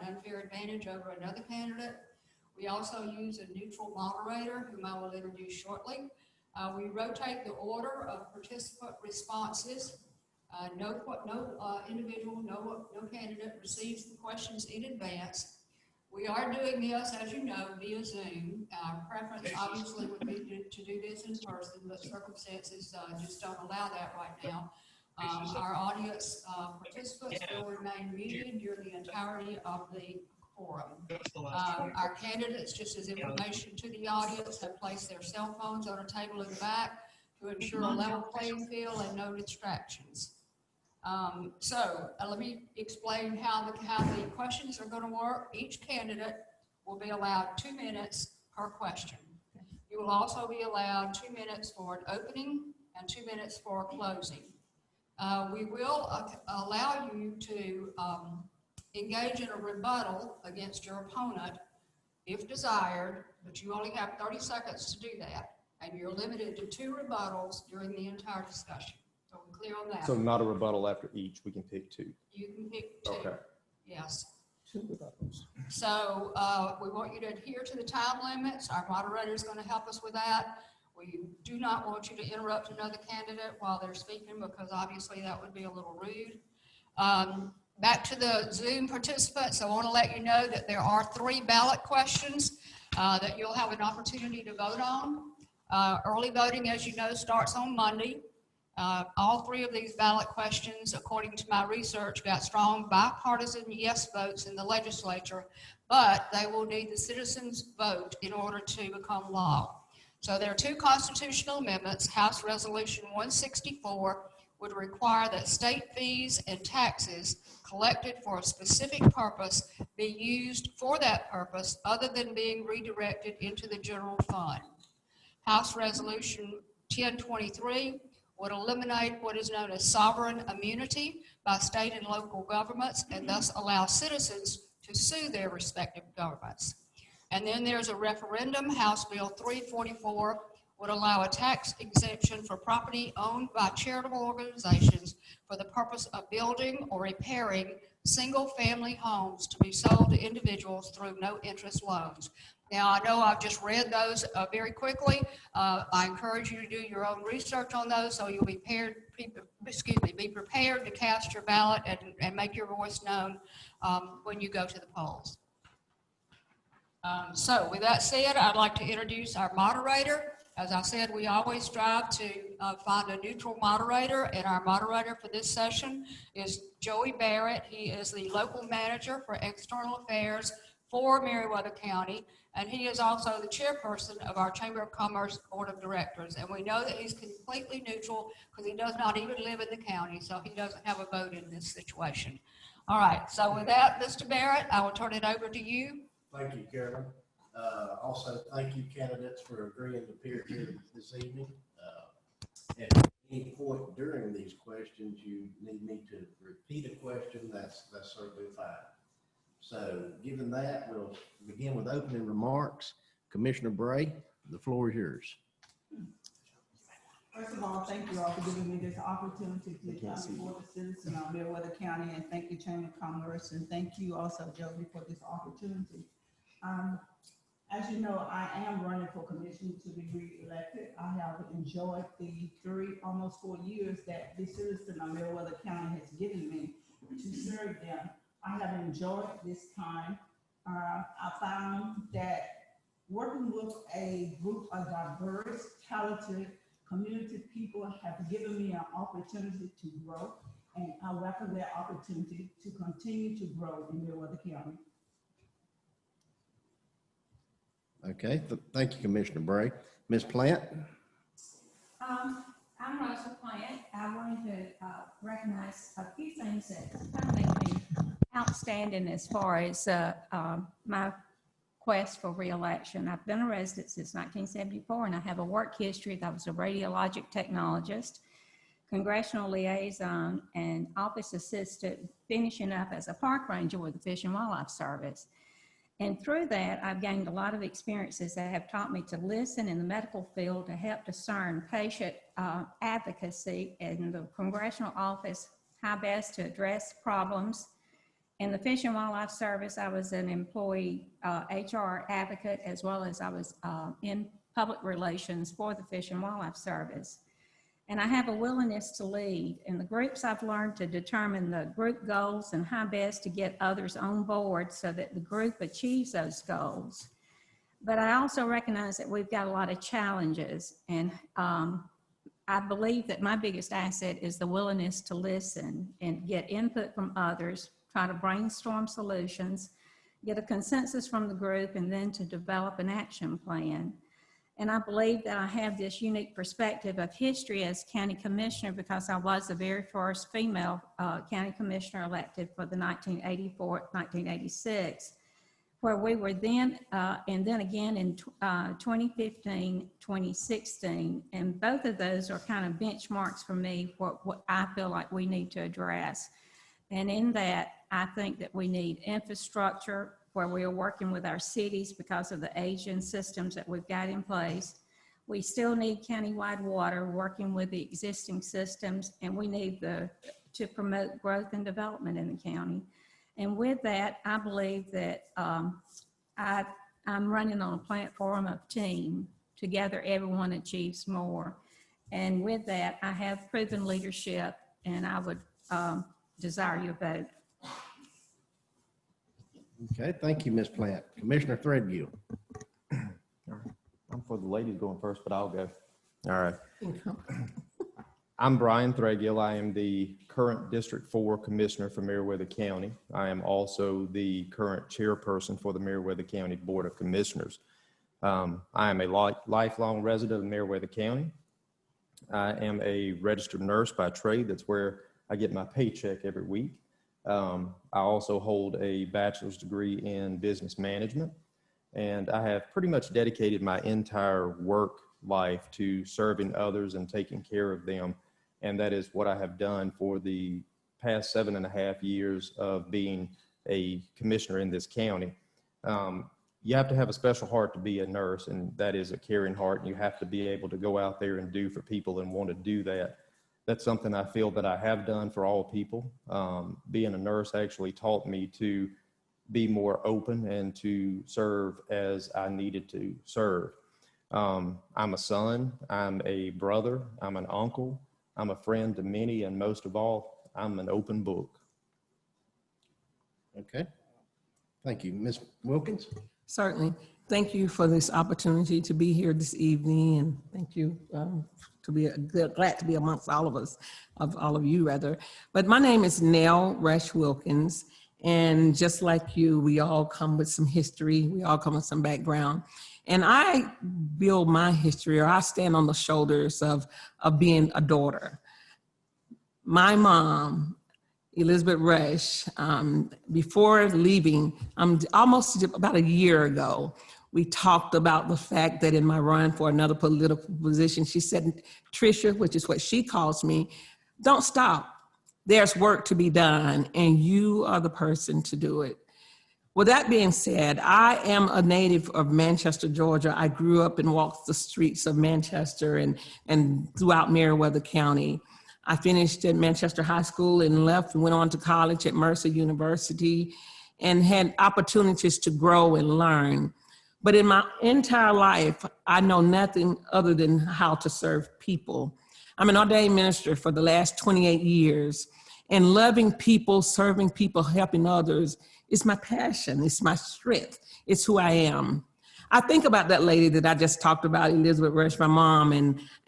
unfair advantage over another candidate. We also use a neutral moderator, whom I will introduce shortly. We rotate the order of participant responses. No individual, no candidate receives the questions in advance. We are doing this, as you know, via Zoom. Our preference obviously would be to do this in person, but circumstances just don't allow that right now. Our audience participants will remain muted during the entirety of the forum. Our candidates, just as information to the audience, have placed their cell phones on a table in the back to ensure a level playing field and no distractions. Let me explain how the questions are going to work. Each candidate will be allowed 2 minutes per question. You will also be allowed 2 minutes for an opening and 2 minutes for a closing. We will allow you to engage in a rebuttal against your opponent if desired, but you only have 30 seconds to do that, and you're limited to 2 rebuttals during the entire discussion. So we're clear on that. So not a rebuttal after each, we can pick 2. You can pick 2. Okay. Yes. 2 rebuttals. So we want you to adhere to the time limits. Our moderator is going to help us with that. We do not want you to interrupt another candidate while they're speaking, because obviously that would be a little rude. Back to the Zoom participants, I want to let you know that there are 3 ballot questions that you'll have an opportunity to vote on. Early voting, as you know, starts on Monday. All 3 of these ballot questions, according to my research, got strong bipartisan yes votes in the legislature, but they will need the citizens' vote in order to become law. So there are 2 constitutional amendments. House Resolution 164 would require that state fees and taxes collected for a specific purpose be used for that purpose other than being redirected into the general fund. House Resolution 1023 would eliminate what is known as sovereign immunity by state and local governments, and thus allow citizens to sue their respective governments. And then there's a referendum. House Bill 344 would allow a tax exemption for property owned by charitable organizations for the purpose of building or repairing single-family homes to be sold to individuals through no-interest loans. Now, I know I've just read those very quickly. I encourage you to do your own research on those, so you'll be prepared to cast your ballot and make your voice known when you go to the polls. So with that said, I'd like to introduce our moderator. As I said, we always strive to find a neutral moderator, and our moderator for this session is Joey Barrett. He is the local manager for external affairs for Meriwether County, and he is also the chairperson of our Chamber of Commerce Board of Directors. And we know that he's completely neutral because he does not even live in the county, so he doesn't have a vote in this situation. All right, so with that, Mr. Barrett, I will turn it over to you. Thank you, Carolyn. Also, thank you, candidates, for agreeing to appear here this evening. At any point during these questions, you need me to repeat a question, that's certainly fine. So, given that, we'll begin with opening remarks. Commissioner Bray, the floor is yours. First of all, thank you all for giving me this opportunity to come before the citizens of Meriwether County, and thank you, Chamber of Commerce, and thank you also, Jody, for this opportunity. As you know, I am running for commission to be re-elected. I have enjoyed the almost 4 years that the citizens of Meriwether County has given me to serve them. I have enjoyed this time. I found that working with a group of diverse, talented community people have given me an opportunity to grow, and I welcome that opportunity to continue to grow in Meriwether County. Okay, thank you, Commissioner Bray. Ms. Plant? I'm Rosa Plant. I wanted to recognize a few things that kind of make me outstanding as far as my quest for re-election. I've been a resident since 1974, and I have a work history. I was a radiologic technologist, congressional liaison, and office assistant, finishing up as a park ranger with the Fish and Wildlife Service. And through that, I've gained a lot of experiences that have taught me to listen in the medical field to help discern patient advocacy in the congressional office, how best to address problems In the Fish and Wildlife Service, I was an employee HR advocate, as well as I was in public relations for the Fish and Wildlife Service. And I have a willingness to lead. In the groups, I've learned to determine the group goals and how best to get others on board so that the group achieves those goals. But I also recognize that we've got a lot of challenges, and I believe that my biggest asset is the willingness to listen and get input from others, try to brainstorm solutions, get a consensus from the group, and then to develop an action plan. And I believe that I have this unique perspective of history as county commissioner because I was the very first female county commissioner elected for the 1984-1986, where we were then, and then again in 2015, 2016. And both of those are kind of benchmarks for me, what I feel like we need to address. And in that, I think that we need infrastructure, where we are working with our cities because of the aging systems that we've got in place. We still need countywide water, working with the existing systems, and we need to promote growth and development in the county. And with that, I believe that I'm running on a platform of team. Together, everyone achieves more. And with that, I have proven leadership, and I would desire your vote. Okay, thank you, Ms. Plant. Commissioner Threadgill. I'm for the ladies going first, but I'll go. All right. I'm Brian Threadgill. I am the current District 4 Commissioner for Meriwether County. I am also the current chairperson for the Meriwether County Board of Commissioners. I am a lifelong resident of Meriwether County. I am a registered nurse by trade. That's where I get my paycheck every week. I also hold a bachelor's degree in business management, and I have pretty much dedicated my entire work life to serving others and taking care of them. And that is what I have done for the past 7.5 years of being a commissioner in this county. You have to have a special heart to be a nurse, and that is a caring heart, and you have to be able to go out there and do for people and want to do that. That's something I feel that I have done for all people. Being a nurse actually taught me to be more open and to serve as I needed to serve. I'm a son, I'm a brother, I'm an uncle, I'm a friend to many, and most of all, I'm an open book. Okay, thank you. Ms. Wilkins? Certainly. Thank you for this opportunity to be here this evening, and thank you to be glad to be amongst all of us, all of you rather. But my name is Nell Rush Wilkins, and just like you, we all come with some history. We all come with some background, and I build my history, or I stand on the shoulders of being a daughter. My mom, Elizabeth Rush, before leaving, almost about a year ago, we talked about the fact that in my run for another political position, she said, Tricia, which is what she calls me, don't stop. There's work to be done, and you are the person to do it. With that being said, I am a native of Manchester, Georgia. I grew up and walked the streets of Manchester and throughout Meriwether County. I finished at Manchester High School and left and went on to college at Mercer University and had opportunities to grow and learn. But in my entire life, I know nothing other than how to serve people. I'm an ordained minister for the last 28 years, and loving people, serving people, helping others is my passion, it's my strength, it's who I am. I think about that lady that I just talked about, Elizabeth Rush, my mom,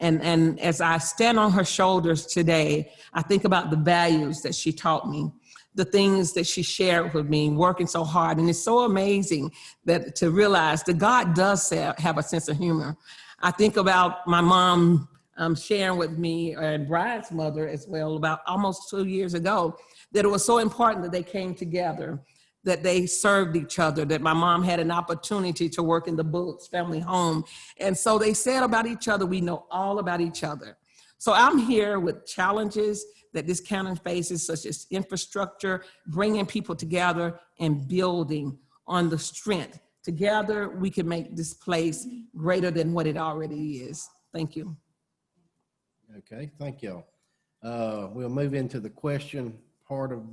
and as I stand on her shoulders today, I think about the values that she taught me, the things that she shared with me, working so hard. And it's so amazing that to realize that God does have a sense of humor. I think about my mom sharing with me, and Brian's mother as well, about almost 2 years ago, that it was so important that they came together, that they served each other, that my mom had an opportunity to work in the Bullocks family home. And so they said about each other, we know all about each other. So I'm here with challenges that this county faces, such as infrastructure, bringing people together and building on the strength. Together, we can make this place greater than what it already is. Thank you. Okay, thank y'all. We'll move into the question part of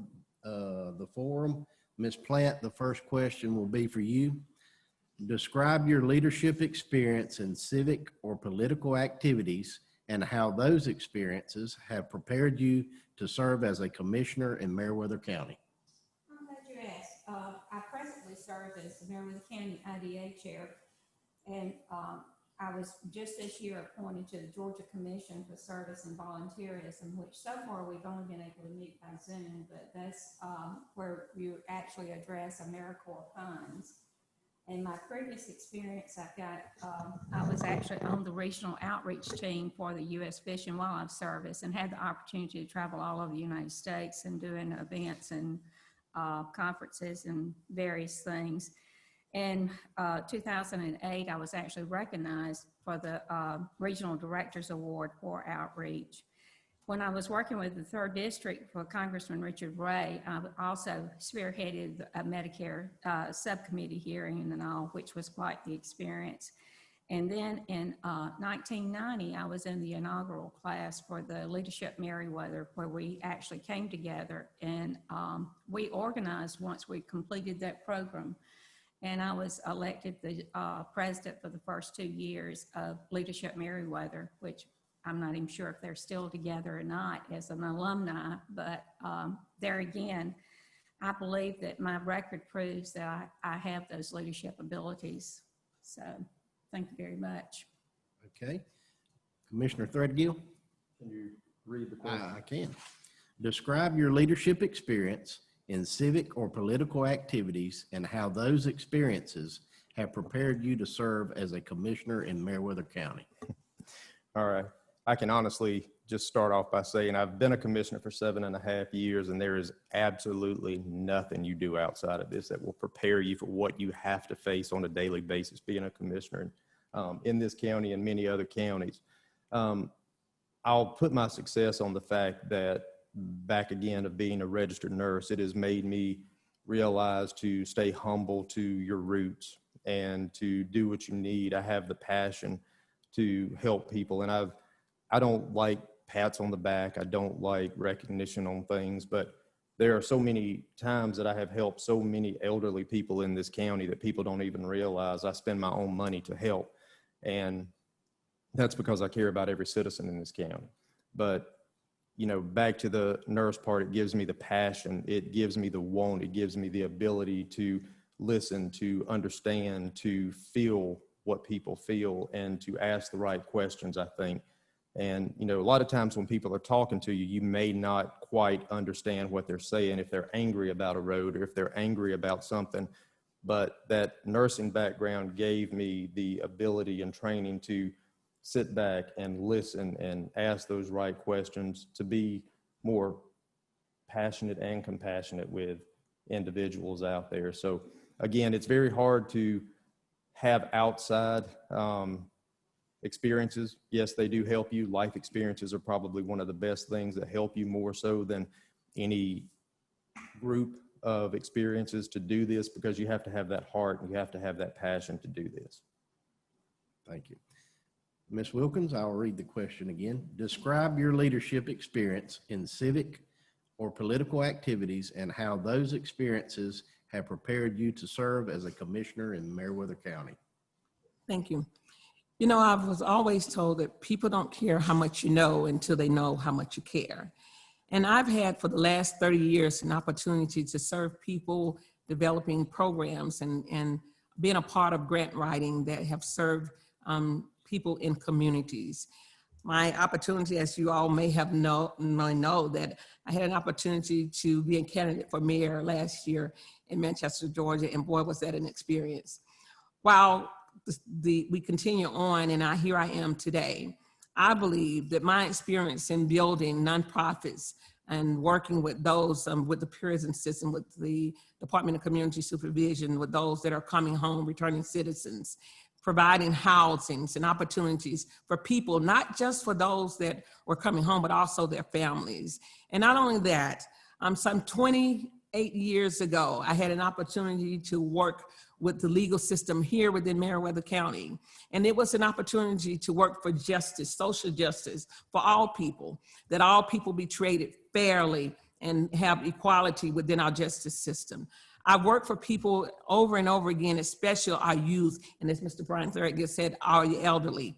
the forum. Ms. Plant, the first question will be for you. Describe your leadership experience in civic or political activities and how those experiences have prepared you to serve as a commissioner in Meriwether County. I'm glad you asked. I presently serve as the Meriwether County IDA Chair, and I was just this year appointed to the Georgia Commission for Service and Volunteerism, which so far we've only been able to meet by Zoom, but that's where you actually address AmeriCorps funds. In my previous experience, I was actually on the regional outreach team for the U.S. Fish and Wildlife Service and had the opportunity to travel all over the United States and doing events and conferences and various things. In 2008, I was actually recognized for the Regional Directors Award for Outreach. When I was working with the 3rd District for Congressman Richard Ray, I also spearheaded a Medicare subcommittee hearing and all, which was quite the experience. And then in 1990, I was in the inaugural class for the Leadership Meriwether, where we actually came together and we organized once we completed that program. And I was elected the president for the first 2 years of Leadership Meriwether, which I'm not even sure if they're still together or not as an alumni, but there again, I believe that my record proves that I have those leadership abilities. So thank you very much. Okay. Commissioner Threadgill? Can you read the question? I can. Describe your leadership experience in civic or political activities and how those experiences have prepared you to serve as a commissioner in Meriwether County. All right. I can honestly just start off by saying I've been a commissioner for 7.5 years, and there is absolutely nothing you do outside of this that will prepare you for what you have to face on a daily basis being a commissioner in this county and many other counties. I'll put my success on the fact that back again of being a registered nurse, it has made me realize to stay humble to your roots and to do what you need. I have the passion to help people, and I don't like pats on the back. I don't like recognition on things, but there are so many times that I have helped so many elderly people in this county that people don't even realize I spend my own money to help. And that's because I care about every citizen in this county. But, you know, back to the nurse part, it gives me the passion. It gives me the want. It gives me the ability to listen, to understand, to feel what people feel, and to ask the right questions, I think. And, you know, a lot of times when people are talking to you, you may not quite understand what they're saying, if they're angry about a road or if they're angry about something. But that nursing background gave me the ability and training to sit back and listen and ask those right questions, to be more passionate and compassionate with individuals out there. So again, it's very hard to have outside experiences. Yes, they do help you. Life experiences are probably one of the best things that help you more so than any group of experiences to do this, because you have to have that heart and you have to have that passion to do this. Thank you. Ms. Wilkins, I'll read the question again. Describe your leadership experience in civic or political activities and how those experiences have prepared you to serve as a commissioner in Meriwether County. Thank you. You know, I was always told that people don't care how much you know until they know how much you care. And I've had for the last 30 years an opportunity to serve people, developing programs and being a part of grant writing that have served people in communities. My opportunity, as you all may know that I had an opportunity to be a candidate for mayor last year in Manchester, Georgia, and boy, was that an experience. While we continue on, and here I am today, I believe that my experience in building nonprofits and working with those with the prison system, with the Department of Community Supervision, with those that are coming home, returning citizens, providing housings and opportunities for people, not just for those that were coming home, but also their families. And not only that, some 28 years ago, I had an opportunity to work with the legal system here within Meriwether County. And it was an opportunity to work for justice, social justice for all people, that all people be treated fairly and have equality within our justice system. I work for people over and over again, especially our youth, and as Mr. Brian Thurgood said, our elderly.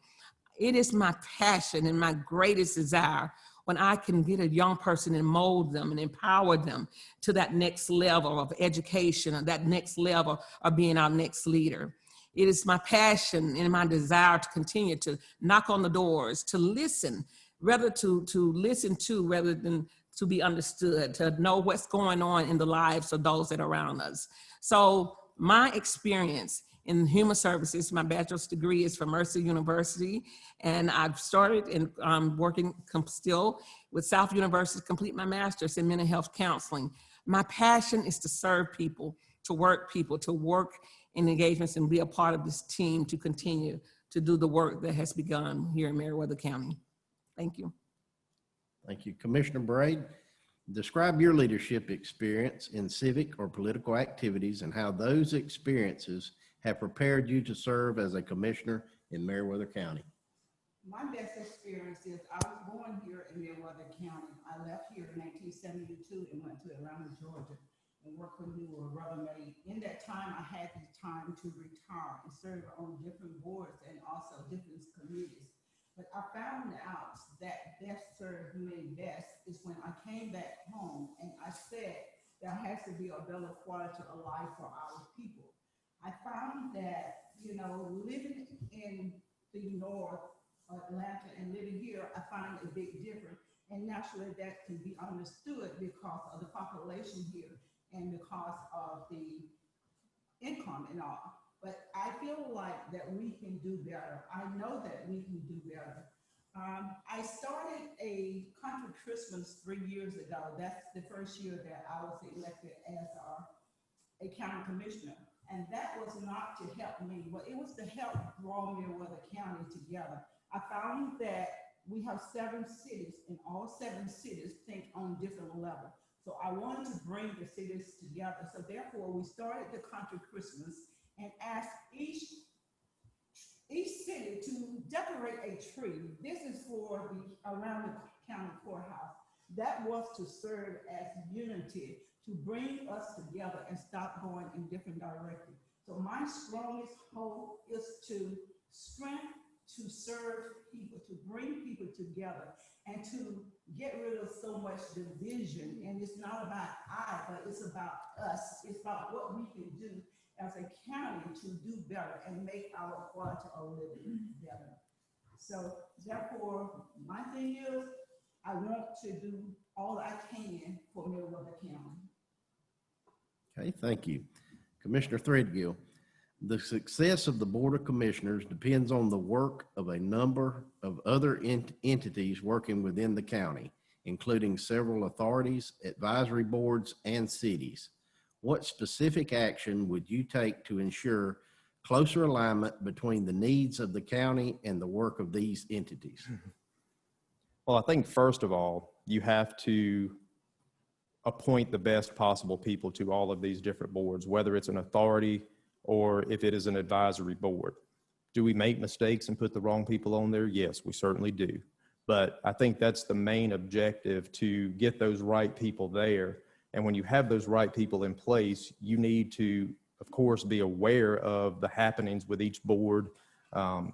It is my passion and my greatest desire when I can get a young person and mold them and empower them to that next level of education or that next level of being our next leader. It is my passion and my desire to continue to knock on the doors, to listen, rather to listen to rather than to be understood, to know what's going on in the lives of those that are around us. So my experience in human services, my bachelor's degree is from Mercer University, and I've started and I'm working still with South University to complete my master's in mental health counseling. My passion is to serve people, to work in engagements and be a part of this team to continue to do the work that has begun here in Meriwether County. Thank you. Thank you. Commissioner Braid, describe your leadership experience in civic or political activities and how those experiences have prepared you to serve as a commissioner in Meriwether County. My best experience is I was born here in Meriwether County. I left here in 1972 and went to Atlanta, Georgia, and worked with New or Brother May. In that time, I had the time to retire and serve on different boards and also different committees. But I found out that best served me best is when I came back home and I said there has to be a better quality of life for our people. I found that, living in the North Atlanta and living here, I find a big difference. And naturally that can be understood because of the population here and because of the income and all. But I feel like that we can do better. I know that we can do better. I started a country Christmas 3 years ago. That's the first year that I was elected as a county commissioner. And that was not to help me, but it was to help draw Meriwether County together. I found that we have 7 cities, and all 7 cities think on different levels. So I wanted to bring the cities together. So therefore, we started the country Christmas and asked each city to decorate a tree. This is for around the county courthouse. That was to serve as unity, to bring us together and stop going in different directions. So my strongest hope is to strength, to serve people, to bring people together, and to get rid of so much division. And it's not about I, but it's about us. It's about what we can do as a county to do better and make our quality of living better. So therefore, my thing is, I want to do all I can for Meriwether County. Okay, thank you. Commissioner Threadgill, the success of the Board of Commissioners depends on the work of a number of other entities working within the county, including several authorities, advisory boards, and cities. What specific action would you take to ensure closer alignment between the needs of the county and the work of these entities? Well, I think first of all, you have to appoint the best possible people to all of these different boards, whether it's an authority or if it is an advisory board. Do we make mistakes and put the wrong people on there? Yes, we certainly do. But I think that's the main objective, to get those right people there. And when you have those right people in place, you need to, of course, be aware of the happenings with each board,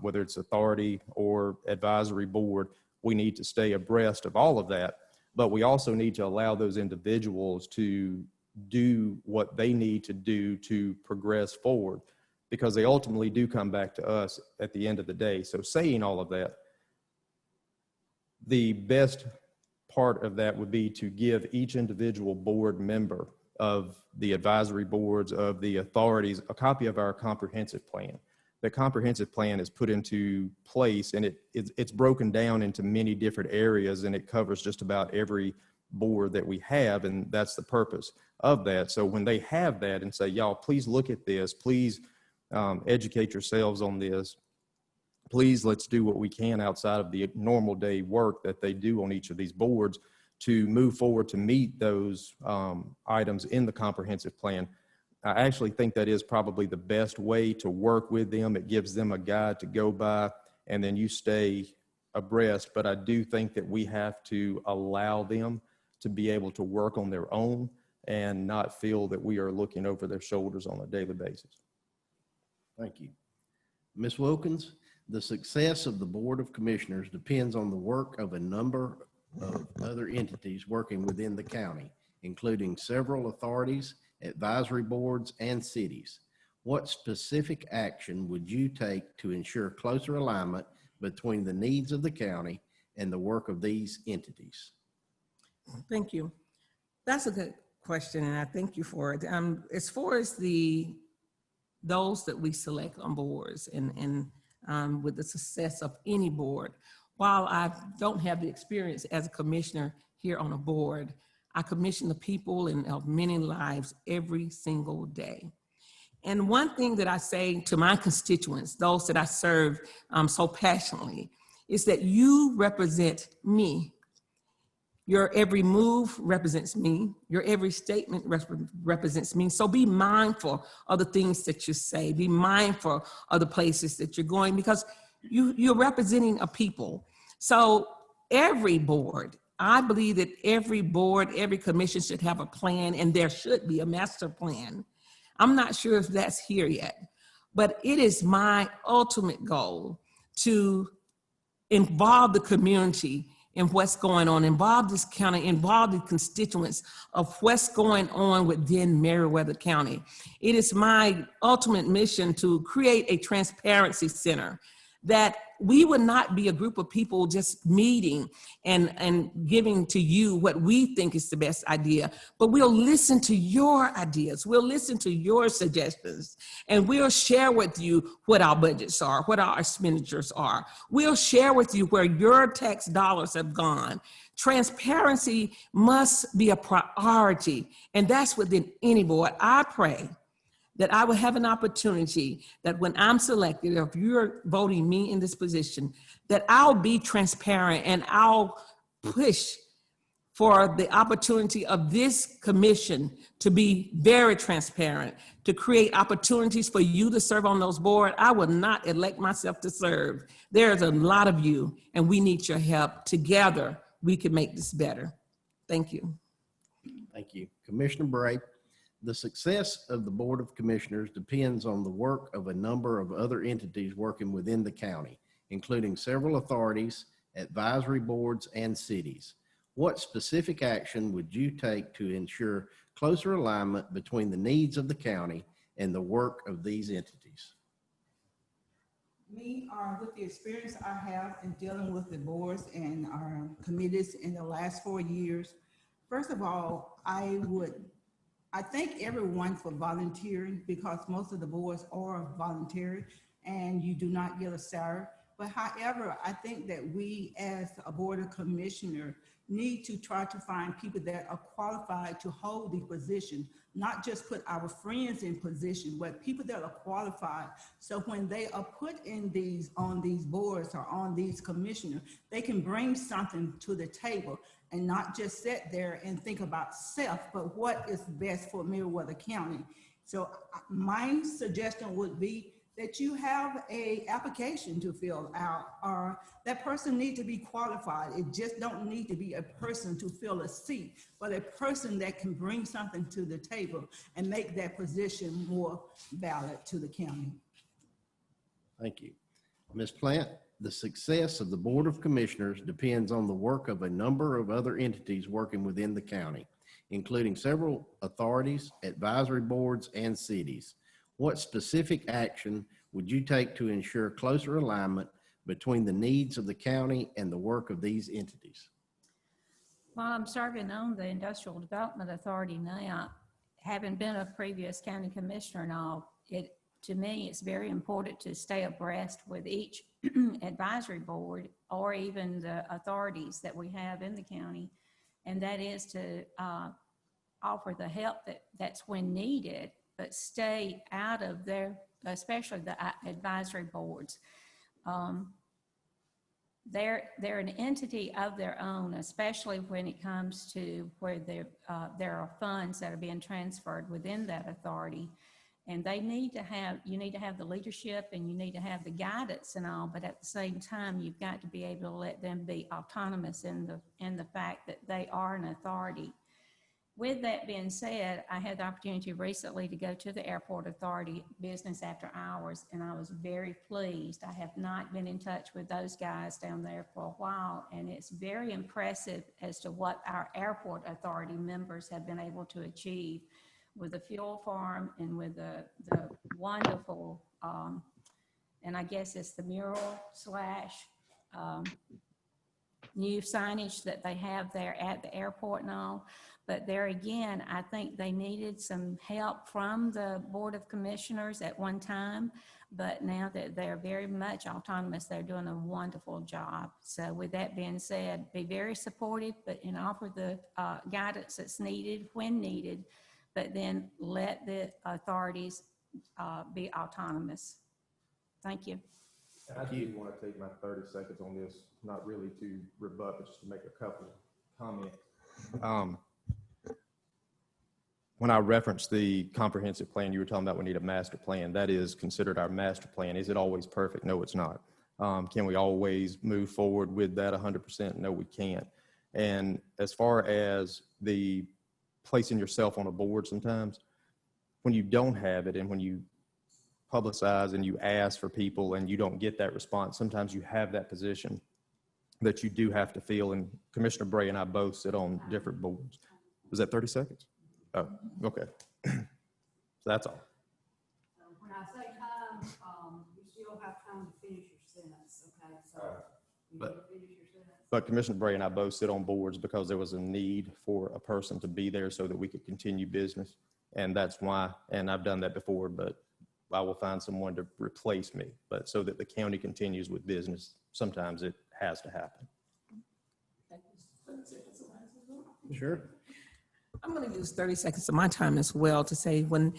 whether it's authority or advisory board. We need to stay abreast of all of that. But we also need to allow those individuals to do what they need to do to progress forward, because they ultimately do come back to us at the end of the day. So saying all of that, the best part of that would be to give each individual board member of the advisory boards, of the authorities, a copy of our comprehensive plan. The comprehensive plan is put into place, and it's broken down into many different areas, and it covers just about every board that we have, and that's the purpose of that. So when they have that and say, y'all, please look at this, please educate yourselves on this, please let's do what we can outside of the normal day work that they do on each of these boards to move forward to meet those items in the comprehensive plan. I actually think that is probably the best way to work with them. It gives them a guide to go by, and then you stay abreast. But I do think that we have to allow them to be able to work on their own and not feel that we are looking over their shoulders on a daily basis. Thank you. Ms. Wilkins, the success of the Board of Commissioners depends on the work of a number of other entities working within the county, including several authorities, advisory boards, and cities. What specific action would you take to ensure closer alignment between the needs of the county and the work of these entities? Thank you. That's a good question, and I thank you for it. As far as those that we select on boards and with the success of any board, while I don't have the experience as a commissioner here on a board, I commission the people and of many lives every single day. And one thing that I say to my constituents, those that I serve so passionately, is that you represent me. Your every move represents me. Your every statement represents me. So be mindful of the things that you say. Be mindful of the places that you're going, because you're representing a people. So every board, I believe that every board, every commission should have a plan, and there should be a master plan. I'm not sure if that's here yet, but it is my ultimate goal to involve the community in what's going on, involve this county, involve the constituents of what's going on within Meriwether County. It is my ultimate mission to create a transparency center, that we would not be a group of people just meeting and giving to you what we think is the best idea, but we'll listen to your ideas, we'll listen to your suggestions, and we'll share with you what our budgets are, what our expenditures are. We'll share with you where your tax dollars have gone. Transparency must be a priority, and that's within any board. I pray that I will have an opportunity that when I'm selected, if you're voting me in this position, that I'll be transparent and I'll push for the opportunity of this commission to be very transparent, to create opportunities for you to serve on those boards. I will not elect myself to serve. There's a lot of you, and we need your help. Together, we can make this better. Thank you. Thank you. Commissioner Bray, the success of the Board of Commissioners depends on the work of a number of other entities working within the county, including several authorities, advisory boards, and cities. What specific action would you take to ensure closer alignment between the needs of the county and the work of these entities? Me, with the experience I have in dealing with the boards and our committees in the last 4 years, first of all, I thank everyone for volunteering, because most of the boards are voluntary and you do not get a salary. But however, I think that we as a board of commissioner need to try to find people that are qualified to hold the position, not just put our friends in position, but people that are qualified. So when they are put in on these boards or on these commissioners, they can bring something to the table and not just sit there and think about self, but what is best for Meriwether County. So my suggestion would be that you have a application to fill out, or that person need to be qualified. It just don't need to be a person to fill a seat, but a person that can bring something to the table and make that position more valid to the county. Thank you. Ms. Plant, the success of the Board of Commissioners depends on the work of a number of other entities working within the county, including several authorities, advisory boards, and cities. What specific action would you take to ensure closer alignment between the needs of the county and the work of these entities? While I'm serving on the Industrial Development Authority now, having been a previous county commissioner and all, to me, it's very important to stay abreast with each advisory board or even the authorities that we have in the county. And that is to offer the help that's when needed, but stay out of their, especially the advisory boards. They're an entity of their own, especially when it comes to where there are funds that are being transferred within that authority. And they need to have, you need to have the leadership and you need to have the guidance and all, but at the same time, you've got to be able to let them be autonomous in the fact that they are an authority. With that being said, I had the opportunity recently to go to the Airport Authority Business After Hours, and I was very pleased. I have not been in touch with those guys down there for a while, and it's very impressive as to what our Airport Authority members have been able to achieve with the fuel farm and with the wonderful, and I guess it's the mural slash new signage that they have there at the airport and all. But there again, I think they needed some help from the Board of Commissioners at one time, but now that they're very much autonomous, they're doing a wonderful job. So with that being said, be very supportive, but and offer the guidance that's needed when needed, but then let the authorities be autonomous. Thank you. And I do want to take my 30 seconds on this, not really to rebut, but just to make a couple of comments. When I referenced the comprehensive plan, you were talking about we need a master plan. That is considered our master plan. Is it always perfect? No, it's not. Can we always move forward with that 100%? No, we can't. And as far as the placing yourself on a board sometimes, when you don't have it and when you publicize and you ask for people and you don't get that response, sometimes you have that position that you do have to fill. And Commissioner Bray and I both sit on different boards. Was that 30 seconds? Oh, okay. So that's all. When I say time, you still have time to finish your sentence, okay? So you need to finish your sentence. But Commissioner Bray and I both sit on boards because there was a need for a person to be there so that we could continue business. And that's why, and I've done that before, but I will find someone to replace me. But so that the county continues with business, sometimes it has to happen. Sure. I'm going to use 30 seconds of my time as well to say when,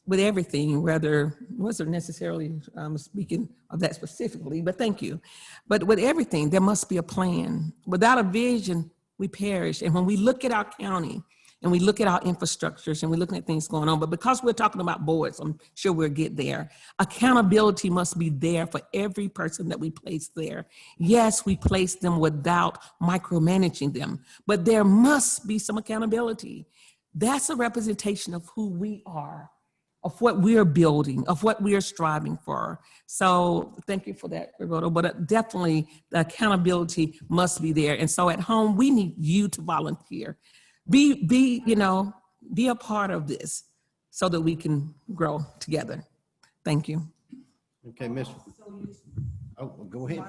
with everything, whether, wasn't necessarily speaking of that specifically, but thank you. But with everything, there must be a plan. Without a vision, we perish. And when we look at our county and we look at our infrastructures and we're looking at things going on, but because we're talking about boards, I'm sure we'll get there. Accountability must be there for every person that we place there. Yes, we place them without micromanaging them, but there must be some accountability. That's a representation of who we are, of what we are building, of what we are striving for. So thank you for that, Roberto, but definitely the accountability must be there. And so at home, we need you to volunteer. Be a part of this so that we can grow together. Thank you. Okay, Miss. Oh, go ahead.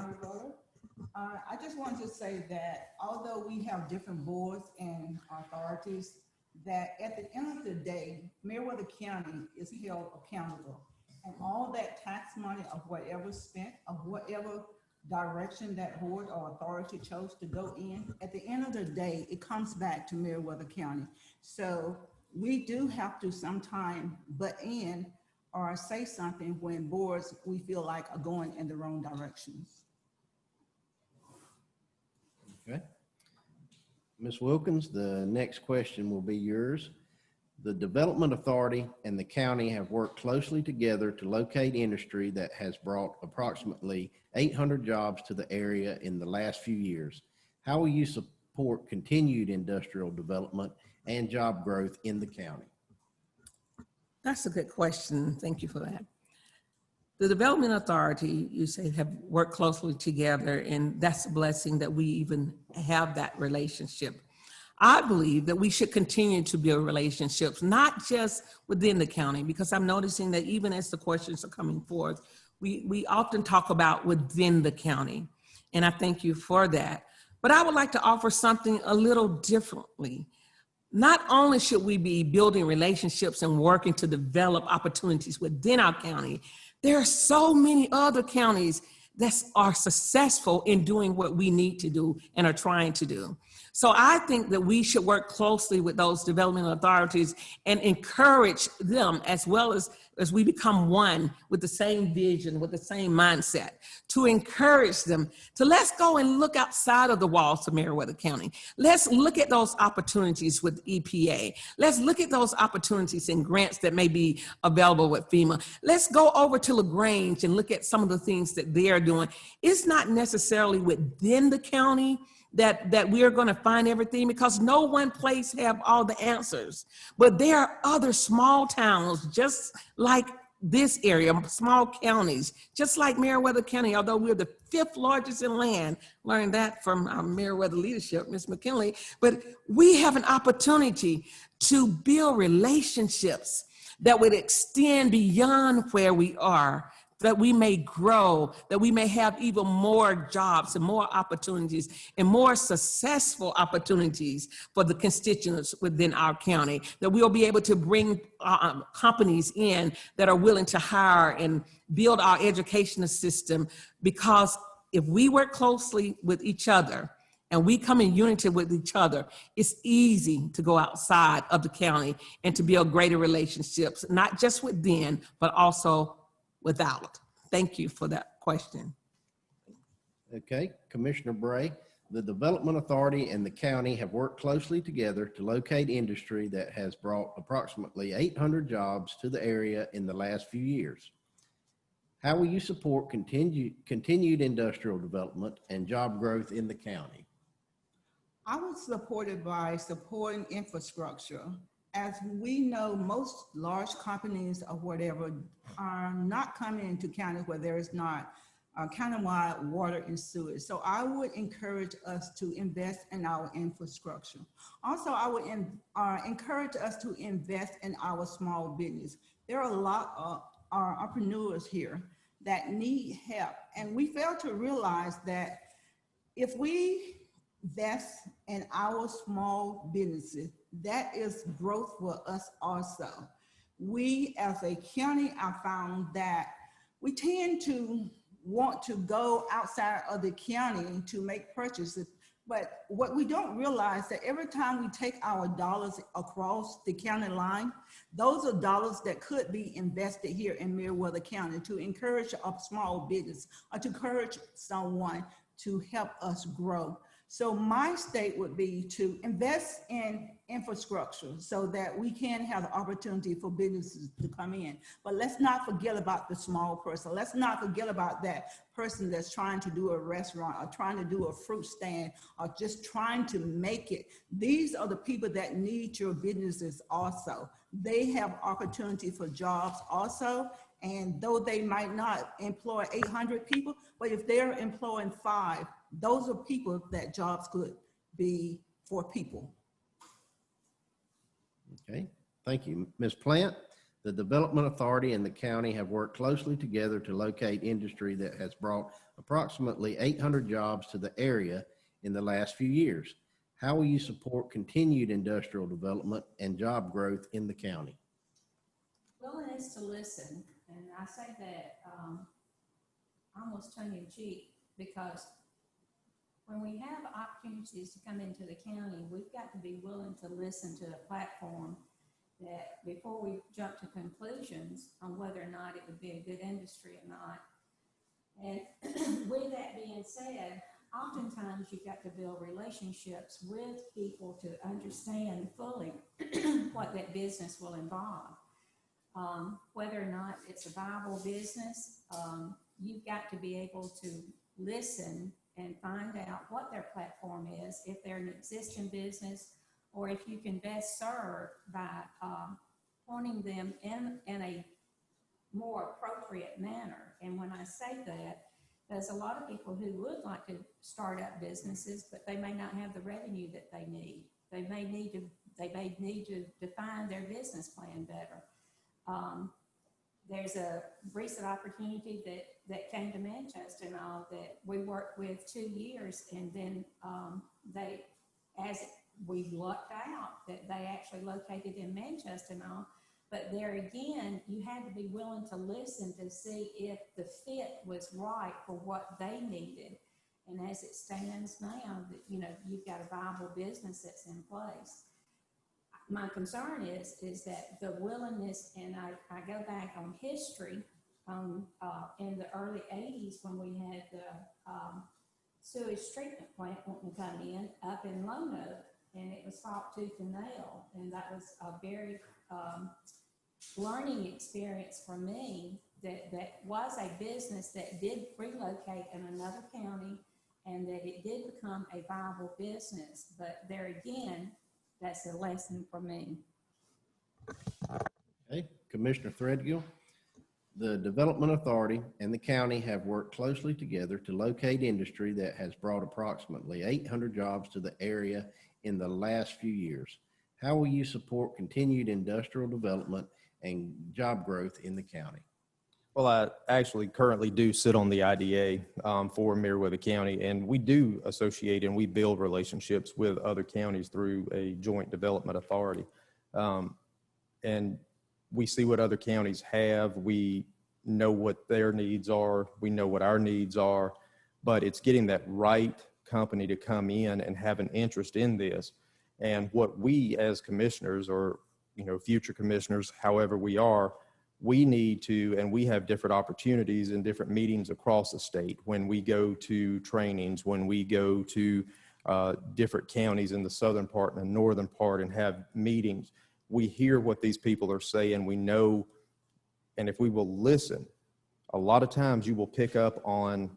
I just wanted to say that although we have different boards and authorities, that at the end of the day, Meriwether County is held accountable. And all that tax money of whatever spent, of whatever direction that board or authority chose to go in, at the end of the day, it comes back to Meriwether County. So we do have to sometime butt in or say something when boards we feel like are going in the wrong directions. Okay. Ms. Wilkins, the next question will be yours. The Development Authority and the county have worked closely together to locate industry that has brought approximately 800 jobs to the area in the last few years. How will you support continued industrial development and job growth in the county? That's a good question. Thank you for that. The Development Authority, you say, have worked closely together, and that's a blessing that we even have that relationship. I believe that we should continue to build relationships, not just within the county, because I'm noticing that even as the questions are coming forth, we often talk about within the county, and I thank you for that. But I would like to offer something a little differently. Not only should we be building relationships and working to develop opportunities within our county, there are so many other counties that are successful in doing what we need to do and are trying to do. So I think that we should work closely with those developmental authorities and encourage them, as well as we become one with the same vision, with the same mindset, to encourage them to let's go and look outside of the walls of Meriwether County. Let's look at those opportunities with EPA. Let's look at those opportunities and grants that may be available with FEMA. Let's go over to LaGrange and look at some of the things that they're doing. It's not necessarily within the county that we are going to find everything, because no one place have all the answers. But there are other small towns just like this area, small counties, just like Meriwether County, although we're the 5th largest in land. Learned that from our Meriwether leadership, Ms. McKinley. But we have an opportunity to build relationships that would extend beyond where we are, that we may grow, that we may have even more jobs and more opportunities and more successful opportunities for the constituents within our county, that we'll be able to bring companies in that are willing to hire and build our educational system. Because if we work closely with each other and we come in unity with each other, it's easy to go outside of the county and to build greater relationships, not just within, but also without. Thank you for that question. Okay, Commissioner Bray, the Development Authority and the county have worked closely together to locate industry that has brought approximately 800 jobs to the area in the last few years. How will you support continued industrial development and job growth in the county? I would support it by supporting infrastructure. As we know, most large companies or whatever are not coming into counties where there is not countywide water and sewage. So I would encourage us to invest in our infrastructure. Also, I would encourage us to invest in our small business. There are a lot of entrepreneurs here that need help, and we fail to realize that if we invest in our small businesses, that is growth for us also. We as a county, I found that we tend to want to go outside of the county to make purchases. But what we don't realize that every time we take our dollars across the county line, those are dollars that could be invested here in Meriwether County to encourage a small business or to encourage someone to help us grow. So my state would be to invest in infrastructure so that we can have the opportunity for businesses to come in. But let's not forget about the small person. Let's not forget about that person that's trying to do a restaurant or trying to do a fruit stand or just trying to make it. These are the people that need your businesses also. They have opportunity for jobs also. And though they might not employ 800 people, but if they're employing 5, those are people that jobs could be for people. Okay, thank you. Ms. Plant, the Development Authority and the county have worked closely together to locate industry that has brought approximately 800 jobs to the area in the last few years. How will you support continued industrial development and job growth in the county? Willingness to listen, and I say that almost tongue in cheek, because when we have opportunities to come into the county, we've got to be willing to listen to a platform that before we jump to conclusions on whether or not it would be a good industry or not. And with that being said, oftentimes you've got to build relationships with people to understand fully what that business will involve. Whether or not it's a viable business, you've got to be able to listen and find out what their platform is, if they're an existing business, or if you can best serve by pointing them in a more appropriate manner. And when I say that, there's a lot of people who would like to start up businesses, but they may not have the revenue that they need. They may need to define their business plan better. There's a recent opportunity that came to Manchester and all that we worked with 2 years, and then as we lucked out that they actually located in Manchester and all. But there again, you had to be willing to listen to see if the fit was right for what they needed. And as it stands now, that, you know, you've got a viable business that's in place. My concern is that the willingness, and I go back on history, in the early 80s when we had the sewage treatment plant wanting to come in up in Lone Oak, and it was fought tooth and nail, and that was a very learning experience for me. That was a business that did relocate in another county, and that it did become a viable business. But there again, that's a lesson for me. Okay, Commissioner Threadgill. The Development Authority and the county have worked closely together to locate industry that has brought approximately 800 jobs to the area in the last few years. How will you support continued industrial development and job growth in the county? Well, I actually currently do sit on the IDA for Meriwether County, and we do associate and we build relationships with other counties through a joint development authority. And we see what other counties have. We know what their needs are. We know what our needs are, but it's getting that right company to come in and have an interest in this. And what we as commissioners, or, you know, future commissioners, however we are, we need to, and we have different opportunities in different meetings across the state. When we go to trainings, when we go to different counties in the southern part and the northern part and have meetings, we hear what these people are saying. We know, and if we will listen, a lot of times you will pick up on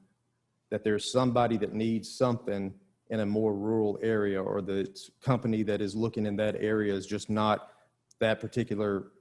that there's somebody that needs something in a more rural area, or the company that is looking in that area is just not, that particular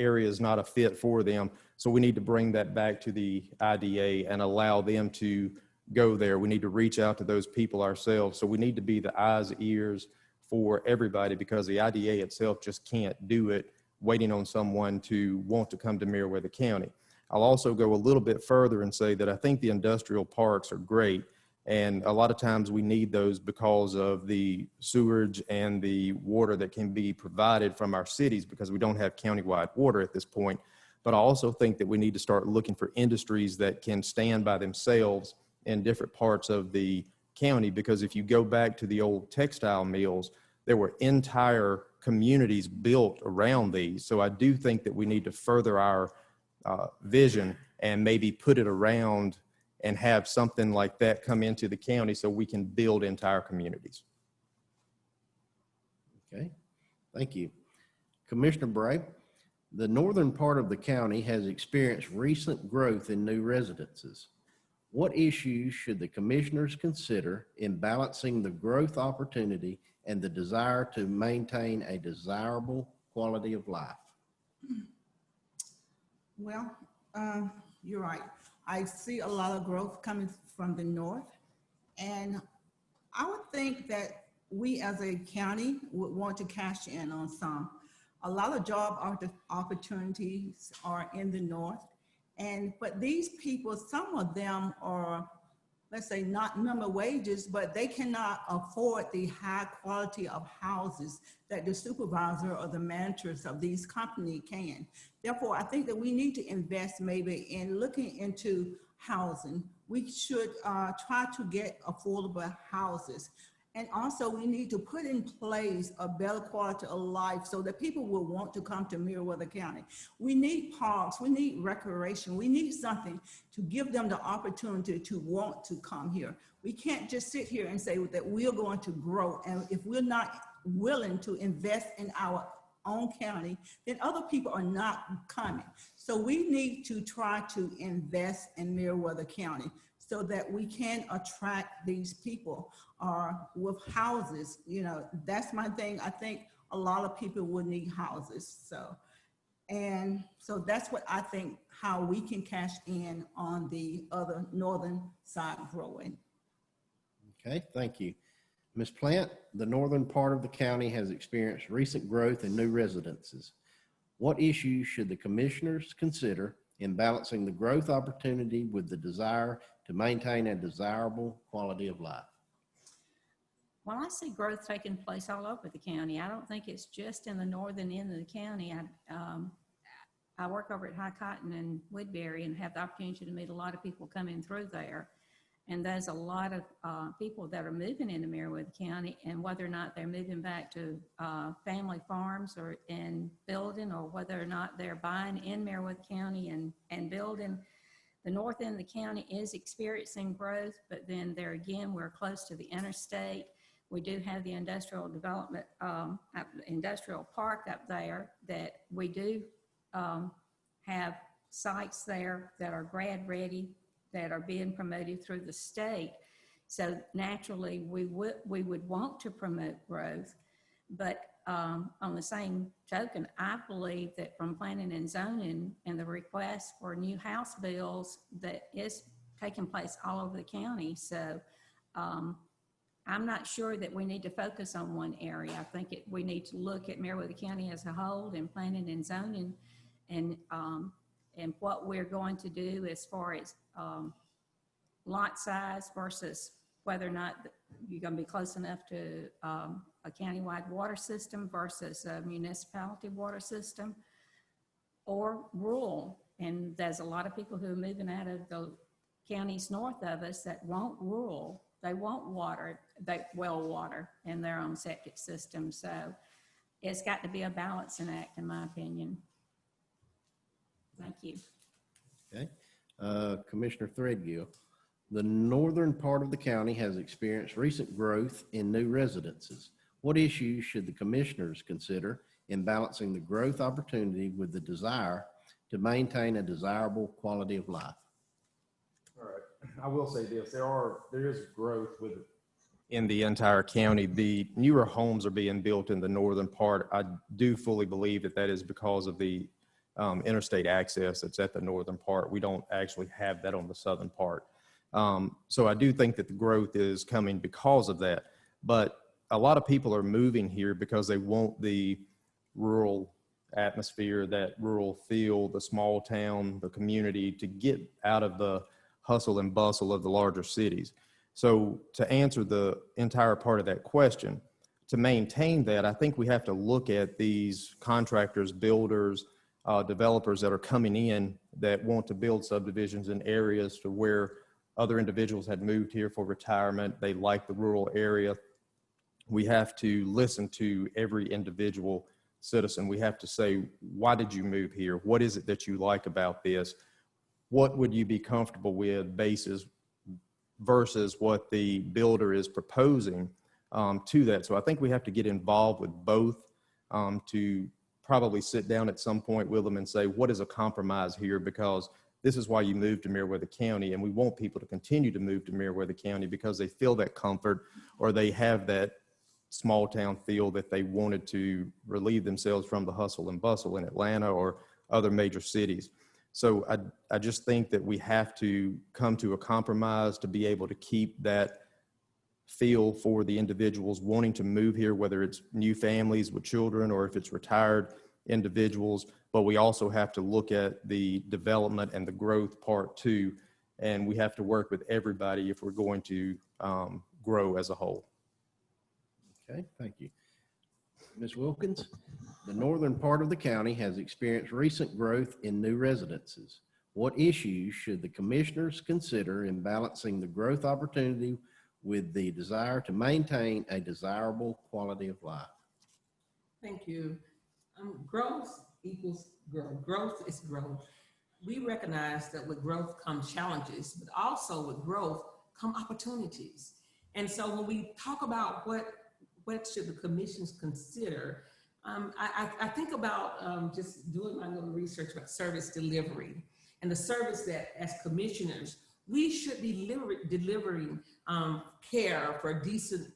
area is not a fit for them. So we need to bring that back to the IDA and allow them to go there. We need to reach out to those people ourselves. So we need to be the eyes, ears for everybody, because the IDA itself just can't do it waiting on someone to want to come to Meriwether County. I'll also go a little bit further and say that I think the industrial parks are great, and a lot of times we need those because of the sewage and the water that can be provided from our cities, because we don't have countywide water at this point. But I also think that we need to start looking for industries that can stand by themselves in different parts of the county, because if you go back to the old textile mills, there were entire communities built around these. So I do think that we need to further our vision and maybe put it around and have something like that come into the county so we can build entire communities. Okay, thank you. Commissioner Bray, the northern part of the county has experienced recent growth in new residences. What issues should the commissioners consider in balancing the growth opportunity and the desire to maintain a desirable quality of life? Well, you're right. I see a lot of growth coming from the north, and I would think that we as a county would want to cash in on some. A lot of job opportunities are in the north, but these people, some of them are, let's say, not minimum wages, but they cannot afford the high quality of houses that the supervisor or the managers of these companies can. Therefore, I think that we need to invest maybe in looking into housing. We should try to get affordable houses. And also we need to put in place a better quality of life so that people will want to come to Meriwether County. We need parks, we need recreation, we need something to give them the opportunity to want to come here. We can't just sit here and say that we're going to grow, and if we're not willing to invest in our own county, then other people are not coming. So we need to try to invest in Meriwether County so that we can attract these people with houses. You know, that's my thing. I think a lot of people would need houses. So that's what I think, how we can cash in on the other northern side growing. Okay, thank you. Ms. Plant, the northern part of the county has experienced recent growth in new residences. What issues should the commissioners consider in balancing the growth opportunity with the desire to maintain a desirable quality of life? Well, I see growth taking place all over the county. I don't think it's just in the northern end of the county. I work over at High Cotton and Woodbury and have the opportunity to meet a lot of people coming through there. And there's a lot of people that are moving into Meriwether County, and whether or not they're moving back to family farms or in building, or whether or not they're buying in Meriwether County and building. The north end of the county is experiencing growth, but then there again, we're close to the interstate. We do have the industrial development, industrial park up there that we do have sites there that are grad ready, that are being promoted through the state. So naturally, we would want to promote growth. But on the same token, I believe that from planning and zoning and the request for new house bills that is taking place all over the county. So I'm not sure that we need to focus on one area. I think we need to look at Meriwether County as a whole and planning and zoning, and what we're going to do as far as lot size versus whether or not you're going to be close enough to a countywide water system versus a municipality water system, or rural. And there's a lot of people who are moving out of the counties north of us that want rural. They want water, well water in their own septic system. So it's got to be a balancing act, in my opinion. Thank you. Okay. Commissioner Threadgill, the northern part of the county has experienced recent growth in new residences. What issues should the commissioners consider in balancing the growth opportunity with the desire to maintain a desirable quality of life? All right. I will say this, there is growth in the entire county. The newer homes are being built in the northern part. I do fully believe that is because of the interstate access that's at the northern part. We don't actually have that on the southern part. So I do think that the growth is coming because of that. But a lot of people are moving here because they want the rural atmosphere, that rural feel, the small town, the community, to get out of the hustle and bustle of the larger cities. So to answer the entire part of that question, to maintain that, I think we have to look at these contractors, builders, developers that are coming in that want to build subdivisions in areas to where other individuals had moved here for retirement. They like the rural area. We have to listen to every individual citizen. We have to say, why did you move here? What is it that you like about this? What would you be comfortable with versus what the builder is proposing to that? So I think we have to get involved with both to probably sit down at some point with them and say, what is a compromise here? Because this is why you moved to Meriwether County, and we want people to continue to move to Meriwether County because they feel that comfort, or they have that small town feel that they wanted to relieve themselves from the hustle and bustle in Atlanta or other major cities. So I just think that we have to come to a compromise to be able to keep that feel for the individuals wanting to move here, whether it's new families with children or if it's retired individuals. But we also have to look at the development and the growth part too. And we have to work with everybody if we're going to grow as a whole. Okay, thank you. Ms. Wilkins, the northern part of the county has experienced recent growth in new residences. What issues should the commissioners consider in balancing the growth opportunity with the desire to maintain a desirable quality of life? Thank you. Growth equals growth. Growth is growth. We recognize that with growth come challenges, but also with growth come opportunities. And so when we talk about what should the commissions consider, I think about just doing my little research about service delivery and the service that as commissioners, we should be delivering care for decent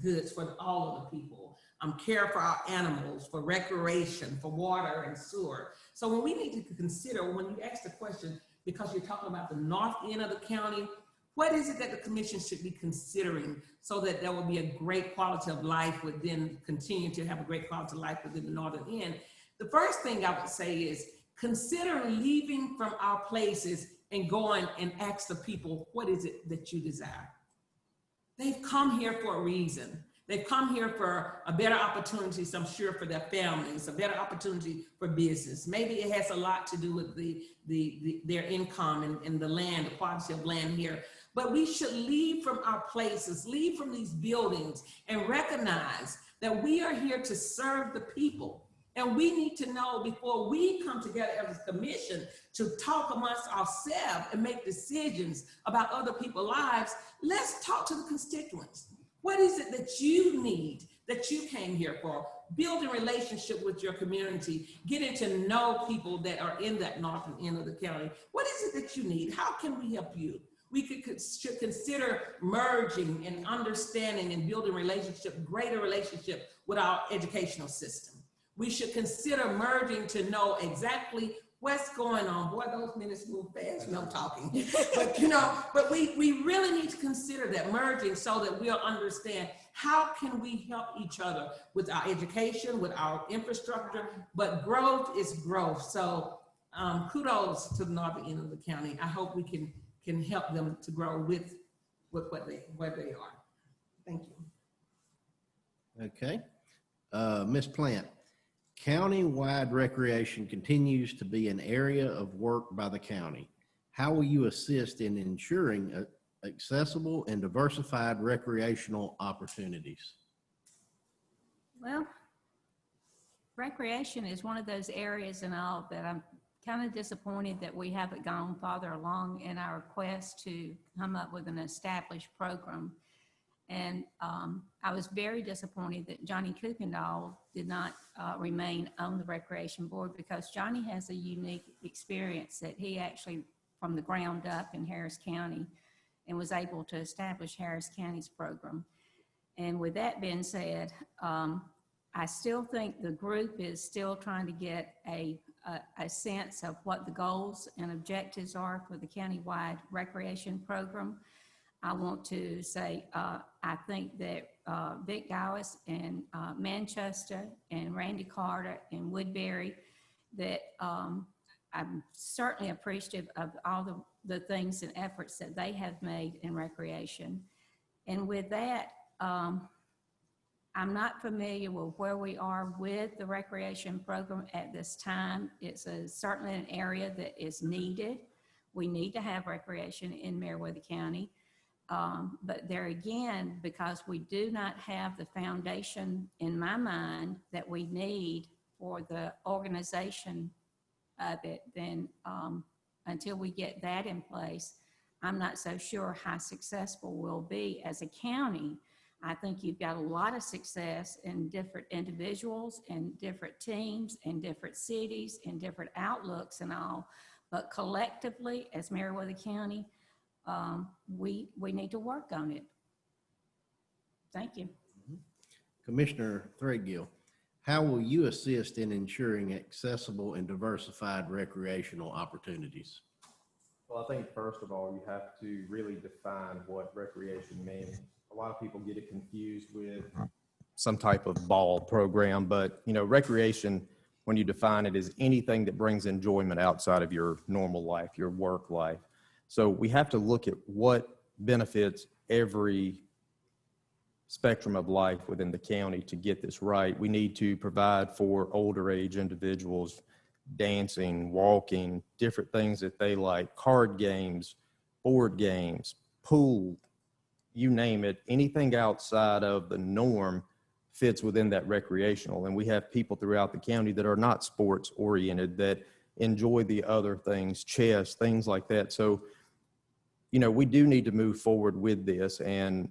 goods for all of the people, care for our animals, for recreation, for water and sewer. So when we need to consider, when you ask the question, because you're talking about the north end of the county, what is it that the commission should be considering so that there will be a great quality of life within, continue to have a great quality of life within the northern end? The first thing I would say is consider leaving from our places and going and ask the people, what is it that you desire? They've come here for a reason. They've come here for a better opportunities, I'm sure, for their families, a better opportunity for business. Maybe it has a lot to do with their income and the land, the quality of land here. but we should leave from our places, leave from these buildings, and recognize that we are here to serve the people. And we need to know before we come together as a commission to talk amongst ourselves and make decisions about other people's lives, let's talk to the constituents. What is it that you need, that you came here for? Building relationship with your community, getting to know people that are in that northern end of the county. What is it that you need? How can we help you? We should consider merging and understanding and building relationship, greater relationship with our educational system. We should consider merging to know exactly what's going on. Boy, those minutes move fast when I'm talking. But we really need to consider that merging so that we'll understand how can we help each other with our education, with our infrastructure, but growth is growth. So kudos to the northern end of the county. I hope we can help them to grow with what they are. Thank you. Okay. Ms. Plant, county-wide recreation continues to be an area of work by the county. How will you assist in ensuring accessible and diversified recreational opportunities? Well, recreation is one of those areas and all that I'm kind of disappointed that we haven't gone farther along in our quest to come up with an established program. And I was very disappointed that Johnny Kuykendall did not remain on the Recreation Board, because Johnny has a unique experience that he actually, from the ground up in Harris County, and was able to establish Harris County's program. And with that being said, I still think the group is still trying to get a sense of what the goals and objectives are for the countywide recreation program. I want to say, I think that Vic Gowis and Manchester and Randy Carter and Woodbury, that I'm certainly appreciative of all the things and efforts that they have made in recreation. And with that, I'm not familiar with where we are with the recreation program at this time. It's certainly an area that is needed. We need to have recreation in Meriwether County. But there again, because we do not have the foundation in my mind that we need for the organization of it, then until we get that in place, I'm not so sure how successful we'll be as a county. I think you've got a lot of success in different individuals and different teams and different cities and different outlooks and all, but collectively as Meriwether County, we need to work on it. Thank you. Commissioner Threadgill, how will you assist in ensuring accessible and diversified recreational opportunities? Well, I think first of all, you have to really define what recreation means. A lot of people get it confused with some type of ball program, but recreation, when you define it, is anything that brings enjoyment outside of your normal life, your work life. So we have to look at what benefits every spectrum of life within the county to get this right. We need to provide for older age individuals, dancing, walking, different things that they like, card games, board games, pool, you name it. Anything outside of the norm fits within that recreational. And we have people throughout the county that are not sports oriented that enjoy the other things, chess, things like that. So we do need to move forward with this. And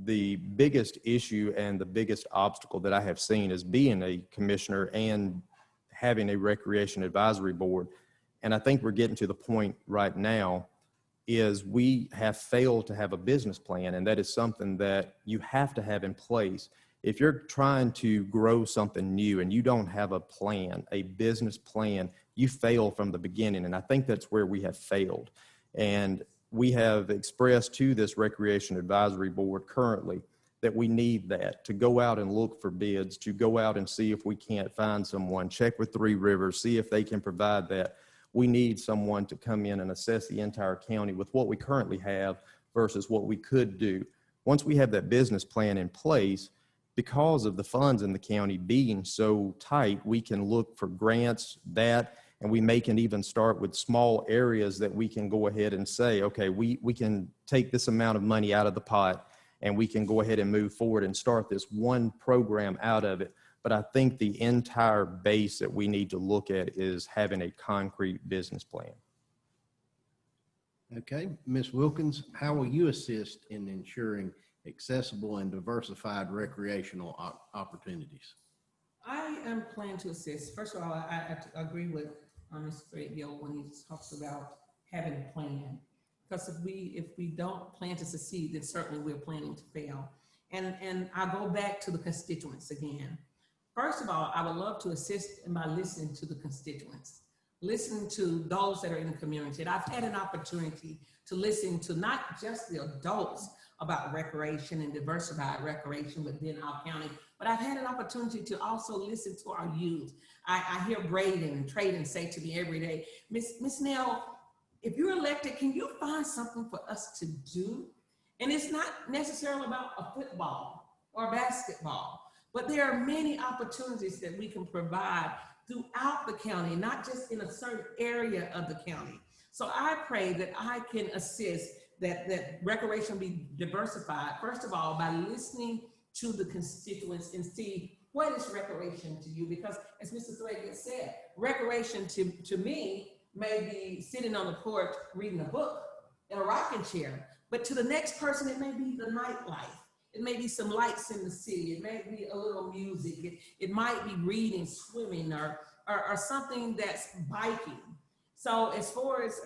the biggest issue and the biggest obstacle that I have seen is being a commissioner and having a recreation advisory board. And I think we're getting to the point right now is we have failed to have a business plan. And that is something that you have to have in place. If you're trying to grow something new and you don't have a plan, a business plan, you fail from the beginning. And I think that's where we have failed. And we have expressed to this Recreation Advisory Board currently that we need that to go out and look for bids, to go out and see if we can't find someone, check with Three Rivers, see if they can provide that. We need someone to come in and assess the entire county with what we currently have versus what we could do. Once we have that business plan in place, because of the funds in the county being so tight, we can look for grants, that, And we may can even start with small areas that we can go ahead and say, okay, we can take this amount of money out of the pot and we can go ahead and move forward and start this one program out of it. But I think the entire base that we need to look at is having a concrete business plan. Okay, Ms. Wilkins, how will you assist in ensuring accessible and diversified recreational opportunities? I am planning to assist. First of all, I agree with Mr. Threadgill when he talks about having a plan. Because if we don't plan to succeed, then certainly we're planning to fail. And I go back to the constituents again. First of all, I would love to assist by listening to the constituents, listening to those that are in the community. And I've had an opportunity to listen to not just the adults about recreation and diversified recreation within our county, but I've had an opportunity to also listen to our youth. I hear Braden and Traden say to me every day, Miss Nell, if you're elected, can you find something for us to do? And it's not necessarily about a football or basketball, but there are many opportunities that we can provide throughout the county, not just in a certain area of the county. So I pray that I can assist that recreation be diversified, first of all, by listening to the constituents and see what is recreation to you, because as Mr. Threadgill said, recreation to me may be sitting on the porch reading a book in a rocking chair, but to the next person, it may be the nightlife. It may be some lights in the city. It may be a little music. It might be reading, swimming, or something that's biking. So as far as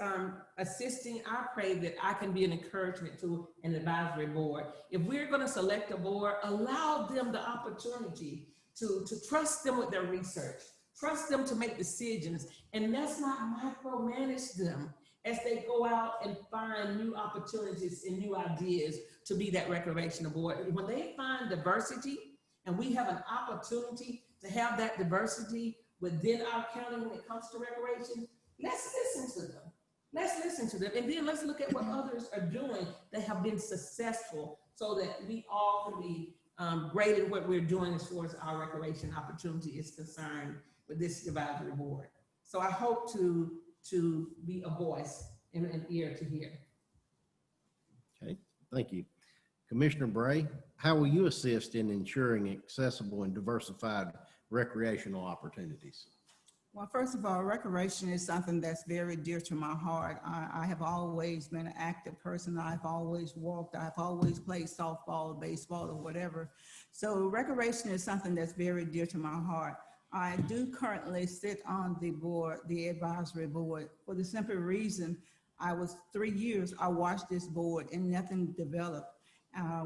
assisting, I pray that I can be an encouragement to an advisory board. If we're going to select a board, allow them the opportunity to trust them with their research, trust them to make decisions, and let's not micromanage them as they go out and find new opportunities and new ideas to be that recreational board. When they find diversity, and we have an opportunity to have that diversity within our county when it comes to recreation, let's listen to them. Let's listen to them. And then let's look at what others are doing that have been successful so that we all can be great at what we're doing as far as our recreation opportunity is concerned with this advisory board. So I hope to be a voice and an ear to hear. Okay, thank you. Commissioner Bray, how will you assist in ensuring accessible and diversified recreational opportunities? Well, first of all, recreation is something that's very dear to my heart. I have always been an active person. I've always walked. I've always played softball, baseball, or whatever. So recreation is something that's very dear to my heart. I do currently sit on the board, the advisory board, for the simple reason I was 3 years, I watched this board and nothing developed.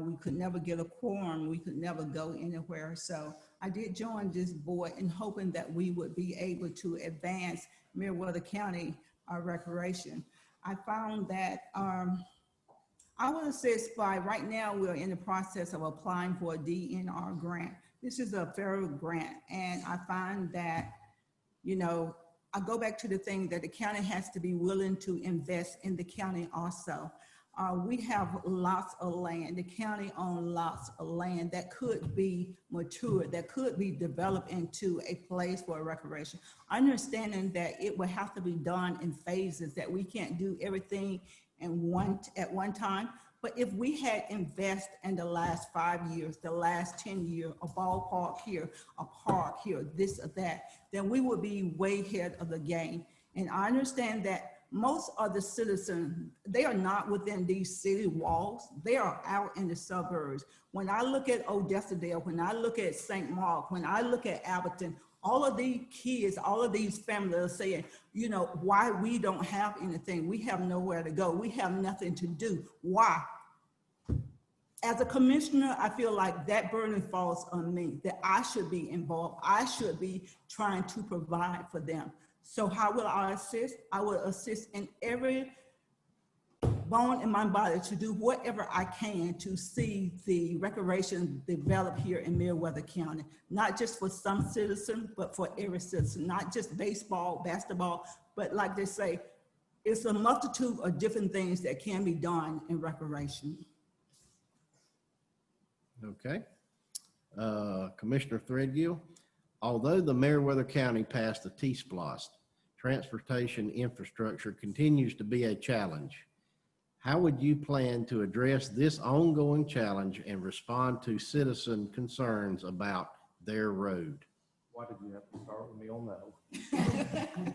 We could never get a quorum. We could never go anywhere. So I did join this board in hoping that we would be able to advance Meriwether County recreation. I found that I would assist by, right now we're in the process of applying for a DNR grant. This is a federal grant, and I find that, you know, I go back to the thing that the county has to be willing to invest in the county also. We have lots of land. The county owns lots of land that could be matured, that could be developed into a place for recreation. Understanding that it will have to be done in phases, that we can't do everything at one time. But if we had invested in the last 5 years, the last 10 years, a ballpark here, a park here, this or that, then we would be way ahead of the game. And I understand that most of the citizens, they are not within these city walls. They are out in the suburbs. When I look at Odessa-Dale, when I look at St. Mark, when I look at Alberton, all of these kids, all of these families are saying, you know, why we don't have anything. We have nowhere to go. We have nothing to do. Why? As a commissioner, I feel like that burden falls on me, that I should be involved. I should be trying to provide for them. So how will I assist? I will assist in every bone in my body to do whatever I can to see the recreation develop here in Meriwether County, not just for some citizens, but for every citizen, not just baseball, basketball, but like they say, it's a multitude of different things that can be done in recreation. Okay. Commissioner Threadgill, although the Meriwether County passed the T-SPLOST, transportation infrastructure continues to be a challenge. How would you plan to address this ongoing challenge and respond to citizen concerns about their road? Why did you have to start with me on that one?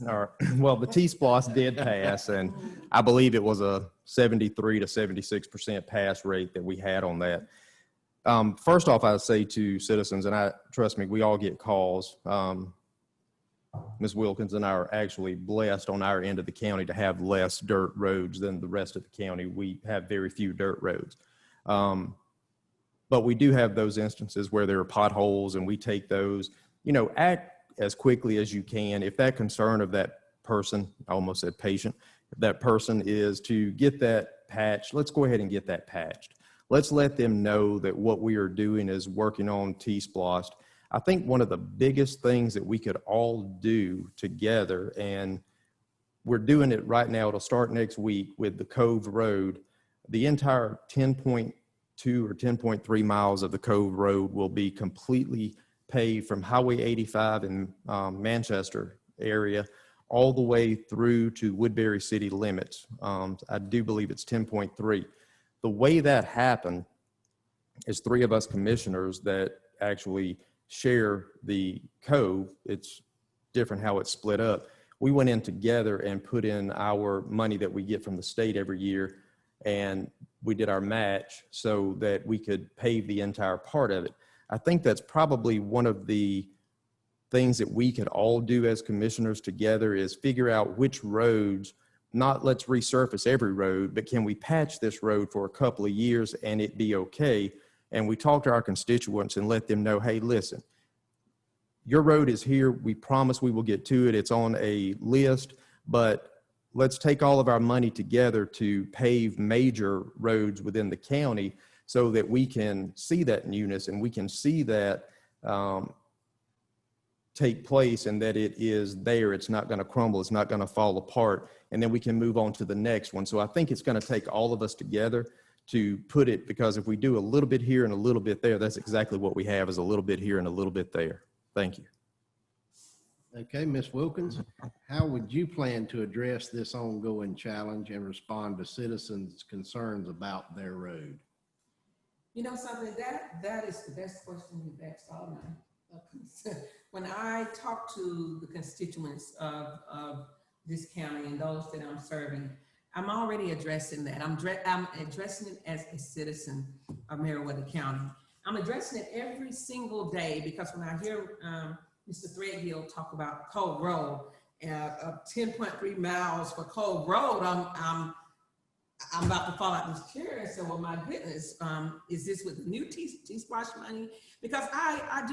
All right. Well, the T-Splosh did pass, and I believe it was a 73 to 76% pass rate that we had on that. First off, I say to citizens, and trust me, we all get calls. Ms. Wilkins and I are actually blessed on our end of the county to have less dirt roads than the rest of the county. We have very few dirt roads. But we do have those instances where there are potholes, and we take those, act as quickly as you can. If that concern of that person, I almost said patient, if that person is to get that patched, let's go ahead and get that patched. Let's let them know that what we are doing is working on T-Splosh. I think one of the biggest things that we could all do together, and we're doing it right now, it'll start next week with the Cove Road. The entire 10.2 or 10.3 miles of the Cove Road will be completely paved from Highway 85 in Manchester area all the way through to Woodbury city limits. I do believe it's 10.3. The way that happened is 3 of us commissioners that actually share the Cove. It's different how it's split up. We went in together and put in our money that we get from the state every year, and we did our match so that we could pave the entire part of it. I think that's probably one of the things that we could all do as commissioners together is figure out which roads, not let's resurface every road, but can we patch this road for a couple of years and it be okay? And we talk to our constituents and let them know, hey, listen, your road is here. We promise we will get to it. It's on a list, but let's take all of our money together to pave major roads within the county so that we can see that newness and we can see that take place and that it is there. It's not going to crumble. It's not going to fall apart. And then we can move on to the next one. So I think it's going to take all of us together to put it, because if we do a little bit here and a little bit there, that's exactly what we have, is a little bit here and a little bit there. Thank you. Okay, Ms. Wilkins, how would you plan to address this ongoing challenge and respond to citizens' concerns about their road? You know something, that is the best question you've asked all night. When I talk to the constituents of this county and those that I'm serving, I'm already addressing that. I'm addressing it as a citizen of Meriwether County. I'm addressing it every single day, because when I hear Mr. Threadgill talk about Cove Road, 10.3 miles for Cove Road, I'm about to fall out this chair and say, well, my goodness, is this with the new T-Splosh money? Because I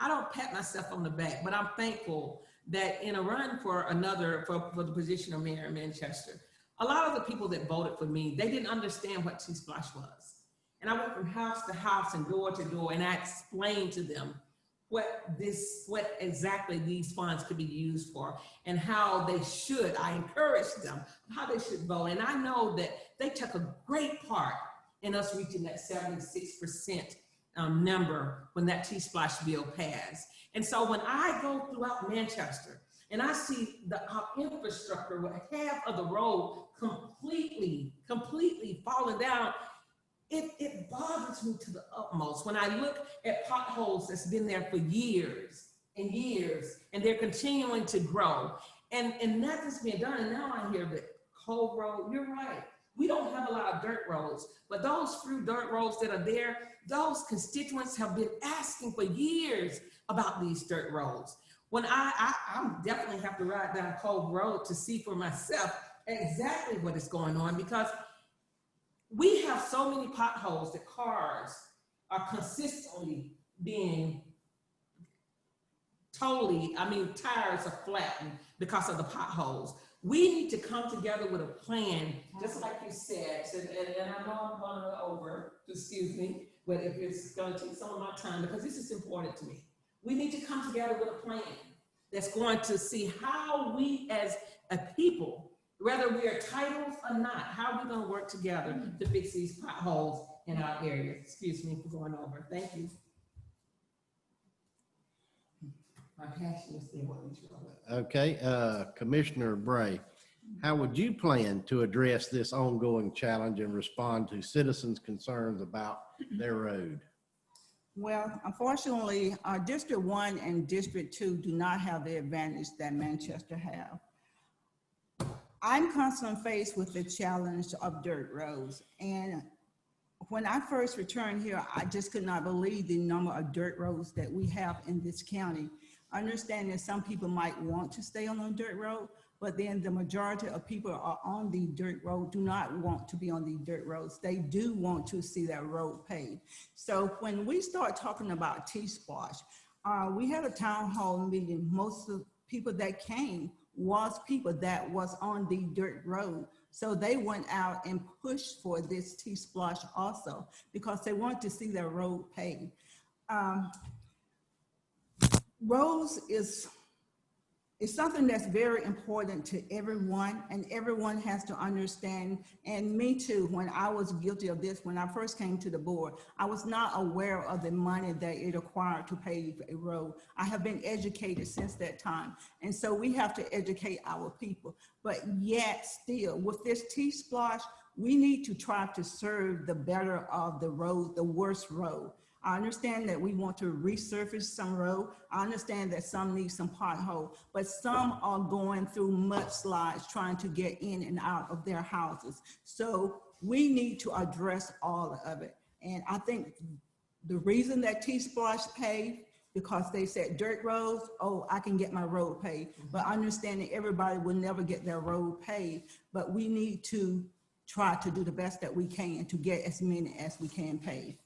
don't pat myself on the back, but I'm thankful that in a run for the position of mayor in Manchester, a lot of the people that voted for me, they didn't understand what T-Splosh was. And I went from house to house and door to door, and I explained to them what exactly these funds could be used for and how they should, I encouraged them, how they should vote. And I know that they took a great part in us reaching that 76% number when that T-Splosh bill passed. And so when I go throughout Manchester and I see our infrastructure with half of the road completely falling down, it bothers me to the utmost when I look at potholes that's been there for years and years, and they're continuing to grow. And nothing's being done. And now I hear that Cove Road, you're right. We don't have a lot of dirt roads, but those few dirt roads that are there, those constituents have been asking for years about these dirt roads. When I definitely have to ride down Cove Road to see for myself exactly what is going on, because we have so many potholes that cars are consistently being tires are flattened because of the potholes. We need to come together with a plan, just like you said, and I know I'm going over, excuse me, but if it's going to take some of my time, because this is important to me. We need to come together with a plan that's going to see how we as a people, whether we are titles or not, how we're going to work together to fix these potholes in our area. Excuse me for going over. Thank you. My passion is in what we do. Okay, Commissioner Bray, how would you plan to address this ongoing challenge and respond to citizens' concerns about their road? Well, unfortunately, District 1 and District 2 do not have the advantage that Manchester have. I'm constantly faced with the challenge of dirt roads. And when I first returned here, I just could not believe the number of dirt roads that we have in this county. I understand that some people might want to stay on a dirt road, but then the majority of people are on the dirt road do not want to be on the dirt roads. They do want to see that road paved. So when we start talking about T-Splosh, we had a town hall meeting. Most of the people that came was people that was on the dirt road. So they went out and pushed for this T-Splosh also because they wanted to see their road paved. Roads is something that's very important to everyone, and everyone has to understand. And me too, when I was guilty of this, when I first came to the board, I was not aware of the money that it required to pave a road. I have been educated since that time. And so we have to educate our people. But yet still, with this T-Splosh, we need to try to serve the better of the road, the worst road. I understand that we want to resurface some road. I understand that some need some pothole, but some are going through mudslides trying to get in and out of their houses. So we need to address all of it. And I think the reason that T-Splosh paved, because they said dirt roads, oh, I can get my road paved. But understanding everybody will never get their road paved, but we need to try to do the best that we can to get as many as we can paved.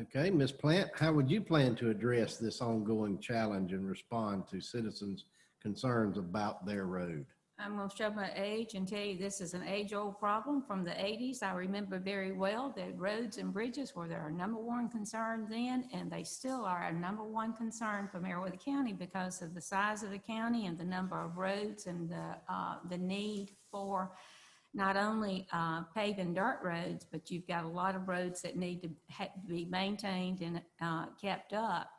Okay, Ms. Plant, how would you plan to address this ongoing challenge and respond to citizens' concerns about their road? I'm going to show my age and tell you this is an age-old problem from the 80s. I remember very well that roads and bridges were our #1 concern then, and they still are our #1 concern for Meriwether County because of the size of the county and the number of roads and the need for not only paving dirt roads, but you've got a lot of roads that need to be maintained and kept up.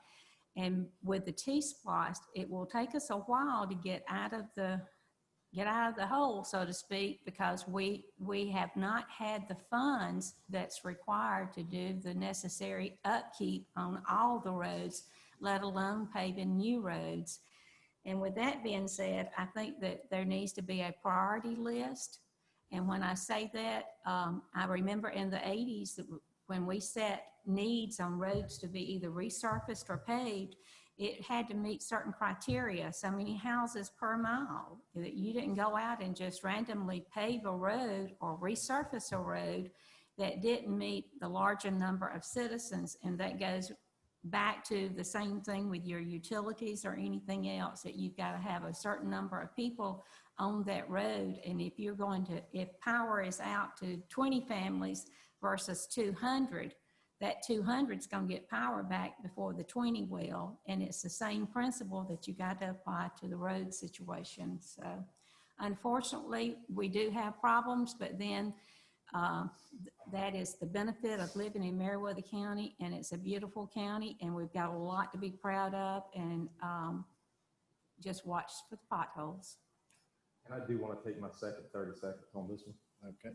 And with the T-Splosh, it will take us a while to get out of the hole, so to speak, because we have not had the funds that's required to do the necessary upkeep on all the roads, let alone paving new roads. And with that being said, I think that there needs to be a priority list. And when I say that, I remember in the 80s that when we set needs on roads to be either resurfaced or paved, it had to meet certain criteria, so many houses per mile. You didn't go out and just randomly pave a road or resurface a road that didn't meet the larger number of citizens. And that goes back to the same thing with your utilities or anything else, that you've got to have a certain number of people on that road. And if power is out to 20 families versus 200, that 200 is going to get power back before the 20 will. And it's the same principle that you got to apply to the road situation. So unfortunately, we do have problems, but then that is the benefit of living in Meriwether County, and it's a beautiful county, and we've got a lot to be proud of, and just watch for the potholes. And I do want to take my second 30 seconds on this one. Okay.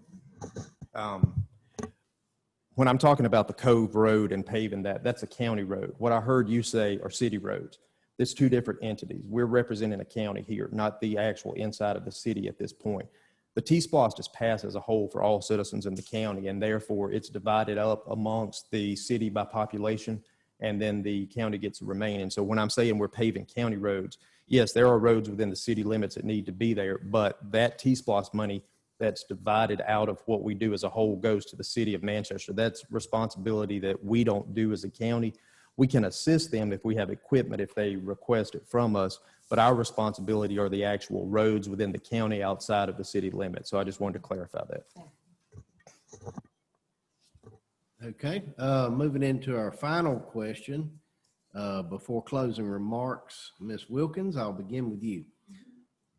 When I'm talking about the Cove Road and paving that's a county road. What I heard you say are city roads. There's two different entities. We're representing a county here, not the actual inside of the city at this point. The T-Splosh is passed as a whole for all citizens in the county, and therefore it's divided up amongst the city by population, and then the county gets the remaining. So when I'm saying we're paving county roads, yes, there are roads within the city limits that need to be there, but that T-Splosh money that's divided out of what we do as a whole goes to the city of Manchester. That's responsibility that we don't do as a county. We can assist them if we have equipment, if they request it from us, but our responsibility are the actual roads within the county outside of the city limits. So I just wanted to clarify that. Okay, moving into our final question, before closing remarks, Ms. Wilkins, I'll begin with you.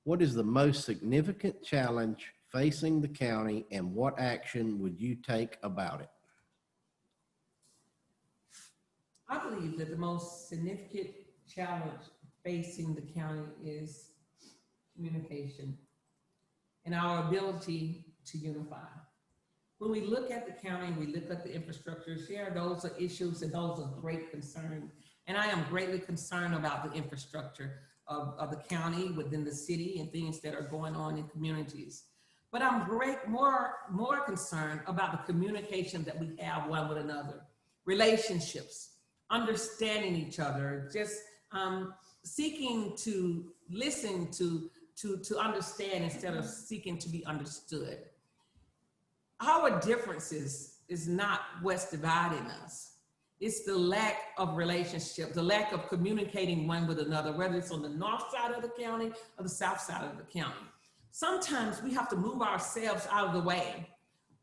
What is the most significant challenge facing the county, and what action would you take about it? I believe that the most significant challenge facing the county is communication and our ability to unify. When we look at the county, we look at the infrastructure, share, those are issues and those are great concerns. And I am greatly concerned about the infrastructure of the county within the city and things that are going on in communities. But I'm more concerned about the communication that we have one with another, relationships, understanding each other, just seeking to listen to understand instead of seeking to be understood. Our differences is not what's dividing us. It's the lack of relationship, the lack of communicating one with another, whether it's on the north side of the county or the south side of the county. Sometimes we have to move ourselves out of the way.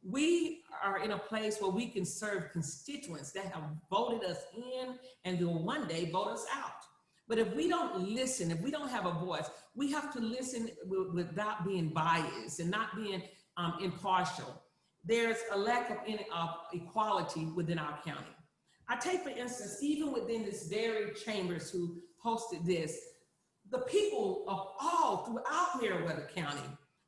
We are in a place where we can serve constituents that have voted us in and will one day vote us out. But if we don't listen, if we don't have a voice, we have to listen without being biased and not being impartial. There's a lack of equality within our county. I take, for instance, even within this very chambers who hosted this, the people of all throughout Meriwether County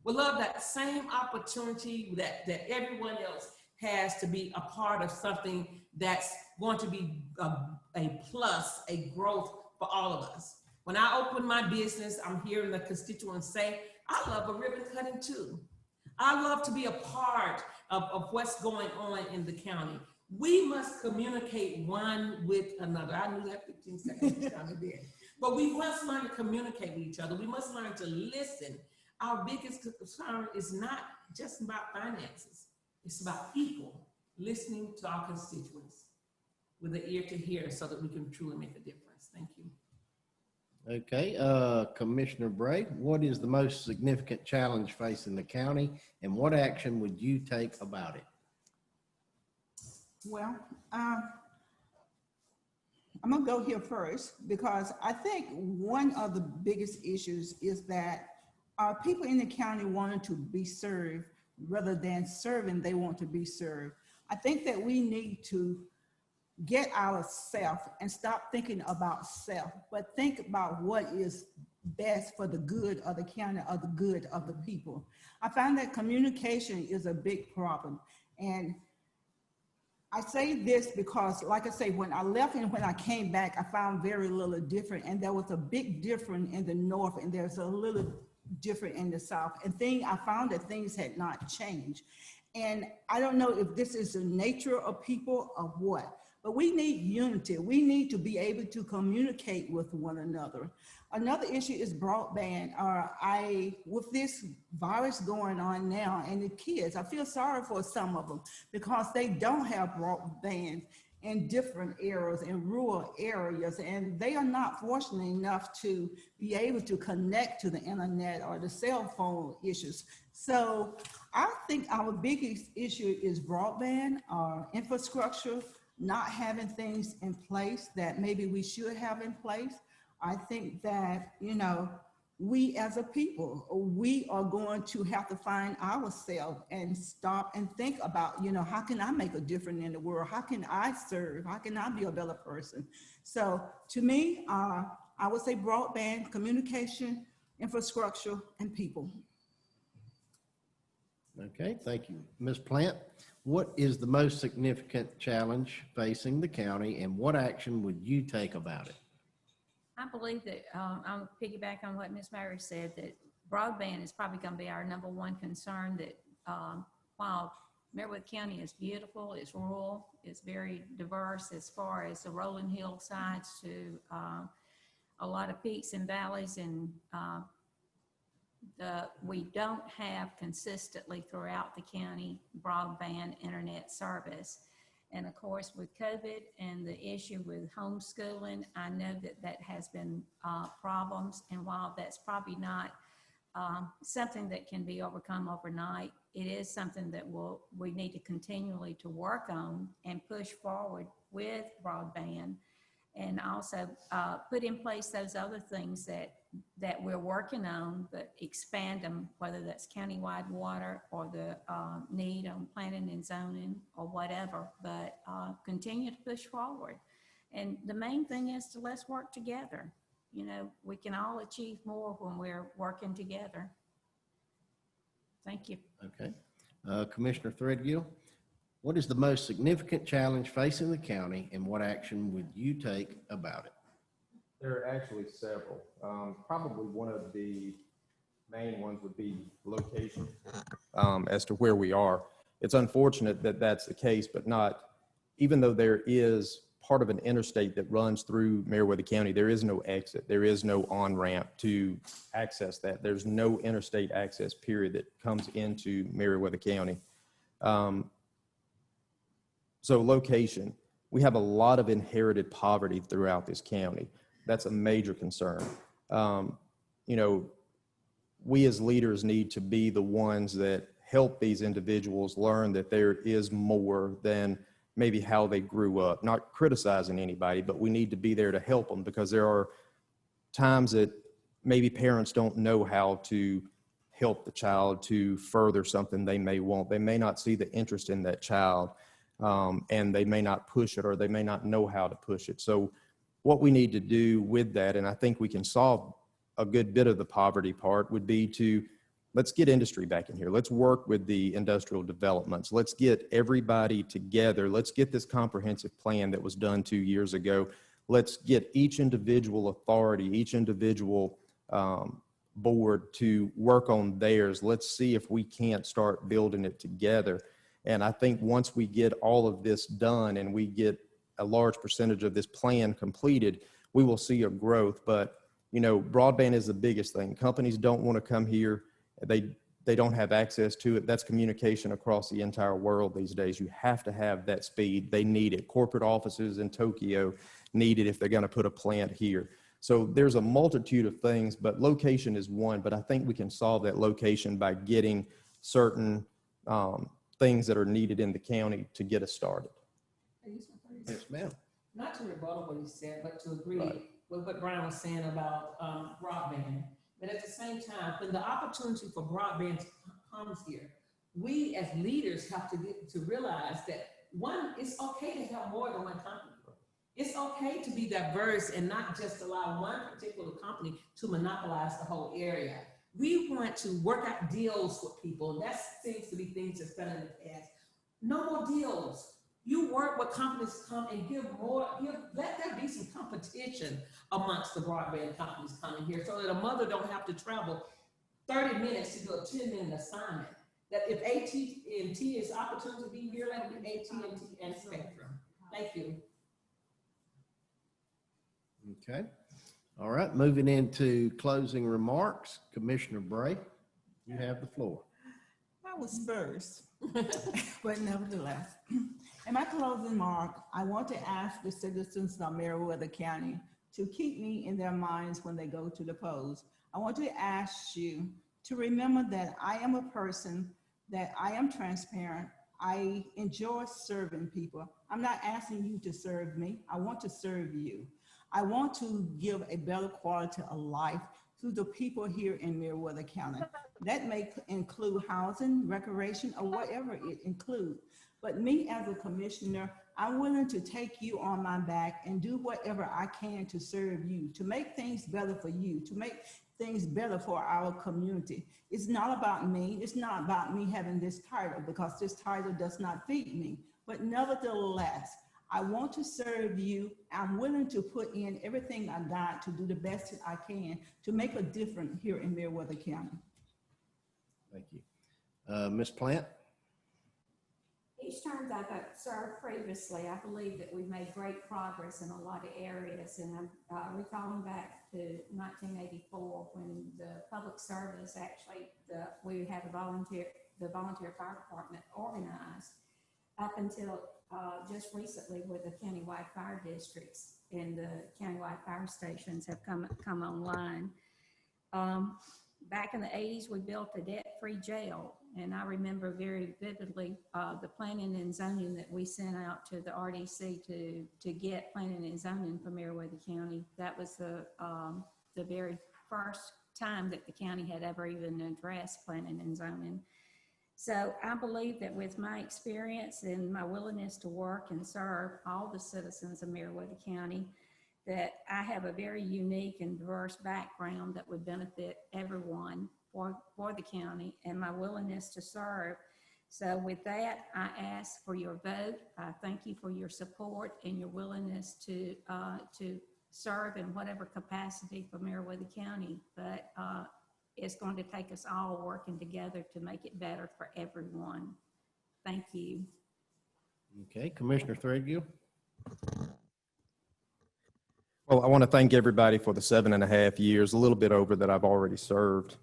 would love that same opportunity that everyone else has to be a part of something that's going to be a plus, a growth for all of us. When I open my business, I'm hearing the constituents say, I love a ribbon cutting too. I love to be a part of what's going on in the county. We must communicate one with another. I knew that 15 seconds down there. But we must learn to communicate with each other. We must learn to listen. Our biggest concern is not just about finances. It's about people listening to our constituents with an ear to hear so that we can truly make a difference. Thank you. Okay, Commissioner Bray, what is the most significant challenge facing the county and what action would you take about it? Well, I'm gonna go here first because I think one of the biggest issues is that people in the county wanted to be served rather than serving, they want to be served. I think that we need to get ourselves and stop thinking about self, but think about what is best for the good of the county or the good of the people. I find that communication is a big problem. And I say this because, like I say, when I left and when I came back, I found very little different. And there was a big difference in the north and there's a little different in the south. And I found that things had not changed. And I don't know if this is the nature of people or what, but we need unity. We need to be able to communicate with one another. Another issue is broadband. With this virus going on now and the kids, I feel sorry for some of them because they don't have broadband in different areas, in rural areas, and they are not fortunate enough to be able to connect to the internet or the cell phone issues. So I think our biggest issue is broadband, infrastructure, not having things in place that maybe we should have in place. I think that, we as a people, we are going to have to find ourselves and stop and think about, how can I make a difference in the world? How can I serve? How can I be a better person? So to me, I would say broadband, communication, infrastructure, and people. Okay, thank you. Ms. Plant, what is the most significant challenge facing the county and what action would you take about it? I believe that, I'll piggyback on what Ms. Mary said, that broadband is probably going to be our number one concern. That while Meriwether County is beautiful, it's rural, it's very diverse as far as the rolling hillsides to a lot of peaks and valleys, and we don't have consistently throughout the county broadband internet service. And of course, with COVID and the issue with homeschooling, I know that has been problems. And while that's probably not something that can be overcome overnight, it is something that we need to continually to work on and push forward with broadband, and also put in place those other things that we're working on, but expand them, whether that's countywide water or the need on planning and zoning or whatever, but continue to push forward. And the main thing is to let's work together. You know, we can all achieve more when we're working together. Thank you. Okay. Commissioner Threadgill, what is the most significant challenge facing the county and what action would you take about it? There are actually several. Probably one of the main ones would be location, as to where we are. It's unfortunate that that's the case, but not, even though there is part of an interstate that runs through Meriwether County, there is no exit. There is no on-ramp to access that. There's no interstate access, period, that comes into Meriwether County. So location, we have a lot of inherited poverty throughout this county. That's a major concern. You know, we as leaders need to be the ones that help these individuals learn that there is more than maybe how they grew up. Not criticizing anybody, but we need to be there to help them, because there are times that maybe parents don't know how to help the child to further something they may want. They may not see the interest in that child, and they may not push it, or they may not know how to push it. So what we need to do with that, and I think we can solve a good bit of the poverty part, would be to, let's get industry back in here. Let's work with the industrial developments. Let's get everybody together. Let's get this comprehensive plan that was done 2 years ago. Let's get each individual authority, each individual board to work on theirs. Let's see if we can't start building it together. And I think once we get all of this done and we get a large percentage of this plan completed, we will see a growth. But, you know, broadband is the biggest thing. Companies don't want to come here. They don't have access to it. That's communication across the entire world these days. You have to have that speed. They need it. Corporate offices in Tokyo need it if they're going to put a plant here. So there's a multitude of things, but location is one. But I think we can solve that location by getting certain things that are needed in the county to get us started. Yes, ma'am. Not to rebuttal what he said, but to agree Right. with what Brian was saying about broadband. But at the same time, when the opportunity for broadband comes here, we as leaders have to get to realize that, one, it's okay to have more than one company. It's okay to be diverse and not just allow one particular company to monopolize the whole area. We want to work out deals with people, and that seems to be things that's done in the past. No more deals. You work with companies, come and give more, let there be some competition amongst the broadband companies coming here, so that a mother don't have to travel 30 minutes to do a 10-minute assignment. That if AT&T is opportunity to be here, let it be AT&T and Spectrum. Thank you. Okay. All right, moving into closing remarks. Commissioner Bray, you have the floor. I was first, but nevertheless, in my closing remark, I want to ask the citizens of Meriwether County to keep me in their minds when they go to the polls. I want to ask you to remember that I am a person, that I am transparent. I enjoy serving people. I'm not asking you to serve me. I want to serve you. I want to give a better quality of life to the people here in Meriwether County. That may include housing, recreation, or whatever it includes. But me as a commissioner, I'm willing to take you on my back and do whatever I can to serve you, to make things better for you, to make things better for our community. It's not about me. It's not about me having this title, because this title does not feed me. But nevertheless, I want to serve you. I'm willing to put in everything I got to do the best that I can to make a difference here in Meriwether County. Thank you. Ms. Plant? Each term that I've served previously, I believe that we've made great progress in a lot of areas. And I'm recalling back to 1984 when the public service actually, we had the volunteer fire department organized up until just recently with the countywide fire districts and the countywide fire stations have come online. Back in the 80s, we built a debt-free jail. And I remember very vividly the planning and zoning that we sent out to the RDC to get planning and zoning for Meriwether County. That was the very first time that the county had ever even addressed planning and zoning. So I believe that with my experience and my willingness to work and serve all the citizens of Meriwether County, that I have a very unique and diverse background that would benefit everyone for the county, and my willingness to serve. So with that, I ask for your vote. I thank you for your support and your willingness to serve in whatever capacity for Meriwether County. But it's going to take us all working together to make it better for everyone. Thank you. Okay, Commissioner Threadgill. Well, I want to thank everybody for the 7.5 years, a little bit over that I've already served.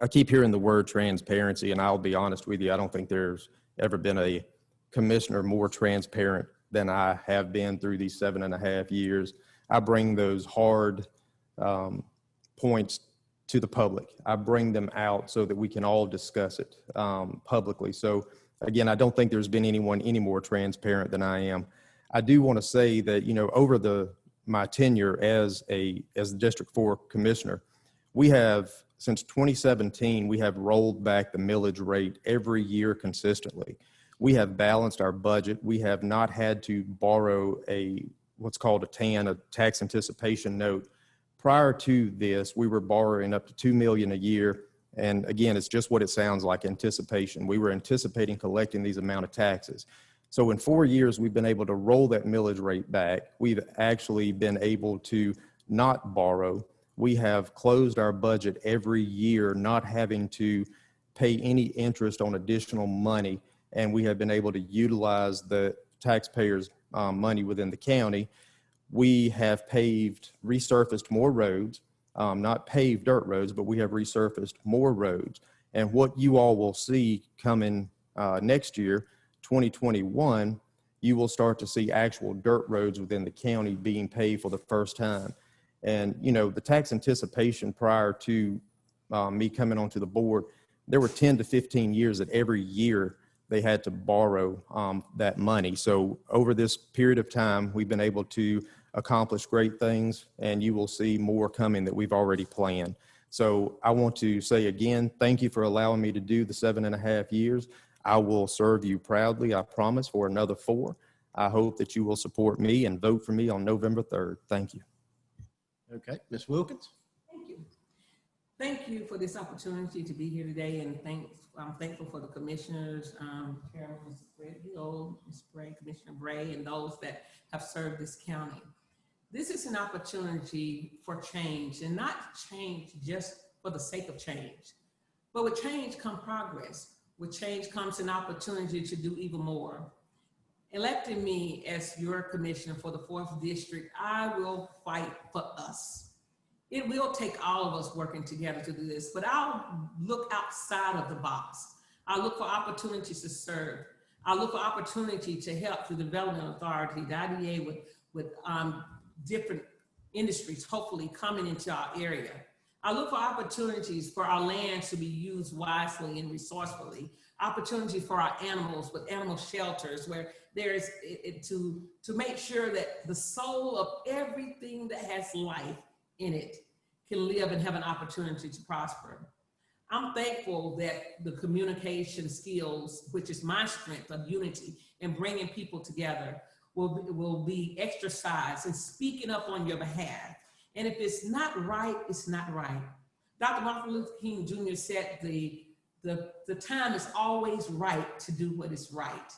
I keep hearing the word transparency, and I'll be honest with you, I don't think there's ever been a commissioner more transparent than I have been through these 7.5 years. I bring those hard points to the public. I bring them out so that we can all discuss it publicly. So again, I don't think there's been anyone any more transparent than I am. I do want to say that, you know, over my tenure as the District 4 Commissioner, we have, since 2017, we have rolled back the millage rate every year consistently. We have balanced our budget. We have not had to borrow what's called a TAN, a tax anticipation note. Prior to this, we were borrowing up to $2 million a year. And again, it's just what it sounds like, anticipation. We were anticipating collecting these amount of taxes. So in 4 years, we've been able to roll that millage rate back. We've actually been able to not borrow. We have closed our budget every year, not having to pay any interest on additional money. And we have been able to utilize the taxpayers' money within the county. We have resurfaced more roads, not paved dirt roads, but we have resurfaced more roads. And what you all will see coming next year, 2021, you will start to see actual dirt roads within the county being paved for the first time. And, you know, the tax anticipation prior to me coming onto the board, there were 10 to 15 years that every year they had to borrow that money. So over this period of time, we've been able to accomplish great things, and you will see more coming that we've already planned. So I want to say again, thank you for allowing me to do the 7.5 years. I will serve you proudly, I promise, for another 4. I hope that you will support me and vote for me on November 3rd. Thank you. Okay, Ms. Wilkins. Thank you. Thank you for this opportunity to be here today, and I'm thankful for the commissioners, Chairman Mr. Fred Hill, Ms. Bray, Commissioner Bray, and those that have served this county. This is an opportunity for change, and not change just for the sake of change. But with change comes progress. With change comes an opportunity to do even more. Electing me as your commissioner for the 4th District, I will fight for us. It will take all of us working together to do this, but I'll look outside of the box. I'll look for opportunities to serve. I'll look for opportunity to help the Development Authority, the IDA, with different industries hopefully coming into our area. I look for opportunities for our land to be used wisely and resourcefully, opportunity for our animals with animal shelters where there is to make sure that the soul of everything that has life in it can live and have an opportunity to prosper. I'm thankful that the communication skills, which is my strength of unity and bringing people together, will be exercised and speaking up on your behalf. And if it's not right, it's not right. Dr. Martin Luther King Jr. said the time is always right to do what is right.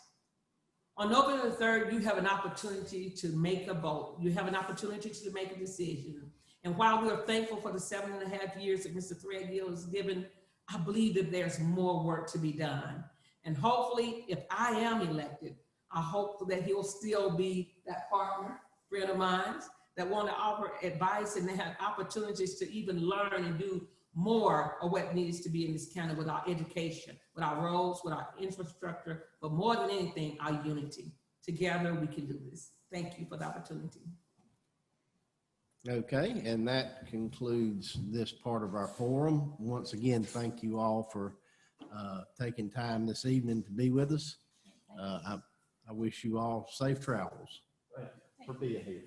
On November 3rd, you have an opportunity to make a vote. You have an opportunity to make a decision. And while we are thankful for the 7.5 years that Mr. Threadgill has given, I believe that there's more work to be done. And hopefully, if I am elected, I hope that he'll still be that partner, friend of mine, that want to offer advice and they have opportunities to even learn and do more of what needs to be in this county with our education, with our roads, with our infrastructure, but more than anything, our unity. Together, we can do this. Thank you for the opportunity. Okay, and that concludes this part of our forum. Once again, thank you all for taking time this evening to be with us. I wish you all safe travels. Thank you for being here.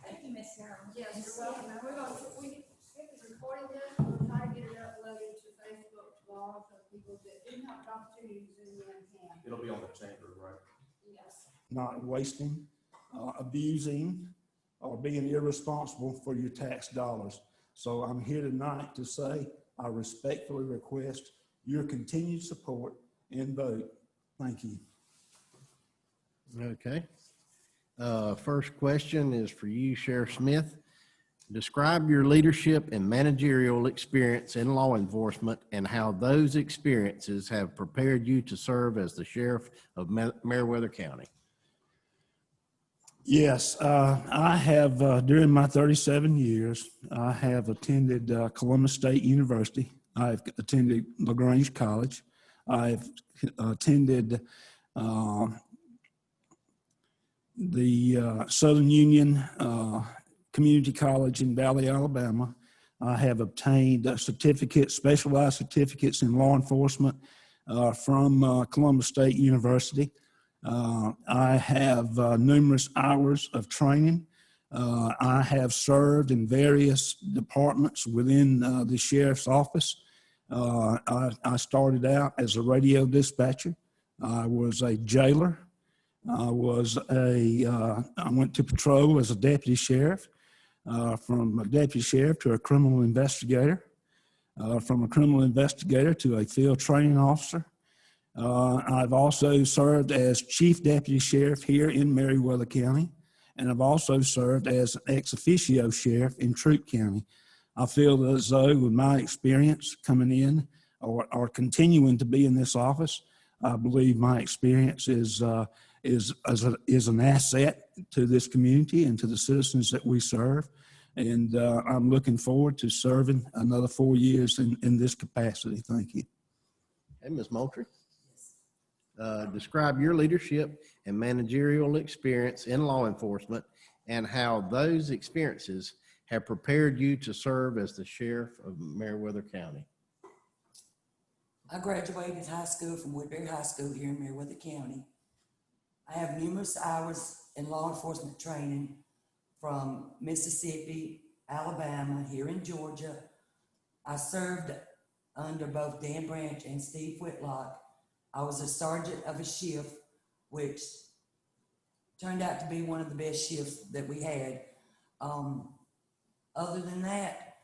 Thank you, Ms. Sarah. Yes, you're welcome. Now, we get this recording done, we'll try to get it uploaded to Facebook tomorrow, so people that didn't have an opportunity to Zoom in can. It'll be on the chamber, right? Yes. Not wasting, abusing, or being irresponsible for your tax dollars. So I'm here tonight to say I respectfully request your continued support and vote. Thank you. Okay. First question is for you, Sheriff Smith. Describe your leadership and managerial experience in law enforcement and how those experiences have prepared you to serve as the sheriff of Meriwether County. Yes, I have, during my 37 years, I have attended Columbus State University. I've attended LaGrange College. I've attended the Southern Union Community College in Valley, Alabama. I have obtained certificates, specialized certificates in law enforcement from Columbus State University. I have numerous hours of training. I have served in various departments within the sheriff's office. I started out as a radio dispatcher. I was a jailer. I went to patrol as a deputy sheriff, from a deputy sheriff to a criminal investigator, from a criminal investigator to a field training officer. I've also served as chief deputy sheriff here in Meriwether County, and I've also served as an ex officio sheriff in Troup County. I feel as though with my experience coming in or continuing to be in this office, I believe my experience is an asset to this community and to the citizens that we serve. And I'm looking forward to serving another 4 years in this capacity. Thank you. Hey, Ms. Moultrie. Describe your leadership and managerial experience in law enforcement and how those experiences have prepared you to serve as the sheriff of Meriwether County. I graduated high school from Woodbury High School here in Meriwether County. I have numerous hours in law enforcement training from Mississippi, Alabama, here in Georgia. I served under both Dan Branch and Steve Whitlock. I was a sergeant of a shift, which turned out to be one of the best shifts that we had. Other than that,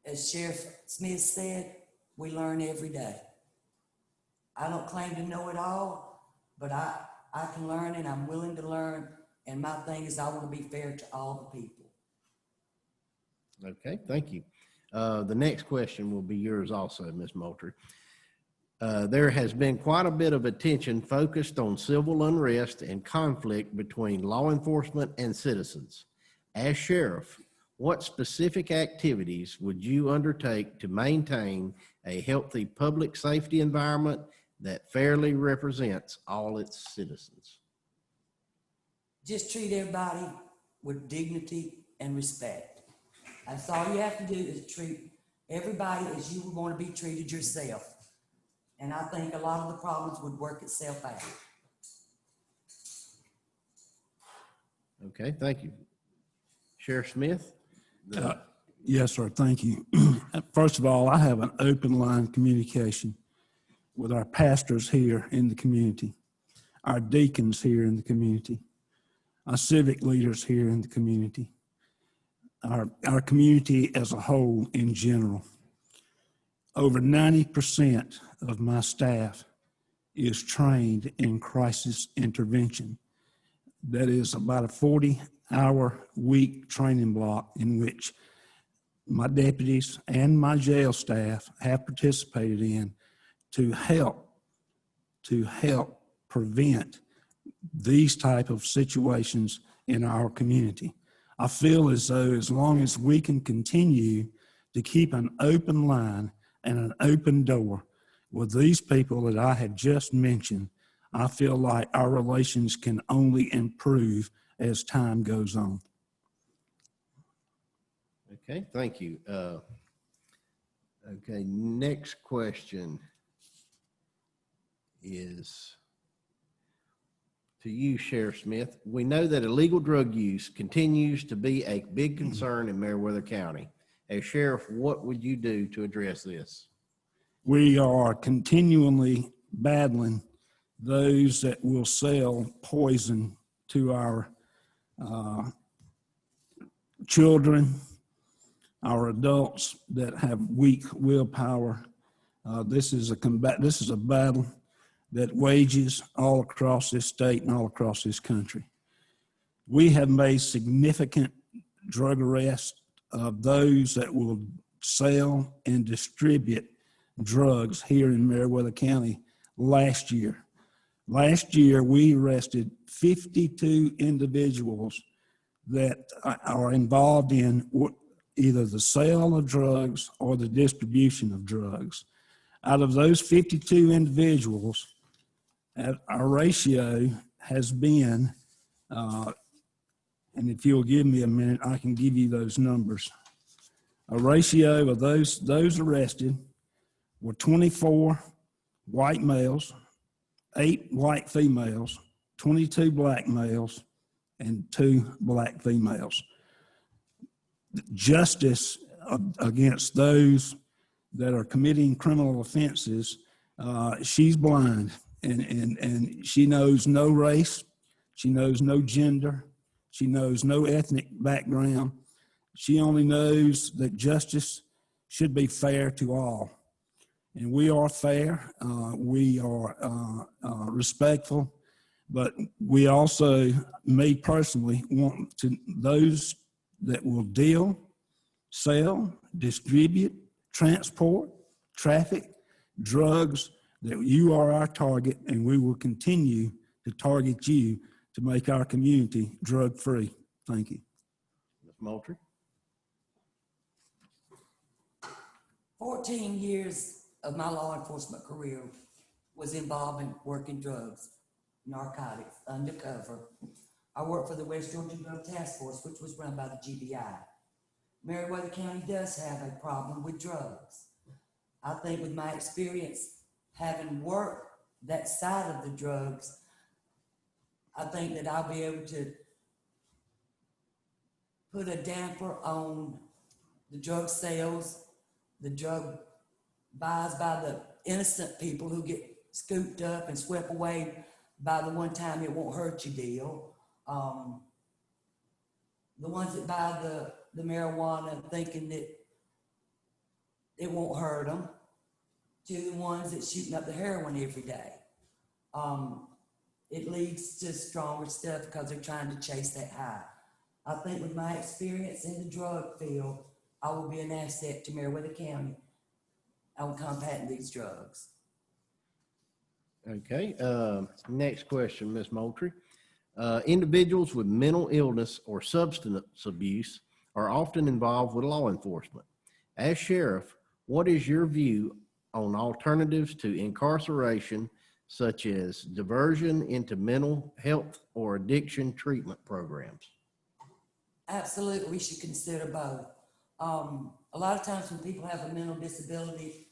as Sheriff Smith said, we learn every day. I don't claim to know it all, but I can learn and I'm willing to learn. And my thing is I want to be fair to all the people. Okay, thank you. The next question will be yours also, Ms. Moultrie. There has been quite a bit of attention focused on civil unrest and conflict between law enforcement and citizens. As sheriff, what specific activities would you undertake to maintain a healthy public safety environment that fairly represents all its citizens? Just treat everybody with dignity and respect. That's all you have to do is treat everybody as you would want to be treated yourself. And I think a lot of the problems would work itself out. Okay, thank you. Sheriff Smith? Yes, sir. Thank you. First of all, I have an open line of communication with our pastors here in the community, our deacons here in the community, our civic leaders here in the community, our community as a whole in general. Over 90% of my staff is trained in crisis intervention. That is about a 40-hour week training block in which my deputies and my jail staff have participated in to help prevent these type of situations in our community. I feel as though as long as we can continue to keep an open line and an open door with these people that I have just mentioned, I feel like our relations can only improve as time goes on. Okay, thank you. Okay, next question is to you, Sheriff Smith. We know that illegal drug use continues to be a big concern in Meriwether County. As sheriff, what would you do to address this? We are continually battling those that will sell poison to our children, our adults that have weak willpower. This is a battle that wages all across this state and all across this country. We have made significant drug arrests of those that will sell and distribute drugs here in Meriwether County last year. Last year, we arrested 52 individuals that are involved in either the sale of drugs or the distribution of drugs. Out of those 52 individuals, our ratio has been, and if you'll give me a minute, I can give you those numbers. A ratio of those arrested were 24 white males, 8 white females, 22 black males, and 2 black females. Justice against those that are committing criminal offenses, she's blind, and she knows no race, she knows no gender, she knows no ethnic background. She only knows that justice should be fair to all. And we are fair, we are respectful, but we also, me personally, want to those that will deal, sell, distribute, transport, traffic, drugs, that you are our target, and we will continue to target you to make our community drug-free. Thank you. Ms. Moultrie? 14 years of my law enforcement career was involved in working drugs, narcotics, undercover. I worked for the West Georgia Drug Task Force, which was run by the GBI. Meriwether County does have a problem with drugs. I think with my experience having worked that side of the drugs, I think that I'll be able to put a damper on the drug sales, the drug buys by the innocent people who get scooped up and swept away by the one time it won't hurt you deal. The ones that buy the marijuana thinking that it won't hurt them, to the ones that shooting up the heroin every day. It leads to stronger stuff because they're trying to chase that high. I think with my experience in the drug field, I will be an asset to Meriwether County on combating these drugs. Okay, next question, Ms. Moultrie. Individuals with mental illness or substance abuse are often involved with law enforcement. As sheriff, what is your view on alternatives to incarceration, such as diversion into mental health or addiction treatment programs? Absolutely, we should consider both. A lot of times when people have a mental disability,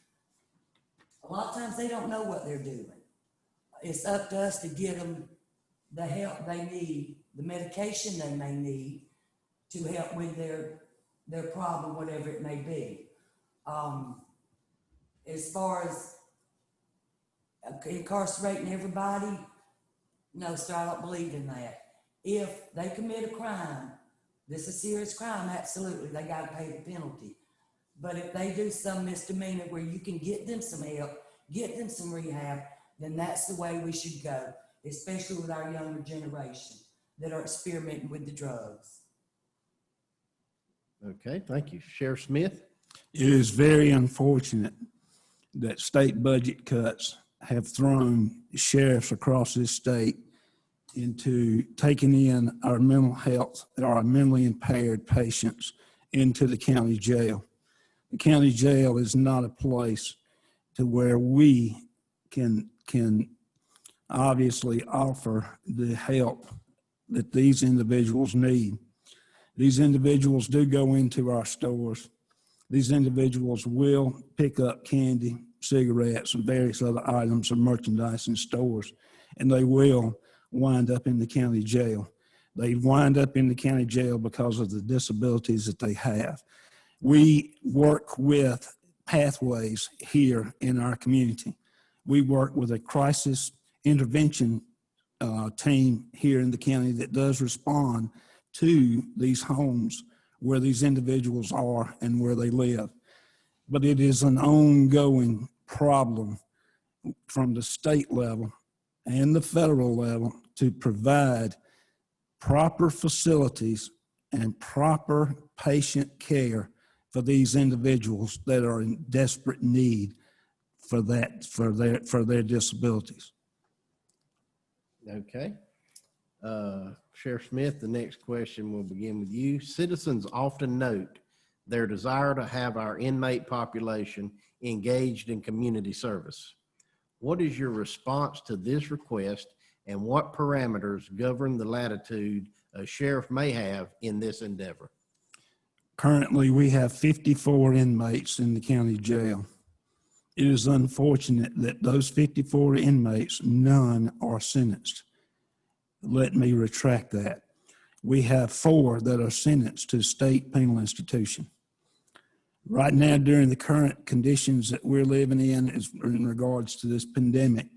a lot of times they don't know what they're doing. It's up to us to get them the help they need, the medication they may need to help with their problem, whatever it may be. As far as incarcerating everybody, no, sir, I don't believe in that. If they commit a crime, this is a serious crime, absolutely, they gotta pay the penalty. But if they do some misdemeanor where you can get them some help, get them some rehab, then that's the way we should go, especially with our younger generation that are experimenting with the drugs. Okay, thank you. Sheriff Smith? It is very unfortunate that state budget cuts have thrown sheriffs across this state into taking in our mental health, our mentally impaired patients into the county jail. The county jail is not a place to where we can obviously offer the help that these individuals need. These individuals do go into our stores. These individuals will pick up candy, cigarettes, and various other items of merchandise in stores, and they will wind up in the county jail. They wind up in the county jail because of the disabilities that they have. We work with pathways here in our community. We work with a crisis intervention team here in the county that does respond to these homes where these individuals are and where they live. But it is an ongoing problem from the state level and the federal level to provide proper facilities and proper patient care for these individuals that are in desperate need for their disabilities. Okay. Sheriff Smith, the next question will begin with you. Citizens often note their desire to have our inmate population engaged in community service. What is your response to this request, and what parameters govern the latitude a sheriff may have in this endeavor? Currently, we have 54 inmates in the county jail. It is unfortunate that those 54 inmates, none are sentenced. Let me retract that. We have 4 that are sentenced to state penal institution. Right now, during the current conditions that we're living in regards to this pandemic,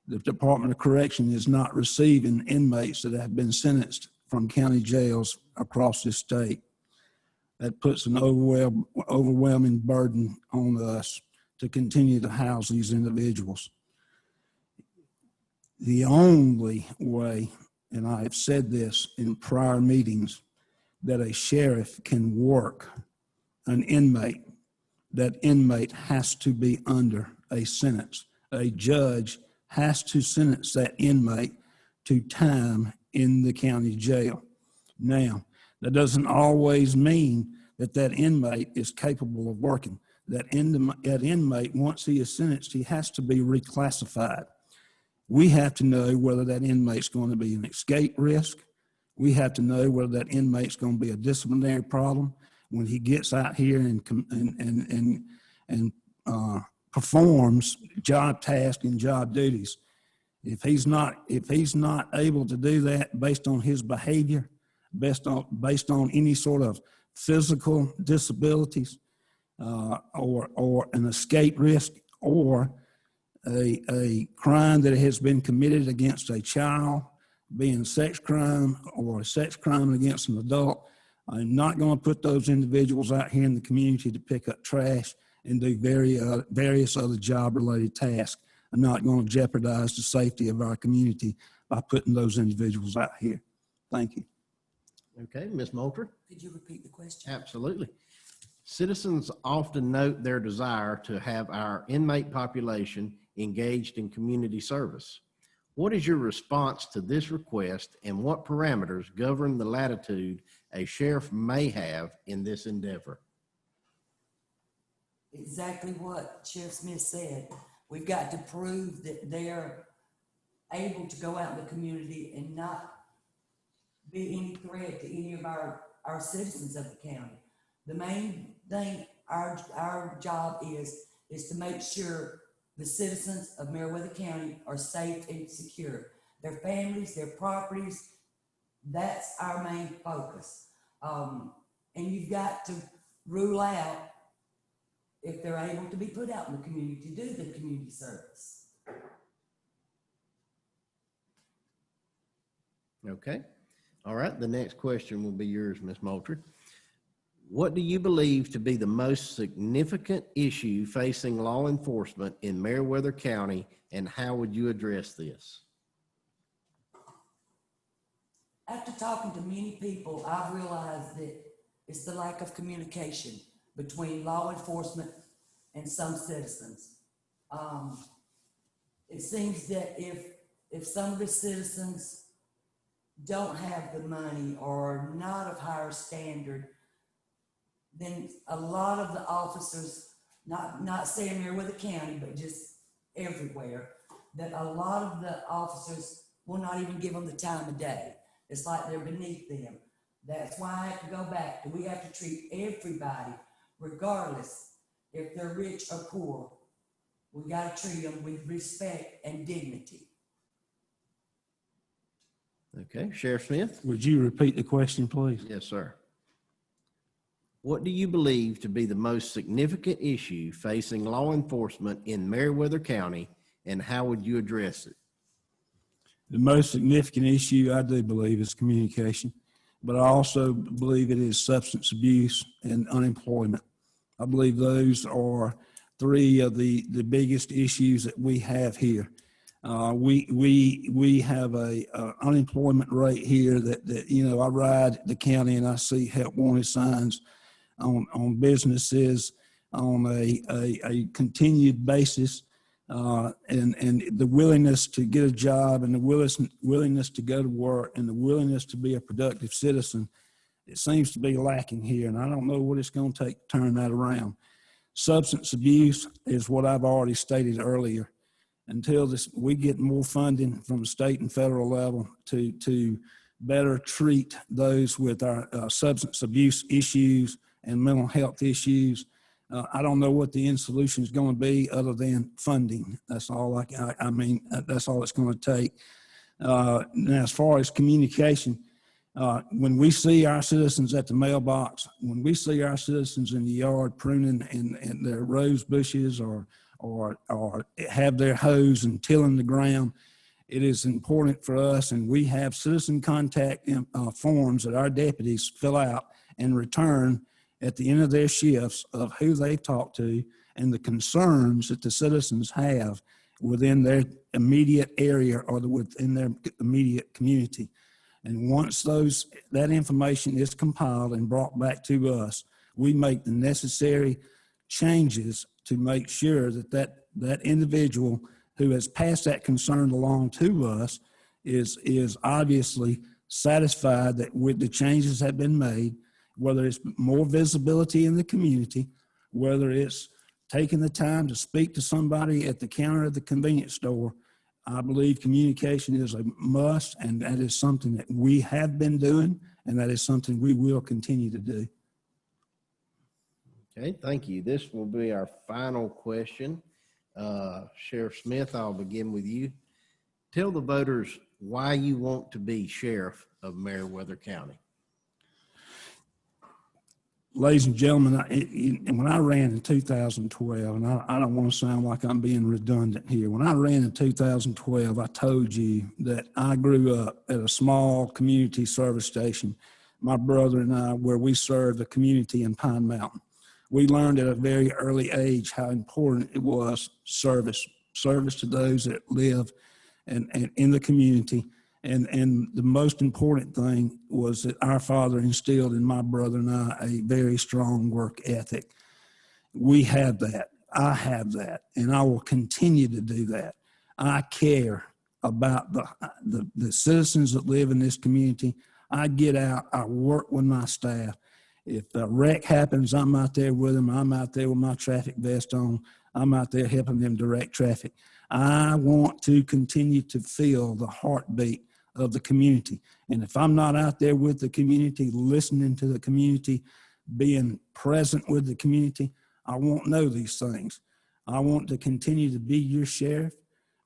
the Department of Correction is not receiving inmates that have been sentenced from county jails across this state. That puts an overwhelming burden on us to continue to house these individuals. The only way, and I have said this in prior meetings, that a sheriff can work an inmate, that inmate has to be under a sentence. A judge has to sentence that inmate to time in the county jail. Now, that doesn't always mean that that inmate is capable of working. That inmate, once he is sentenced, he has to be reclassified. We have to know whether that inmate's going to be an escape risk. We have to know whether that inmate's going to be a disciplinary problem when he gets out here and performs job tasks and job duties. If he's not able to do that based on his behavior, based on any sort of physical disabilities, or an escape risk, or a crime that has been committed against a child, being a sex crime or a sex crime against an adult, I'm not going to put those individuals out here in the community to pick up trash and do various other job-related tasks. I'm not going to jeopardize the safety of our community by putting those individuals out here. Thank you. Okay, Ms. Moultrie? Could you repeat the question? Absolutely. Citizens often note their desire to have our inmate population engaged in community service. What is your response to this request, and what parameters govern the latitude a sheriff may have in this endeavor? Exactly what Sheriff Smith said. We've got to prove that they're able to go out in the community and not be any threat to any of our citizens of the county. The main thing our job is to make sure the citizens of Meriwether County are safe and secure. Their families, their properties, that's our main focus. And you've got to rule out if they're able to be put out in the community to do the community service. Okay. All right. The next question will be yours, Ms. Moultrie. What do you believe to be the most significant issue facing law enforcement in Meriwether County, and how would you address this? After talking to many people, I've realized that it's the lack of communication between law enforcement and some citizens. It seems that if some of the citizens don't have the money or not of higher standard, then a lot of the officers, not saying Meriwether County, but just everywhere, that a lot of the officers will not even give them the time of day. It's like they're beneath them. That's why I have to go back. We have to treat everybody, regardless if they're rich or poor. We got to treat them with respect and dignity. Okay. Sheriff Smith? Would you repeat the question, please? Yes, sir. What do you believe to be the most significant issue facing law enforcement in Meriwether County, and how would you address it? The most significant issue, I do believe, is communication, but I also believe it is substance abuse and unemployment. I believe those are three of the biggest issues that we have here. We have a unemployment rate here that, you know, I ride the county and I see help wanted signs on businesses on a continued basis. And the willingness to get a job and the willingness to go to work and the willingness to be a productive citizen, it seems to be lacking here. And I don't know what it's going to take to turn that around. Substance abuse is what I've already stated earlier. Until we get more funding from the state and federal level to better treat those with our substance abuse issues and mental health issues, I don't know what the end solution is going to be other than funding. That's all I mean, that's all it's going to take. Now, as far as communication, when we see our citizens at the mailbox, when we see our citizens in the yard pruning and their rose bushes or have their hose and tilling the ground, it is important for us, and we have citizen contact forms that our deputies fill out and return at the end of their shifts of who they talk to and the concerns that the citizens have within their immediate area or within their immediate community. And once that information is compiled and brought back to us, we make the necessary changes to make sure that individual who has passed that concern along to us is obviously satisfied that with the changes have been made, whether it's more visibility in the community, whether it's taking the time to speak to somebody at the counter of the convenience store. I believe communication is a must, and that is something that we have been doing, and that is something we will continue to do. Okay, thank you. This will be our final question. Sheriff Smith, I'll begin with you. Tell the voters why you want to be sheriff of Meriwether County. Ladies and gentlemen, when I ran in 2012, and I don't want to sound like I'm being redundant here. When I ran in 2012, I told you that I grew up at a small community service station, my brother and I, where we served the community in Pine Mountain. We learned at a very early age how important it was service to those that live and in the community. And the most important thing was that our father instilled in my brother and I a very strong work ethic. We have that. I have that. And I will continue to do that. I care about the citizens that live in this community. I get out. I work with my staff. If a wreck happens, I'm out there with them. I'm out there with my traffic vest on. I'm out there helping them direct traffic. I want to continue to feel the heartbeat of the community. And if I'm not out there with the community, listening to the community, being present with the community, I won't know these things. I want to continue to be your sheriff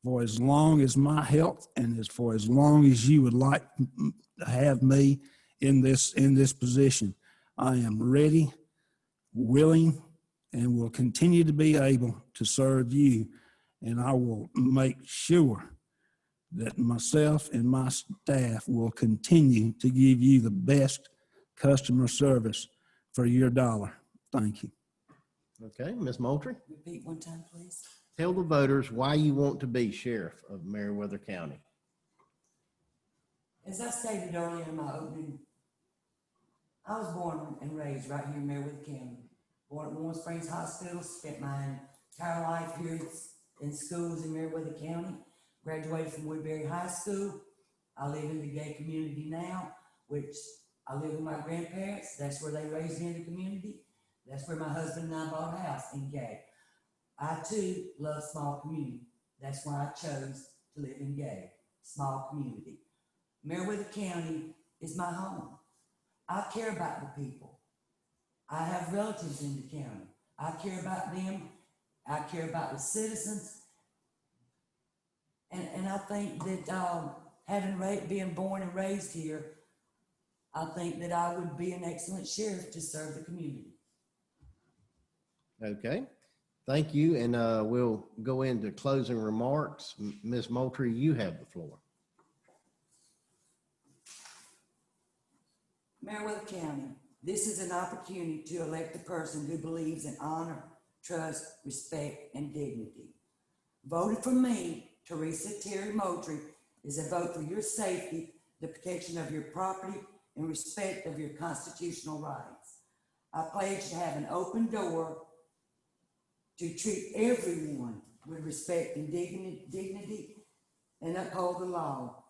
for as long as my health and for as long as you would like to have me in this position. I am ready, willing, and will continue to be able to serve you. And I will make sure that myself and my staff will continue to give you the best customer service for your dollar. Thank you. Okay, Ms. Moultrie, Repeat one time, please. tell the voters why you want to be sheriff of Meriwether County. As I stated earlier in my opening, I was born and raised right here in Meriwether County. Born at Warm Springs High School, spent my entire life here in schools in Meriwether County. Graduated from Woodbury High School. I live in the gay community now, which I live with my grandparents. That's where they raised me in the community. That's where my husband and I bought a house in gay. I too love small community. That's why I chose to live in gay, small community. Meriwether County is my home. I care about the people. I have relatives in the county. I care about them. I care about the citizens. And I think that being born and raised here, I think that I would be an excellent sheriff to serve the community. Okay, thank you, and we'll go into closing remarks. Ms. Moultrie, you have the floor. Meriwether County, this is an opportunity to elect a person who believes in honor, trust, respect, and dignity. Voting for me, Teresa Terry Moultrie, is a vote for your safety, the protection of your property, and respect of your constitutional rights. I pledge to have an open door to treat everyone with respect and dignity and uphold the law.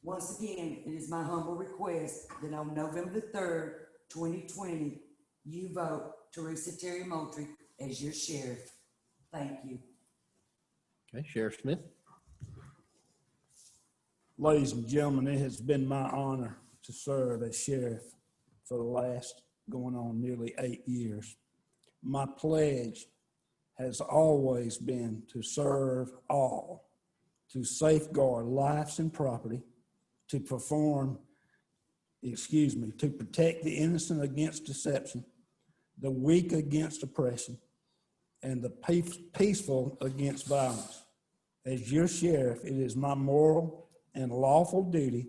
Once again, it is my humble request that on November the 3rd, 2020, you vote Teresa Terry Moultrie as your sheriff. Thank you. Okay, Sheriff Smith. Ladies and gentlemen, it has been my honor to serve as sheriff for the last going on nearly 8 years. My pledge has always been to serve all, to safeguard lives and property, to protect the innocent against deception, the weak against oppression, and the peaceful against violence. As your sheriff, it is my moral and lawful duty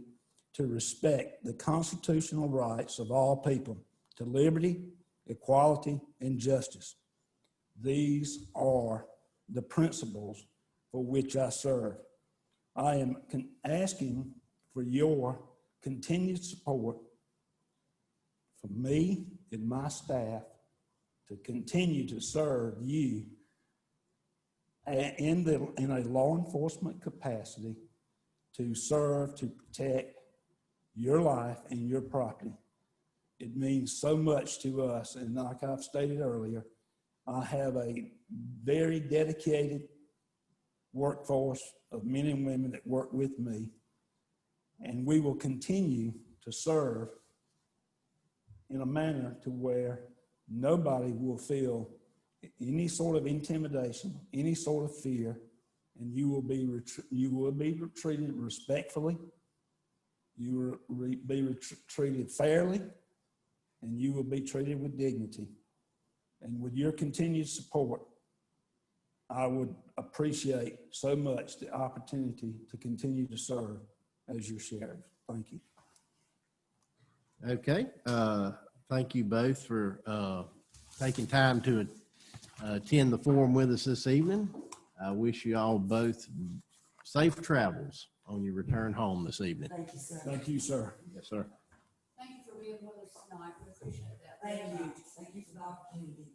to respect the constitutional rights of all people to liberty, equality, and justice. These are the principles for which I serve. I am asking for your continued support for me and my staff to continue to serve you in a law enforcement capacity, to serve to protect your life and your property. It means so much to us, and like I've stated earlier, I have a very dedicated workforce of men and women that work with me, and we will continue to serve in a manner to where nobody will feel any sort of intimidation, any sort of fear, and you will be treated respectfully, you will be treated fairly, and you will be treated with dignity. And with your continued support, I would appreciate so much the opportunity to continue to serve as your sheriff. Thank you. Okay, thank you both for taking time to attend the forum with us this evening. I wish you all both safe travels on your return home this evening. Thank you, sir. Thank you, sir. Yes, sir. Thank you for being with us tonight. We appreciate that. Thank you. Thank you for the opportunity.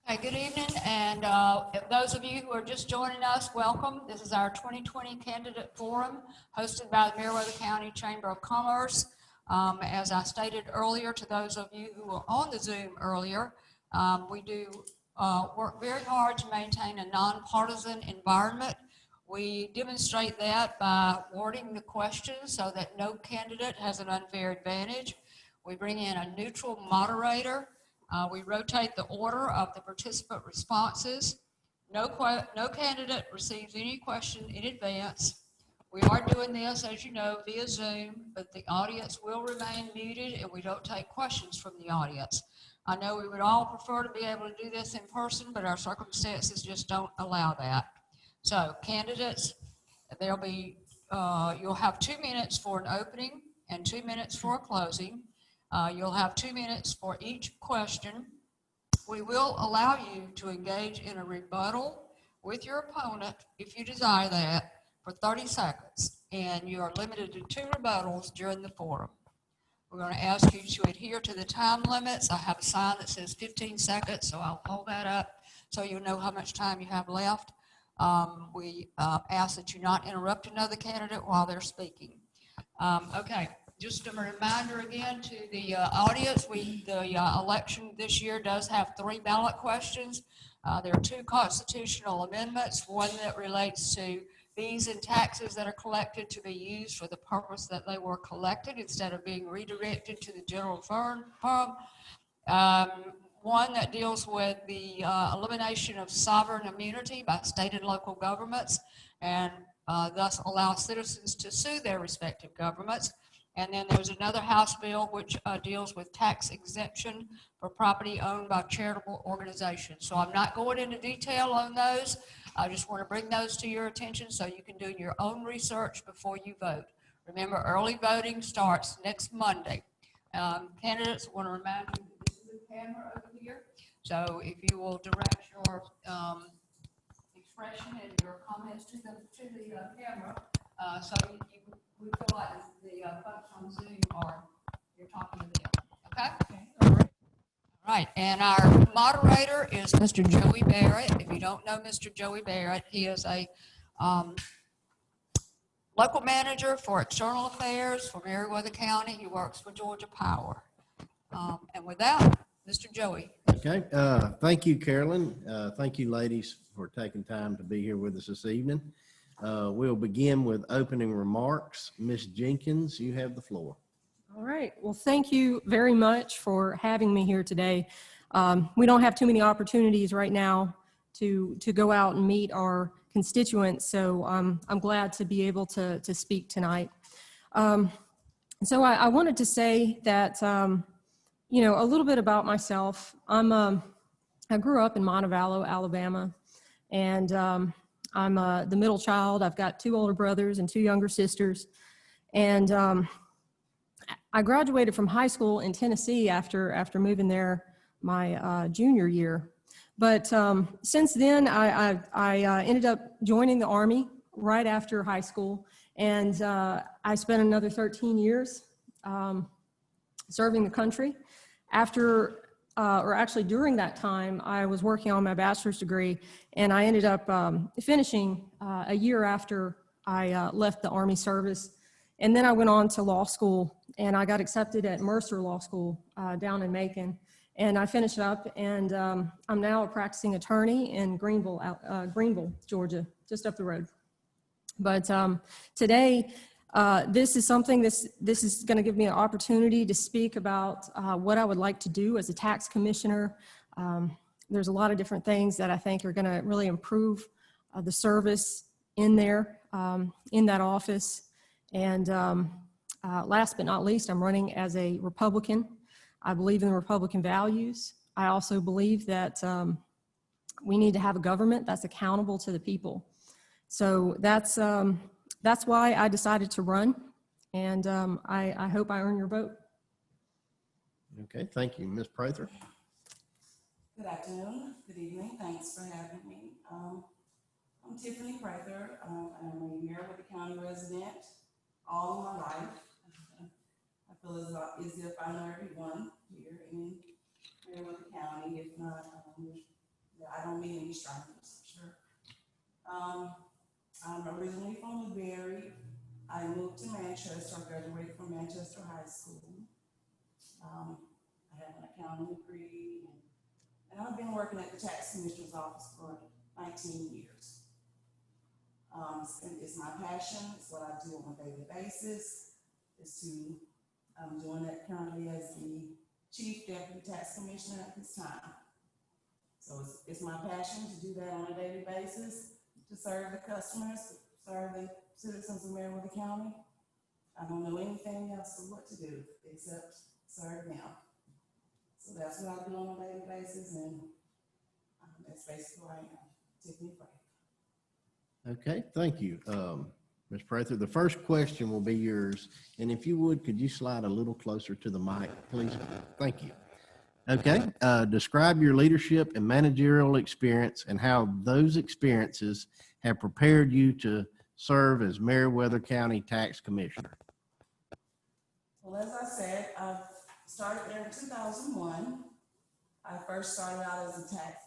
Hey, good evening, and if those of you who are just joining us, welcome. This is our 2020 Candidate Forum hosted by the Meriwether County Chamber of Commerce. As I stated earlier, to those of you who were on the Zoom earlier, we do work very hard to maintain a nonpartisan environment. We demonstrate that by wording the questions so that no candidate has an unfair advantage. We bring in a neutral moderator. We rotate the order of the participant responses. No candidate receives any question in advance. We are doing this, as you know, via Zoom, but the audience will remain muted and we don't take questions from the audience. I know we would all prefer to be able to do this in person, but our circumstances just don't allow that. So candidates, there'll be, you'll have 2 minutes for an opening and 2 minutes for a closing. You'll have 2 minutes for each question. We will allow you to engage in a rebuttal with your opponent, if you desire that, for 30 seconds. And you are limited to 2 rebuttals during the forum. We're going to ask you to adhere to the time limits. I have a sign that says 15 seconds, so I'll hold that up so you'll know how much time you have left. We ask that you not interrupt another candidate while they're speaking. Okay. Just a reminder again to the audience, the election this year does have 3 ballot questions. There are 2 constitutional amendments, one that relates to fees and taxes that are collected to be used for the purpose that they were collected instead of being redirected to the general fund. One that deals with the elimination of sovereign immunity by state and local governments, and thus allow citizens to sue their respective governments. And then there's another House bill which deals with tax exemption for property owned by charitable organizations. So I'm not going into detail on those. I just want to bring those to your attention so you can do your own research before you vote. Remember, early voting starts next Monday. Candidates, want to remind you that this is a camera over here. So if you will direct your expression and your comments to the camera, so we feel like the folks on Zoom are, you're talking to them, okay? All right, and our moderator is Mr. Joey Barrett. If you don't know Mr. Joey Barrett, he is a local manager for external affairs for Meriwether County. He works for Georgia Power. And with that, Mr. Joey. Okay, thank you, Carolyn. Thank you, ladies, for taking time to be here with us this evening. We'll begin with opening remarks. Ms. Jenkins, you have the floor. All right. Well, thank you very much for having me here today. We don't have too many opportunities right now to go out and meet our constituents, so I'm glad to be able to speak tonight. So I wanted to say that, you know, a little bit about myself. I grew up in Montevallo, Alabama, and I'm the middle child. I've got 2 older brothers and 2 younger sisters, and I graduated from high school in Tennessee after moving there my junior year. But since then, I ended up joining the Army right after high school, and I spent another 13 years serving the country. After, or actually during that time, I was working on my bachelor's degree, and I ended up finishing a year after I left the Army service. And then I went on to law school, and I got accepted at Mercer Law School down in Macon. And I finished up, and I'm now a practicing attorney in Greenville, Georgia, just up the road. But today, this is something, this is going to give me an opportunity to speak about what I would like to do as a tax commissioner. There's a lot of different things that I think are going to really improve the service in there, in that office. And last but not least, I'm running as a Republican. I believe in the Republican values. I also believe that we need to have a government that's accountable to the people. So that's why I decided to run, and I hope I earn your vote. Okay, thank you. Ms. Prather? Good afternoon, good evening, thanks for having me. I'm Tiffany Prather. I'm a Meriwether County resident all my life. I feel as if I know everyone here in Meriwether County, if not, I don't meet any strangers, sure. I'm originally from Woodbury. I moved to Manchester. I graduated from Manchester High School. I have an accounting degree, and I've been working at the tax commissioner's office for 19 years. It's my passion. It's what I do on a daily basis. I'm doing that currently as the chief deputy tax commissioner at this time. So it's my passion to do that on a daily basis, to serve the customers, serve the citizens of Meriwether County. I don't know anything else of what to do except serve them. So that's what I do on a daily basis, and that's basically who I am, Tiffany Prather. Okay, thank you. Ms. Prather, the first question will be yours. And if you would, could you slide a little closer to the mic, please? Thank you. Okay, describe your leadership and managerial experience and how those experiences have prepared you to serve as Meriwether County Tax Commissioner. Well, as I said, I started there in 2001. I first started out as a tax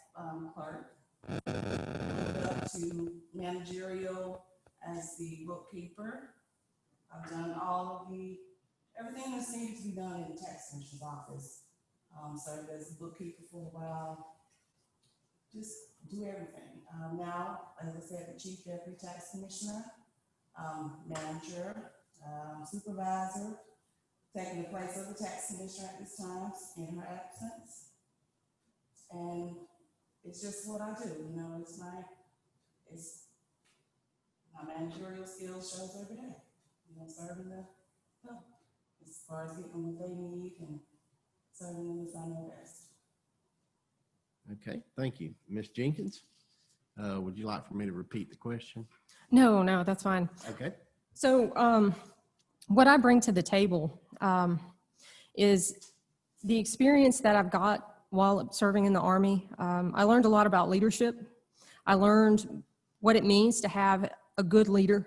clerk, moved up to managerial as the bookkeeper. I've done all of the everything that's needed to be done in the tax commissioner's office. Served as a bookkeeper for a while, just do everything. Now, as I said, the chief deputy tax commissioner, manager, supervisor, taking the place of the tax commissioner at this time in her absence. And it's just what I do, you know, it's my managerial skills shows every day, you know, serving the help as far as getting what they need and serving them as I know best. Okay, thank you. Ms. Jenkins, would you like for me to repeat the question? No, that's fine. Okay. So what I bring to the table is the experience that I've got while serving in the Army. I learned a lot about leadership. I learned what it means to have a good leader.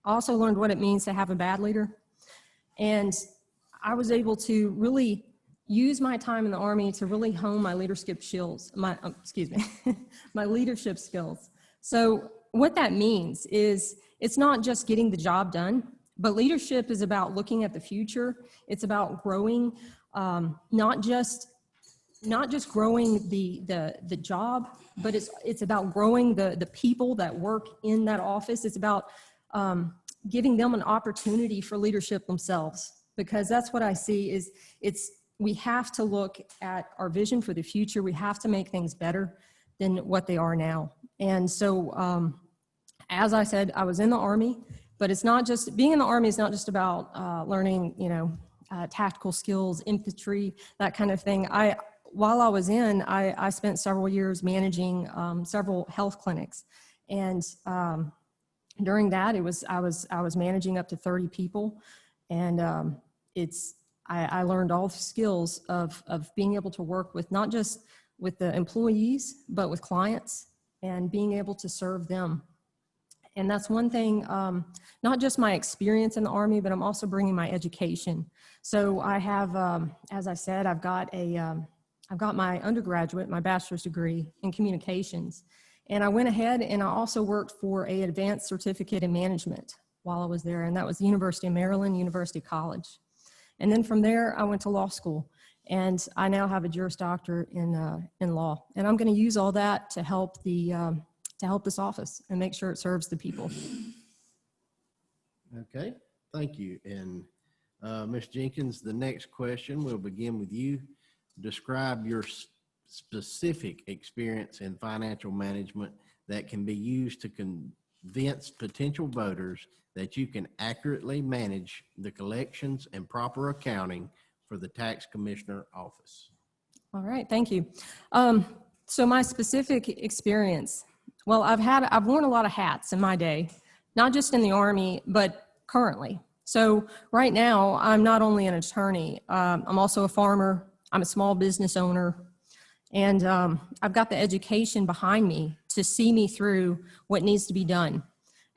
I also learned what it means to have a bad leader. And I was able to really use my time in the Army to really hone my leadership skills, my leadership skills. So what that means is it's not just getting the job done, but leadership is about looking at the future. It's about growing, not just growing the job, but it's about growing the people that work in that office. It's about giving them an opportunity for leadership themselves, because that's what I see is we have to look at our vision for the future. We have to make things better than what they are now. And so, as I said, I was in the Army, but it's not just, being in the Army is not just about learning, tactical skills, infantry, that kind of thing. While I was in, I spent several years managing several health clinics. And during that, I was managing up to 30 people. And I learned all the skills of being able to work with not just with the employees, but with clients and being able to serve them. And that's one thing, not just my experience in the Army, but I'm also bringing my education. So I have, as I said, I've got my undergraduate, my bachelor's degree in communications. And I went ahead and I also worked for an advanced certificate in management while I was there. And that was the University of Maryland, University College. And then from there, I went to law school. And I now have a Juris Doctorate in law. And I'm going to use all that to help this office and make sure it serves the people. Okay, thank you. And Ms. Jenkins, the next question will begin with you. Describe your specific experience in financial management that can be used to convince potential voters that you can accurately manage the collections and proper accounting for the tax commissioner office. All right, thank you. So my specific experience, well, I've worn a lot of hats in my day, not just in the Army, but currently. So right now, I'm not only an attorney, I'm also a farmer, I'm a small business owner, and I've got the education behind me to see me through what needs to be done.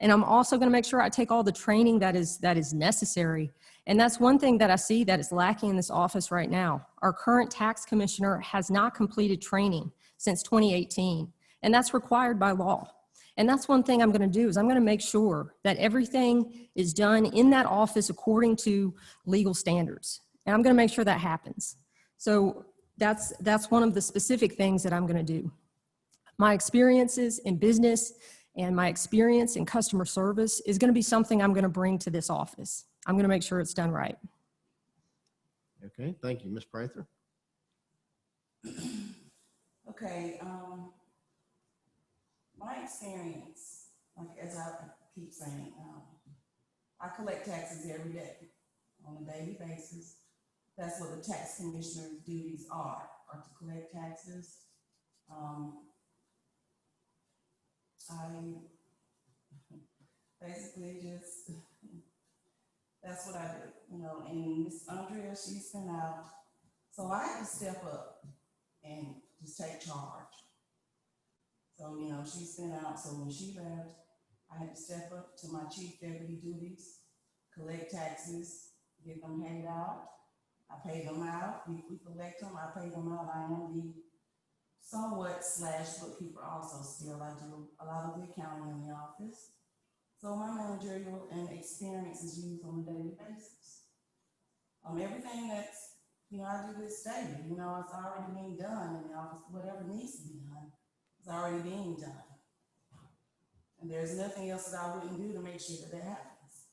And I'm also going to make sure I take all the training that is necessary. And that's one thing that I see that is lacking in this office right now. Our current tax commissioner has not completed training since 2018, and that's required by law. And that's one thing I'm going to do is I'm going to make sure that everything is done in that office according to legal standards. And I'm going to make sure that happens. So that's one of the specific things that I'm going to do. My experiences in business and my experience in customer service is going to be something I'm going to bring to this office. I'm going to make sure it's done right. Okay, thank you. Ms. Prather? Okay, my experience, like as I keep saying, I collect taxes every day on a daily basis. That's what the tax commissioner's duties are to collect taxes. I basically just, that's what I do, and Miss Andrea, she's been out. So I had to step up and just take charge. So, she's been out, so when she left, I had to step up to my chief deputy duties, collect taxes, get them paid out. I pay them out, we collect them, I pay them out. I am the somewhat / bookkeeper also still. I do a lot of the accounting in the office. So my managerial and experience is used on a daily basis. Everything that's, I do this daily, it's already being done in the office, whatever needs to be done, is already being done. And there's nothing else that I wouldn't do to make sure that that happens.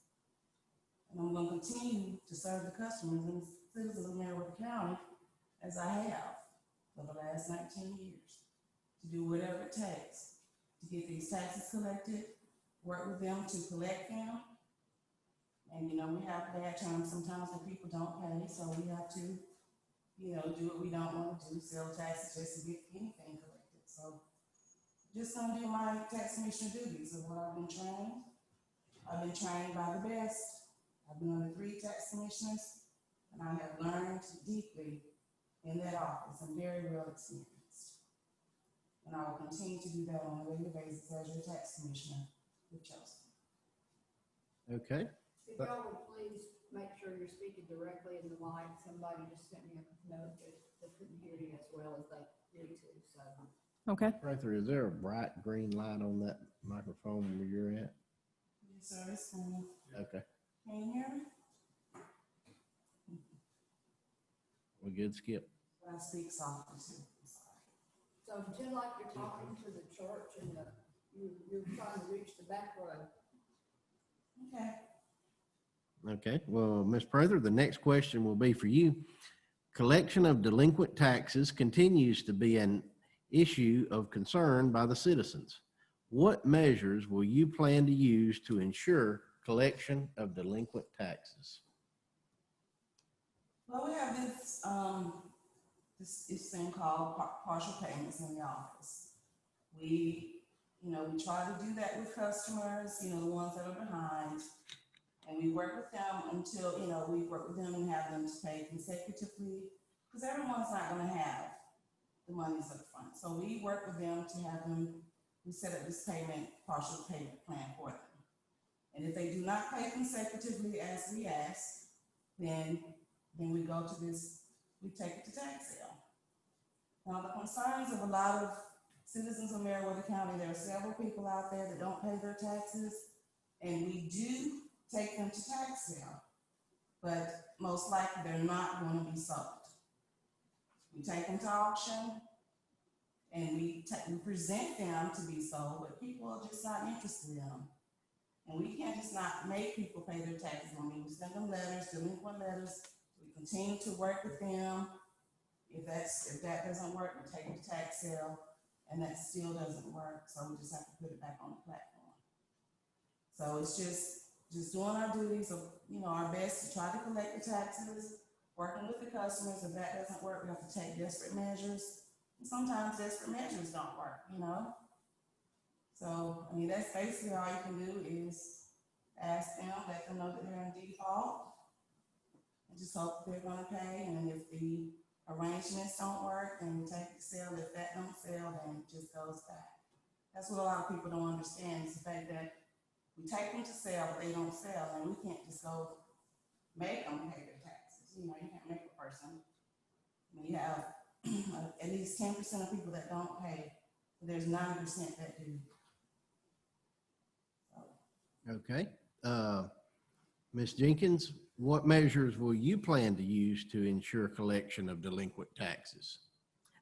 And I'm gonna continue to serve the customers and citizens of Meriwether County as I have for the last 19 years, to do whatever it takes to get these taxes collected, work with them to collect them. And, we have bad times sometimes when people don't pay, so we have to, do what we don't want to do, sell taxes just to get anything collected. So just gonna do my tax commissioner duties of what I've been trained. I've been trained by the best. I've been under 3 tax commissioners, and I have learned deeply in that office. I'm very well experienced. And I will continue to do that on a regular basis as your tax commissioner with Chelsea. Okay. If y'all would please make sure you're speaking directly in the mic. Somebody just sent me a note that they couldn't hear you as well as they need to, so. Okay. Prather, is there a bright green light on that microphone where you're at? Yes, sir, it's fine. Okay, Can you hear me? we good, Skip? I speak softly too. I'm sorry. So pretend like you're talking to the church and you're trying to reach the back row. Okay. Okay, well, Ms. Prather, the next question will be for you. Collection of delinquent taxes continues to be an issue of concern by the citizens. What measures will you plan to use to ensure collection of delinquent taxes? Well, we have this thing called partial payments in the office. We try to do that with customers, the ones that are behind. And we work with them until, we work with them and have them to pay consecutively, because everyone's not gonna have the monies up front. So we work with them to have them, we set up this partial payment plan for them. And if they do not pay consecutively as we ask, then we go to this, we take it to tax sale. Now, the concerns of a lot of citizens of Meriwether County, there are several people out there that don't pay their taxes, and we do take them to tax sale, but most likely they're not going to be sold. We take them to auction, and we present them to be sold, but people are just not interested in them. And we can't just not make people pay their taxes. We send them letters, delinquent letters. We continue to work with them. If that doesn't work, we take it to tax sale, and that still doesn't work, so we just have to put it back on the platform. So it's just doing our duties of, our best to try to collect the taxes, working with the customers. If that doesn't work, we have to take desperate measures. And sometimes desperate measures don't work, So, that's basically all you can do is ask them, let them know that they're in default, and just hope that they're gonna pay. And if the arrangements don't work, then we take the sale. If that don't sell, then it just goes back. That's what a lot of people don't understand, is the fact that we take them to sell, but they don't sell, and we can't just go make them pay their taxes. You can't make a person. We have at least 10% of people that don't pay, but there's 9% that do. Okay. Ms. Jenkins, what measures will you plan to use to ensure collection of delinquent taxes?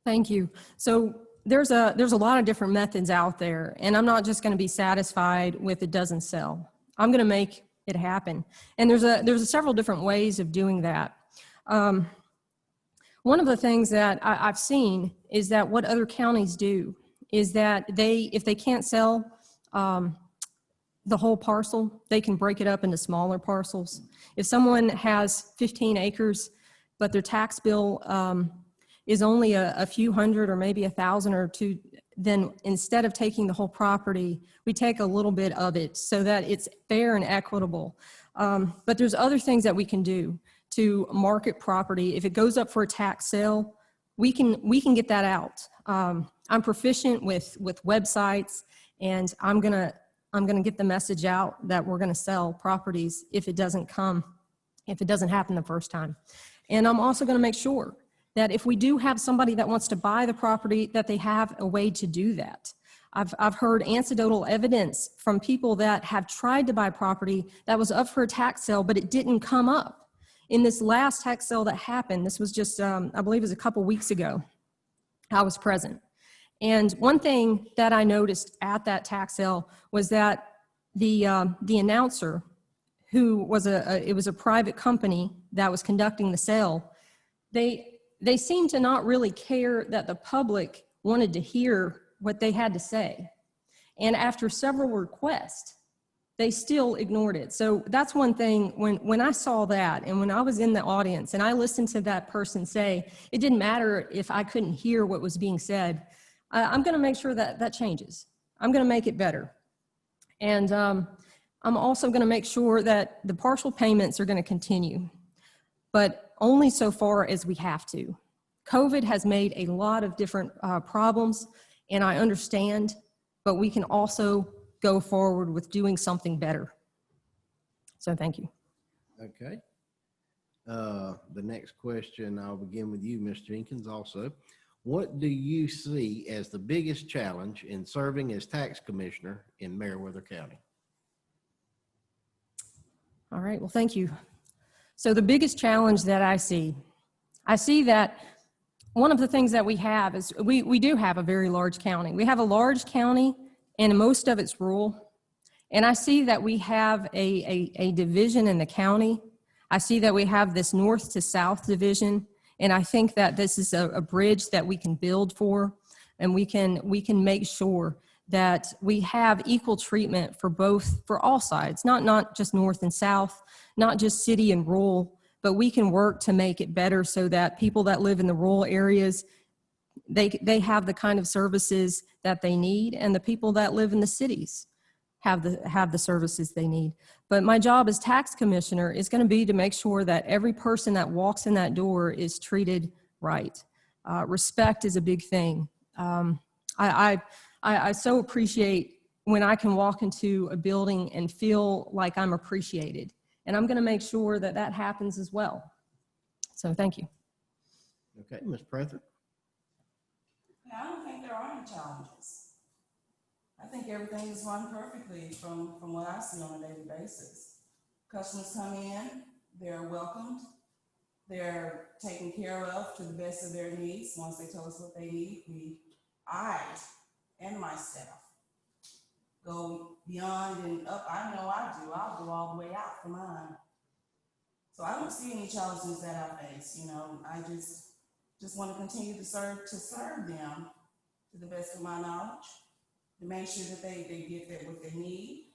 Thank you. So there's a lot of different methods out there, and I'm not just going to be satisfied with it doesn't sell. I'm going to make it happen. And there's several different ways of doing that. One of the things that I've seen is that what other counties do is that if they can't sell the whole parcel, they can break it up into smaller parcels. If someone has 15 acres, but their tax bill is only a few hundred or maybe 1,000 or two, then instead of taking the whole property, we take a little bit of it so that it's fair and equitable. But there's other things that we can do to market property. If it goes up for a tax sale, we can get that out. I'm proficient with websites, and I'm gonna get the message out that we're gonna sell properties if it doesn't happen the first time. And I'm also gonna make sure that if we do have somebody that wants to buy the property, that they have a way to do that. I've heard anecdotal evidence from people that have tried to buy property that was up for a tax sale, but it didn't come up. In this last tax sale that happened, this was just, I believe it was a couple weeks ago, I was present. And one thing that I noticed at that tax sale was that the announcer, who was it was a private company that was conducting the sale, they seemed to not really care that the public wanted to hear what they had to say. And after several requests, they still ignored it. So that's one thing, when I saw that and when I was in the audience and I listened to that person say, it didn't matter if I couldn't hear what was being said, I'm gonna make sure that that changes. I'm gonna make it better. And I'm also gonna make sure that the partial payments are gonna continue, but only so far as we have to. COVID has made a lot of different problems, and I understand, but we can also go forward with doing something better. So thank you. Okay. The next question, I'll begin with you, Ms. Jenkins, also. What do you see as the biggest challenge in serving as tax commissioner in Meriwether County? All right, well, thank you. So the biggest challenge that I see that one of the things that we have is we do have a very large county. We have a large county and most of it's rural. And I see that we have a division in the county. I see that we have this north to south division. And I think that this is a bridge that we can build for, and we can make sure that we have equal treatment for all sides, not just north and south, not just city and rural, but we can work to make it better so that people that live in the rural areas, they have the kind of services that they need, and the people that live in the cities have the services they need. But my job as tax commissioner is going to be to make sure that every person that walks in that door is treated right. Respect is a big thing. I so appreciate when I can walk into a building and feel like I'm appreciated. And I'm going to make sure that that happens as well. So thank you. Okay, Ms. Prather? I don't think there are any challenges. I think everything is run perfectly from what I see on a daily basis. Customers come in, they're welcomed, they're taken care of to the best of their needs. Once they tell us what they need, I and my staff go beyond and up. I know I do. I'll go all the way out for mine. So I don't see any challenges that I face. I just want to continue to serve them to the best of my knowledge, to make sure that they get what they need.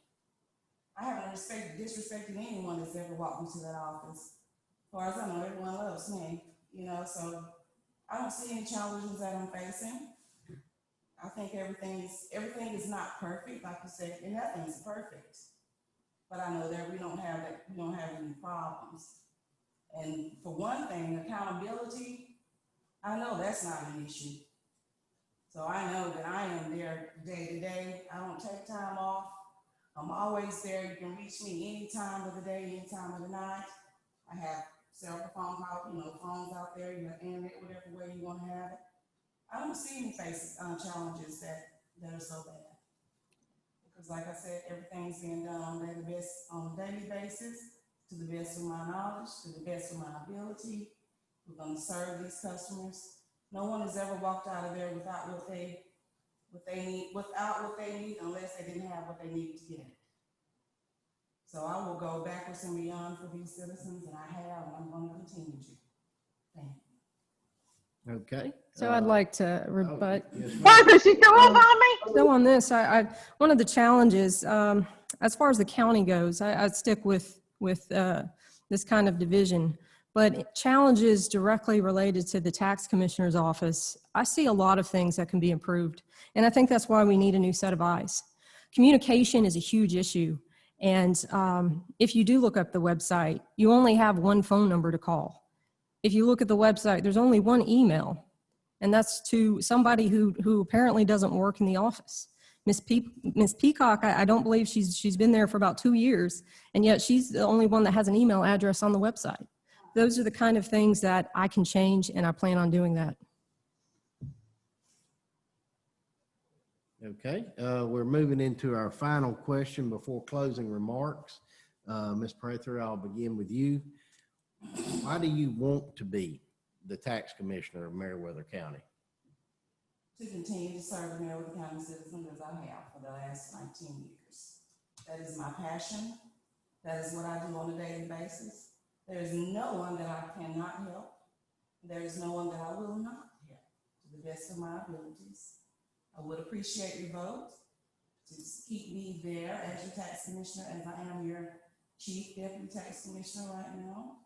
I haven't disrespected anyone that's ever walked into that office. As far as I know, everyone loves me, so I don't see any challenges that I'm facing. I think everything is not perfect, like you said, and nothing's perfect. But I know that we don't have any problems. And for one thing, accountability, I know that's not an issue. So I know that I am there day to day. I don't take time off. I'm always there. You can reach me any time of the day, any time of the night. I have several phones out there, internet, whatever way you want to have it. I don't see any challenges that are so bad. Because like I said, everything's being done on a daily basis, to the best of my knowledge, to the best of my ability. We're going to serve these customers. No one has ever walked out of there without what they need, unless they didn't have what they needed to get it. So I will go backwards and beyond for these citizens, and I have, and I'm going to continue to. Thank you. Okay. So I'd like to rebut. Yes, ma'am. So on this, one of the challenges, as far as the county goes, I'd stick with this kind of division. But challenges directly related to the tax commissioner's office, I see a lot of things that can be improved. And I think that's why we need a new set of eyes. Communication is a huge issue. And if you do look up the website, you only have one phone number to call. If you look at the website, there's only one email, and that's to somebody who apparently doesn't work in the office. Miss Peacock, I don't believe she's been there for about 2 years, and yet she's the only one that has an email address on the website. Those are the kind of things that I can change, and I plan on doing that. Okay, we're moving into our final question before closing remarks. Ms. Prather, I'll begin with you. Why do you want to be the tax commissioner of Meriwether County? To continue to serve the Meriwether County citizens as I have for the last 19 years. That is my passion. That is what I do on a daily basis. There is no one that I cannot help. There is no one that I will not help to the best of my abilities. I would appreciate your vote to keep me there as your tax commissioner, as I am your chief deputy tax commissioner right now.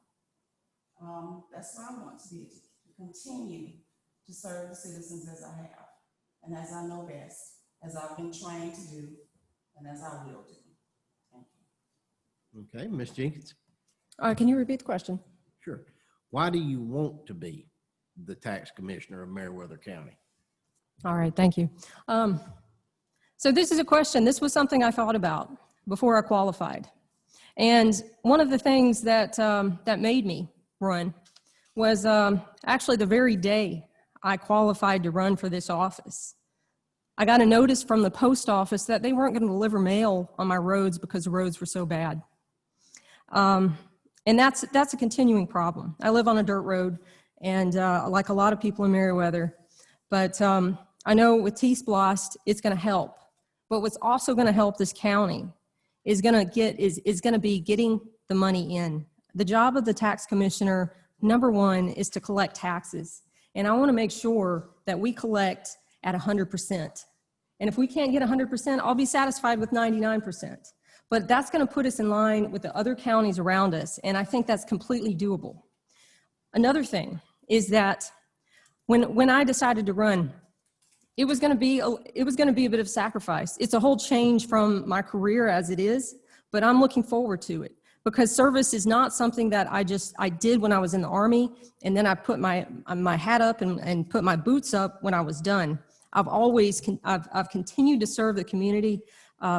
That's what I want to be, to continue to serve the citizens as I have, and as I know best, as I've been trained to do, and as I will do. Thank you. Okay, Ms. Jenkins? Can you repeat the question? Sure. Why do you want to be the tax commissioner of Meriwether County? All right, thank you. So this is a question, this was something I thought about before I qualified. And one of the things that, that made me run was actually the very day I qualified to run for this office. I got a notice from the post office that they weren't going to deliver mail on my roads because the roads were so bad. And that's a continuing problem. I live on a dirt road, and like a lot of people in Meriwether, but I know with T-Splost, it's going to help. But what's also going to help this county is going to be getting the money in. The job of the tax commissioner, number one, is to collect taxes. And I want to make sure that we collect at 100%. And if we can't get 100%, I'll be satisfied with 99%. But that's going to put us in line with the other counties around us, and I think that's completely doable. Another thing is that when I decided to run, it was going to be a bit of sacrifice. It's a whole change from my career as it is, but I'm looking forward to it because service is not something that I did when I was in the Army, and then I put my hat up and put my boots up when I was done. I've continued to serve the community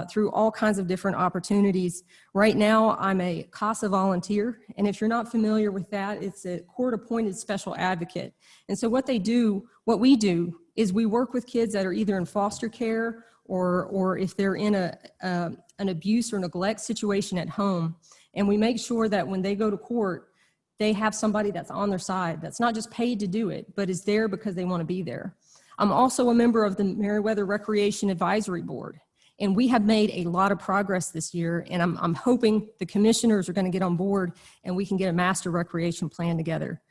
through all kinds of different opportunities. Right now, I'm a CASA volunteer, and if you're not familiar with that, it's a court-appointed special advocate. And so what we do is we work with kids that are either in foster care or if they're in an abuse or neglect situation at home, and we make sure that when they go to court, they have somebody that's on their side, that's not just paid to do it, but is there because they want to be there. I'm also a member of the Meriwether Recreation Advisory Board, and we have made a lot of progress this year, and I'm hoping the commissioners are going to get on board and we can get a master recreation plan together.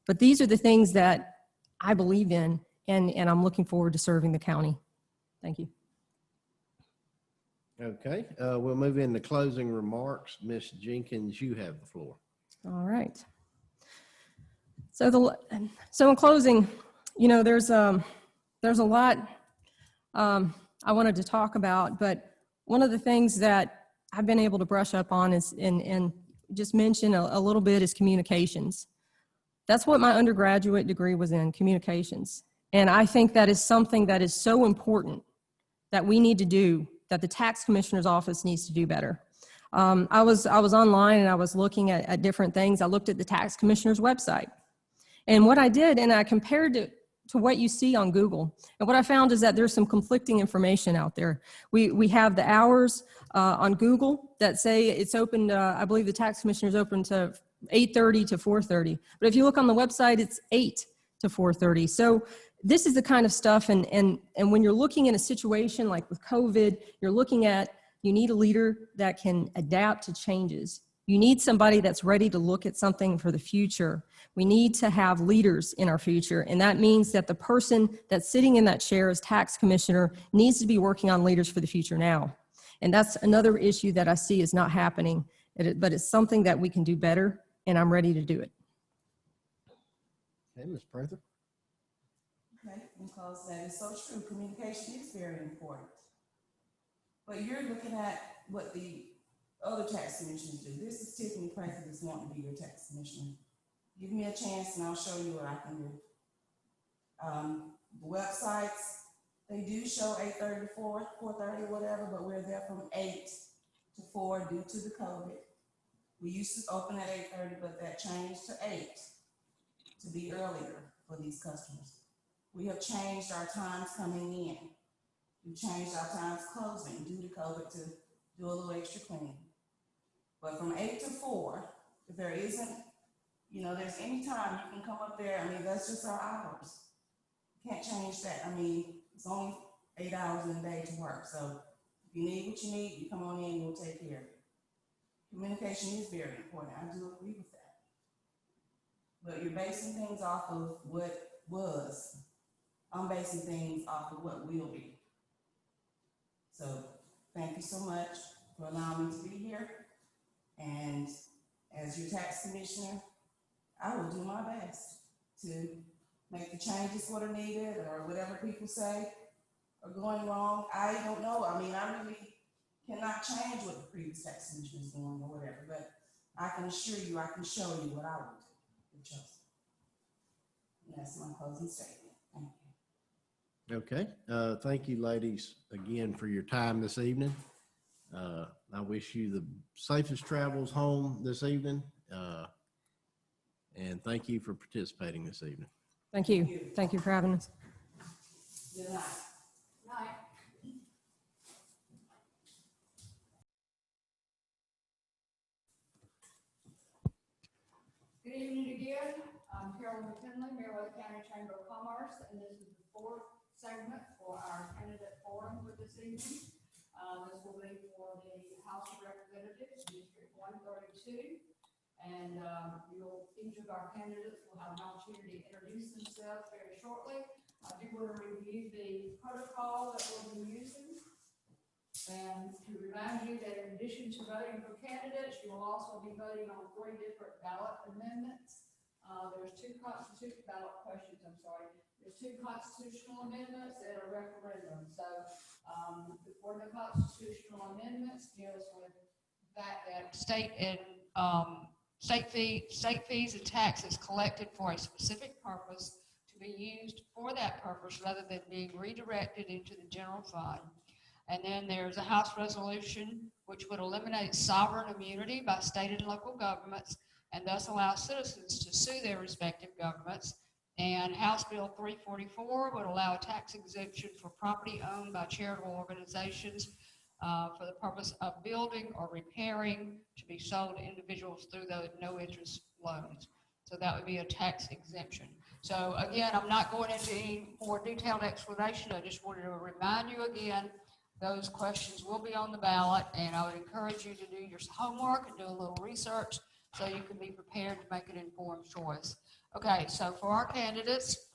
But these are the things that I believe in, and I'm looking forward to serving the county. Thank you. Okay, we'll move into closing remarks. Ms. Jenkins, you have the floor. All right. So in closing, you know, there's a lot I wanted to talk about, but one of the things that I've been able to brush up on is, and just mention a little bit, is communications. That's what my undergraduate degree was in, communications. And I think that is something that is so important that we need to do, that the tax commissioner's office needs to do better. I was online and I was looking at different things. I looked at the tax commissioner's website. And what I did, and I compared it to what you see on Google. And what I found is that there's some conflicting information out there. We have the hours on Google that say it's open, I believe the tax commissioner is open to 8:30 to 4:30. But if you look on the website, it's 8 to 4:30. So this is the kind of stuff, and when you're looking in a situation like with COVID, you're looking at, you need a leader that can adapt to changes. You need somebody that's ready to look at something for the future. We need to have leaders in our future, and that means that the person that's sitting in that chair as tax commissioner needs to be working on leaders for the future now. And that's another issue that I see is not happening, but it's something that we can do better, and I'm ready to do it. Okay, Ms. Prather. Okay, because that is so true. Communication is very important. But you're looking at what the other tax commissioners do. This is Tiffany Prather that's wanting to be your tax commissioner. Give me a chance and I'll show you what I can do. The websites, they do show 8:30 to 4:30 or whatever, but we're there from 8 to 4 due to the COVID. We used to open at 8:30, but that changed to 8 to be earlier for these customers. We have changed our times coming in. We've changed our times closing due to COVID to do a little extra cleaning. But from 8 to 4, if there isn't You know, there's any time you can come up there. I mean, that's just our hours. Can't change that. I mean, it's only 8 hours in a day to work. So if you need what you need, you come on in, we'll take care of it. Communication is very important. I do agree with that. But you're basing things off of what was. I'm basing things off of what will be. So thank you so much for allowing me to be here. And as your tax commissioner, I will do my best to make the changes that are needed, or whatever people say are going wrong. I don't know. I mean, I really cannot change what the previous tax commissioner is doing or whatever, but I can assure you, I can show you what I will do with Joseph. And that's my closing statement. Thank you. Okay, thank you, ladies, again for your time this evening. I wish you the safest travels home this evening. And thank you for participating this evening. Thank you. Thank you for having us. Good night. Night. Good evening again. I'm Carolyn McKinley, Meriwether County Chamber of Commerce, and this is the fourth segment for our candidate forum for this evening. This will be for the House of Representatives, District 132. And each of our candidates will have an opportunity to introduce themselves very shortly. I do want to review the protocol that we'll be using. And to remind you that in addition to voting for candidates, you will also be voting on 3 different ballot amendments. There's 2 constitutional ballot questions, I'm sorry. There's 2 constitutional amendments and a referendum. So for the constitutional amendments deals with that state and state fees and taxes collected for a specific purpose to be used for that purpose rather than being redirected into the general fund. And then there's a House resolution which would eliminate sovereign immunity by state and local governments and thus allow citizens to sue their respective governments. And House Bill 344 would allow a tax exemption for property owned by charitable organizations for the purpose of building or repairing to be sold to individuals through those no interest loans. So that would be a tax exemption. So again, I'm not going into any more detailed explanation. I just wanted to remind you again, those questions will be on the ballot, and I would encourage you to do your homework and do a little research so you can be prepared to make an informed choice. Okay, so for our candidates,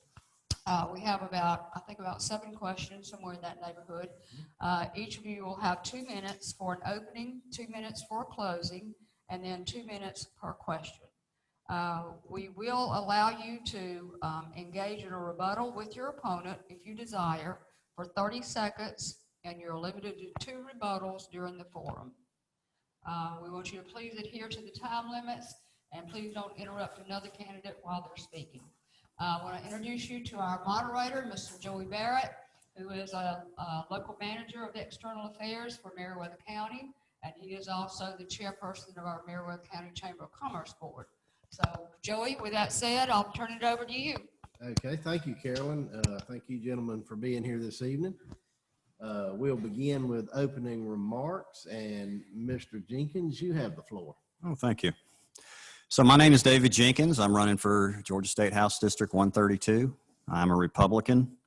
we have about 7 questions, somewhere in that neighborhood. Each of you will have 2 minutes for an opening, 2 minutes for a closing, and then 2 minutes per question. We will allow you to engage in a rebuttal with your opponent if you desire for 30 seconds, and you're limited to 2 rebuttals during the forum. We want you to please adhere to the time limits, and please don't interrupt another candidate while they're speaking. I want to introduce you to our moderator, Mr. Joey Barrett, who is a local manager of external affairs for Meriwether County, and he is also the chairperson of our Meriwether County Chamber of Commerce Board. So, Joey, with that said, I'll turn it over to you. Okay, thank you, Carolyn. Thank you, gentlemen, for being here this evening. We'll begin with opening remarks, and Mr. Jenkins, you have the floor. Oh, thank you. So my name is David Jenkins. I'm running for Georgia State House District 132. I'm a Republican.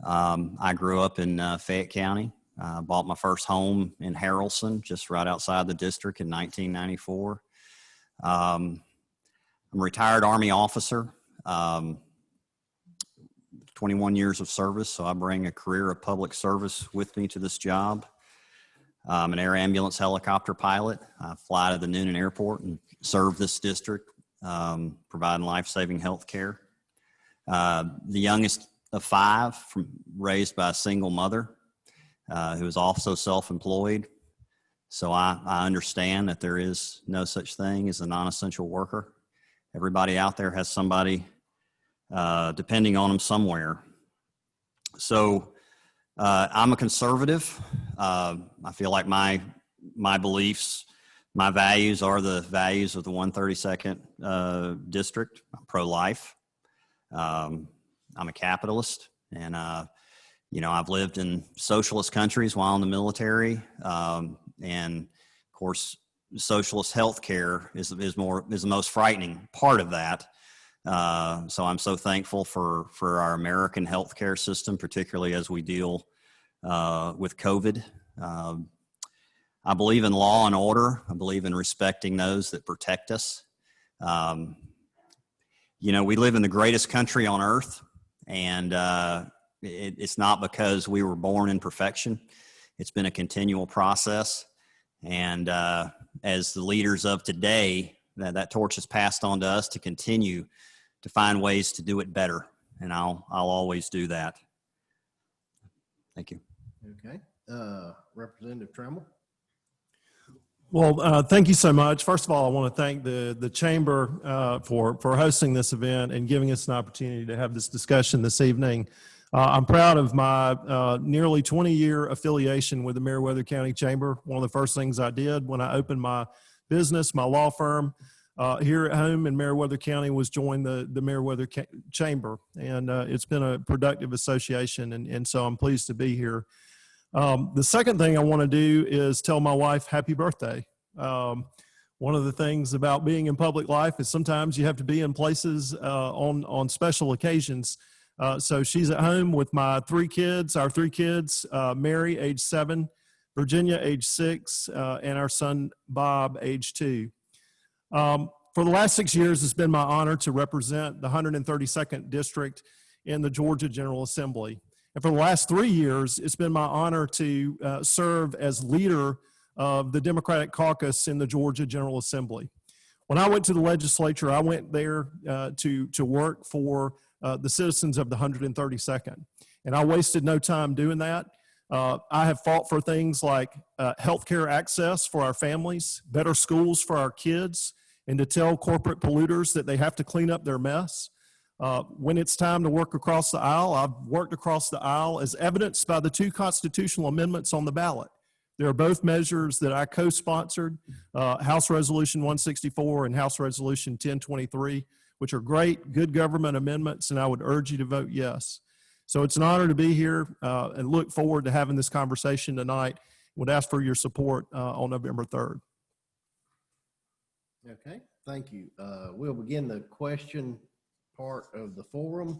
I grew up in Fayette County. Bought my first home in Harrelson, just right outside the district, in 1994. I'm a retired Army officer, 21 years of service, so I bring a career of public service with me to this job. I'm an air ambulance helicopter pilot. I fly to the Noonan Airport and serve this district, providing life-saving health care. The youngest of 5, raised by a single mother who is also self-employed. So I understand that there is no such thing as a non-essential worker. Everybody out there has somebody depending on them somewhere. So I'm a conservative. I feel like my beliefs, my values are the values of the 132nd district. I'm pro-life. I'm a capitalist, and I've lived in socialist countries while in the military, and of course, socialist healthcare is the most frightening part of that. So I'm so thankful for our American healthcare system, particularly as we deal with COVID. I believe in law and order. I believe in respecting those that protect us. We live in the greatest country on earth, and it's not because we were born in perfection. It's been a continual process. And as the leaders of today, that torch is passed on to us to continue to find ways to do it better. And I'll always do that. Thank you. Okay. Representative Trammell? Well, thank you so much. First of all, I want to thank the chamber for hosting this event and giving us an opportunity to have this discussion this evening. I'm proud of my nearly 20-year affiliation with the Meriwether County Chamber. One of the first things I did when I opened my business, my law firm here at home in Meriwether County, was join the Meriwether Chamber. And it's been a productive association, and so I'm pleased to be here. The second thing I want to do is tell my wife happy birthday. One of the things about being in public life is sometimes you have to be in places on special occasions. So she's at home with my three kids, Mary, age 7, Virginia, age 6, and our son, Bob, age 2. For the last 6 years, it's been my honor to represent the 132nd District in the Georgia General Assembly. And for the last 3 years, it's been my honor to serve as leader of the Democratic caucus in the Georgia General Assembly. When I went to the legislature, I went there to work for the citizens of the 132nd. And I wasted no time doing that. I have fought for things like healthcare access for our families, better schools for our kids, and to tell corporate polluters that they have to clean up their mess. When it's time to work across the aisle, I've worked across the aisle as evidenced by the 2 constitutional amendments on the ballot. They are both measures that I co-sponsored, House Resolution 164 and House Resolution 1023, which are great, good government amendments, and I would urge you to vote yes. So it's an honor to be here and look forward to having this conversation tonight. Would ask for your support on November 3rd. Okay, thank you. We'll begin the question part of the forum.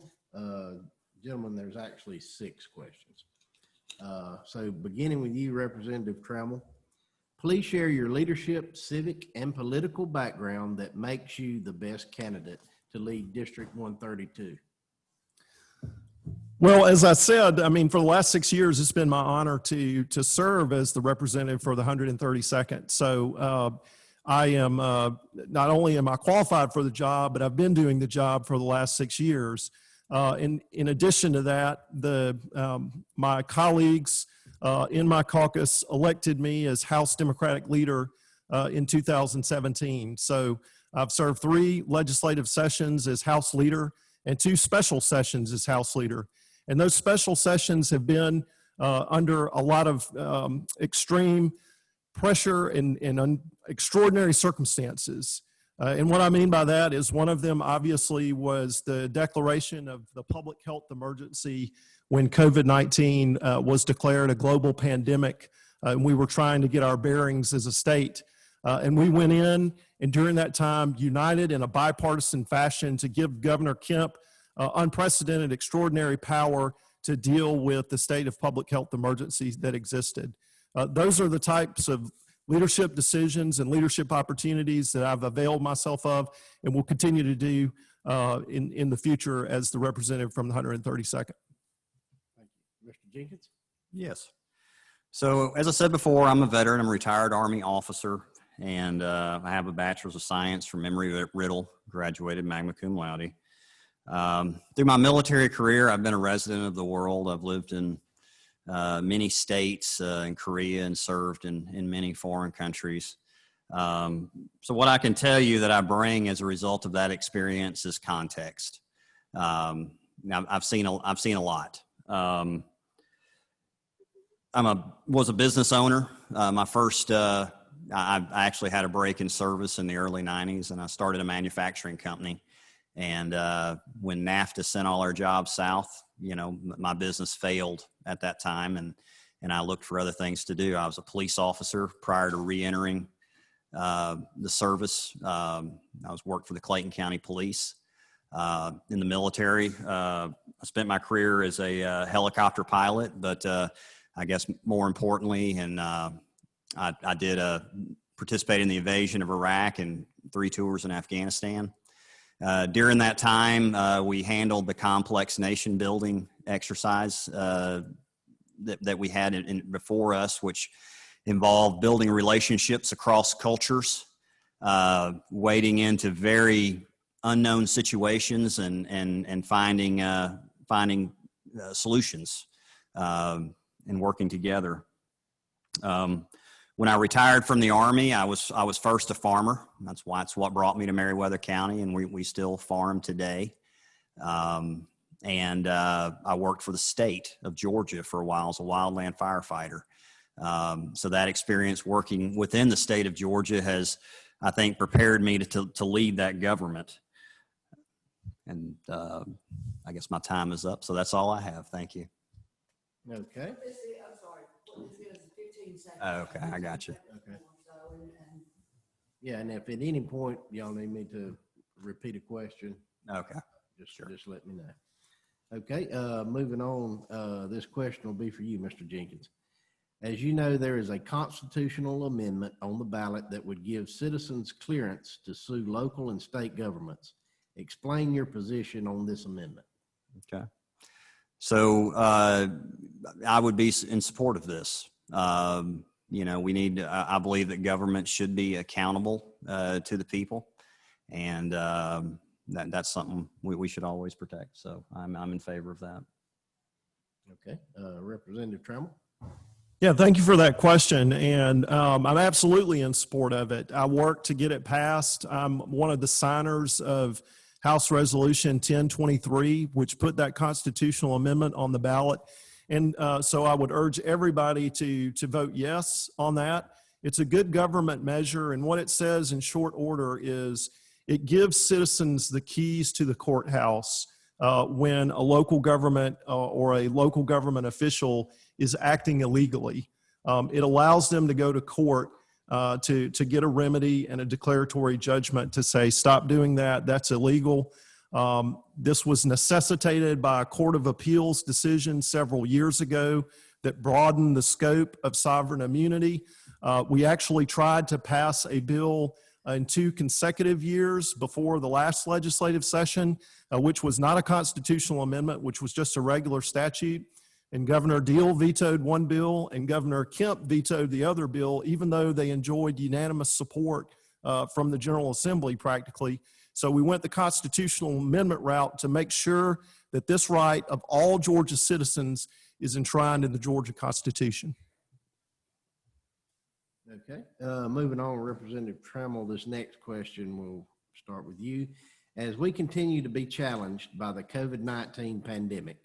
Gentlemen, there's actually 6 questions. So beginning with you, Representative Trammell, please share your leadership, civic, and political background that makes you the best candidate to lead District 132. Well, as I said, I mean, for the last 6 years, it's been my honor to serve as the representative for the 132nd. So I am, not only am I qualified for the job, but I've been doing the job for the last 6 years. In addition to that, my colleagues in my caucus elected me as House Democratic leader in 2017. So I've served 3 legislative sessions as House leader and 2 special sessions as House leader. And those special sessions have been under a lot of extreme pressure and extraordinary circumstances. And what I mean by that is one of them obviously was the declaration of the public health emergency when COVID-19 was declared a global pandemic. And we were trying to get our bearings as a state. And we went in and during that time united in a bipartisan fashion to give Governor Kemp unprecedented, extraordinary power to deal with the state of public health emergencies that existed. Those are the types of leadership decisions and leadership opportunities that I've availed myself of and will continue to do in the future as the representative from the 132nd. Thank you. Mr. Jenkins? Yes. So as I said before, I'm a veteran. I'm a retired Army officer, and I have a Bachelor's of Science from Embry-Riddle, graduated magna cum laude. Through my military career, I've been a resident of the world. I've lived in many states in Korea and served in many foreign countries. So what I can tell you that I bring as a result of that experience is context. Now I've seen a lot. Was a business owner. My first, I actually had a break in service in the early 90s, and I started a manufacturing company. And when NAFTA sent all our jobs south, you know, my business failed at that time, and I looked for other things to do. I was a police officer prior to re-entering the service. I was worked for the Clayton County Police in the military. I spent my career as a helicopter pilot, but I guess more importantly, and I did participate in the invasion of Iraq and 3 tours in Afghanistan. During that time, we handled the complex nation building exercise that we had before us, which involved building relationships across cultures, wading into very unknown situations and finding solutions and working together. When I retired from the Army, I was first a farmer. That's what brought me to Meriwether County, and we still farm today. And I worked for the state of Georgia for a while as a wildland firefighter. So that experience working within the state of Georgia has, I think, prepared me to lead that government. And I guess my time is up, so that's all I have. Thank you. Okay. I'm sorry, this is 15 seconds. Oh, okay, I got you. Okay. Yeah, and if at any point y'all need me to repeat a question, Okay. just let me know. Okay, moving on, this question will be for you, Mr. Jenkins. As you know, there is a constitutional amendment on the ballot that would give citizens clearance to sue local and state governments. Explain your position on this amendment. Okay. So I would be in support of this. You know, I believe that government should be accountable to the people, and that's something we should always protect. So I'm in favor of that. Okay, Representative Trammell. Yeah, thank you for that question. And I'm absolutely in support of it. I worked to get it passed. I'm one of the signers of House Resolution 1023, which put that constitutional amendment on the ballot. And so I would urge everybody to vote yes on that. It's a good government measure. And what it says in short order is it gives citizens the keys to the courthouse when a local government or a local government official is acting illegally. It allows them to go to court to get a remedy and a declaratory judgment to say, stop doing that, that's illegal. This was necessitated by a Court of Appeals decision several years ago that broadened the scope of sovereign immunity. We actually tried to pass a bill in 2 consecutive years before the last legislative session, which was not a constitutional amendment, which was just a regular statute. And Governor Deal vetoed one bill and Governor Kemp vetoed the other bill, even though they enjoyed unanimous support from the General Assembly practically. So we went the constitutional amendment route to make sure that this right of all Georgia citizens is enshrined in the Georgia Constitution. Okay, moving on, Representative Trammell, this next question will start with you. As we continue to be challenged by the COVID-19 pandemic,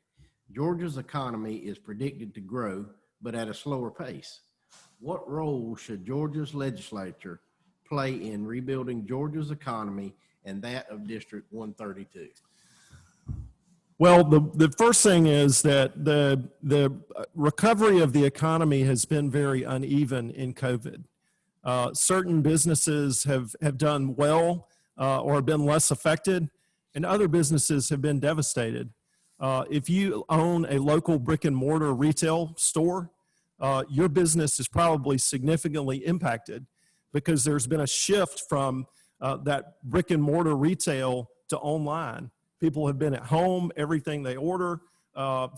Georgia's economy is predicted to grow, but at a slower pace. What role should Georgia's legislature play in rebuilding Georgia's economy and that of District 132? Well, the first thing is that the recovery of the economy has been very uneven in COVID. Certain businesses have done well or have been less affected, and other businesses have been devastated. If you own a local brick and mortar retail store, your business is probably significantly impacted because there's been a shift from that brick and mortar retail to online. People have been at home, everything they order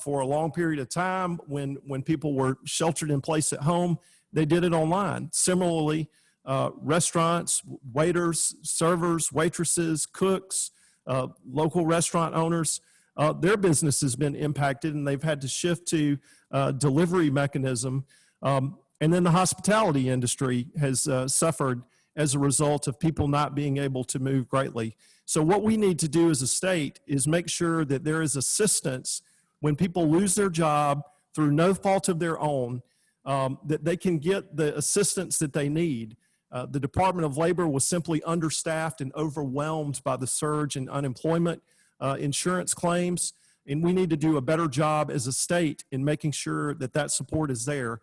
for a long period of time. When people were sheltered in place at home, they did it online. Similarly, restaurants, waiters, servers, waitresses, cooks, local restaurant owners, their business has been impacted and they've had to shift to delivery mechanism. And then the hospitality industry has suffered as a result of people not being able to move greatly. So what we need to do as a state is make sure that there is assistance when people lose their job through no fault of their own, that they can get the assistance that they need. The Department of Labor was simply understaffed and overwhelmed by the surge in unemployment insurance claims, and we need to do a better job as a state in making sure that that support is there.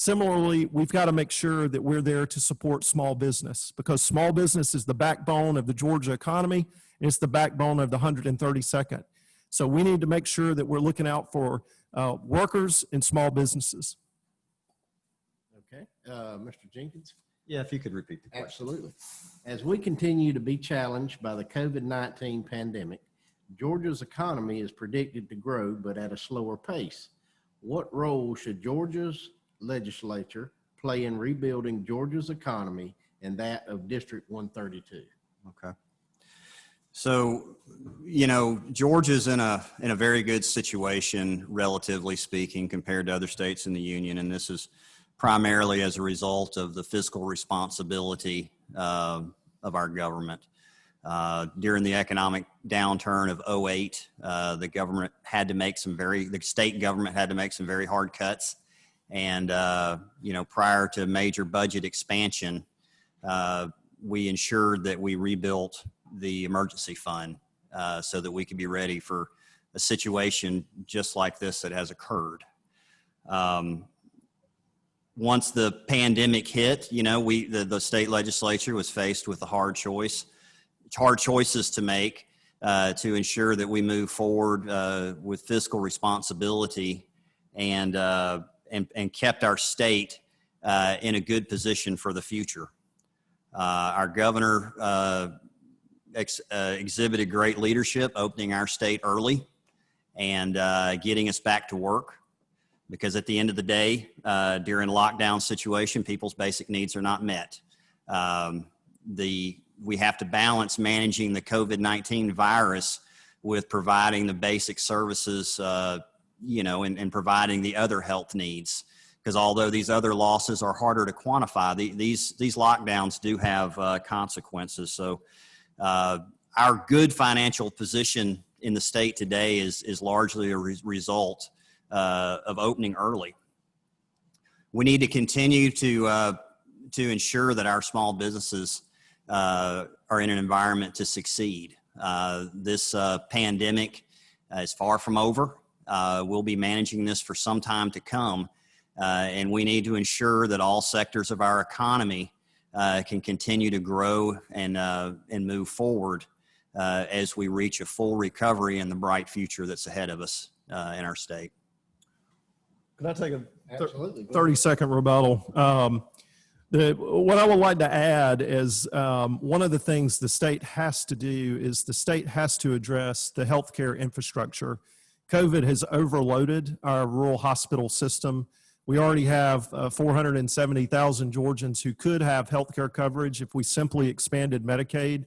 Similarly, we've got to make sure that we're there to support small business, because small business is the backbone of the Georgia economy, and it's the backbone of the 132nd. So we need to make sure that we're looking out for workers and small businesses. Okay, Mr. Jenkins? Yeah, if you could repeat the question. Absolutely. As we continue to be challenged by the COVID-19 pandemic, Georgia's economy is predicted to grow, but at a slower pace. What role should Georgia's legislature play in rebuilding Georgia's economy and that of District 132? Okay. So, Georgia's in a very good situation, relatively speaking, compared to other states in the union, and this is primarily as a result of the fiscal responsibility of our government. During the economic downturn of 2008, the state government had to make some very hard cuts. And, prior to major budget expansion, we ensured that we rebuilt the emergency fund so that we could be ready for a situation just like this that has occurred. Once the pandemic hit, the state legislature was faced with a hard choices to make to ensure that we move forward with fiscal responsibility and kept our state in a good position for the future. Our governor exhibited great leadership, opening our state early and getting us back to work. Because at the end of the day, during a lockdown situation, people's basic needs are not met. We have to balance managing the COVID-19 virus with providing the basic services, and providing the other health needs. Because although these other losses are harder to quantify, these lockdowns do have consequences. So our good financial position in the state today is largely a result of opening early. We need to continue to ensure that our small businesses are in an environment to succeed. This pandemic is far from over. We'll be managing this for some time to come, and we need to ensure that all sectors of our economy can continue to grow and move forward as we reach a full recovery and the bright future that's ahead of us in our state. Can I take a Absolutely. 30-second rebuttal? What I would like to add is one of the things the state has to do is the state has to address the healthcare infrastructure. COVID has overloaded our rural hospital system. We already have 470,000 Georgians who could have healthcare coverage if we simply expanded Medicaid.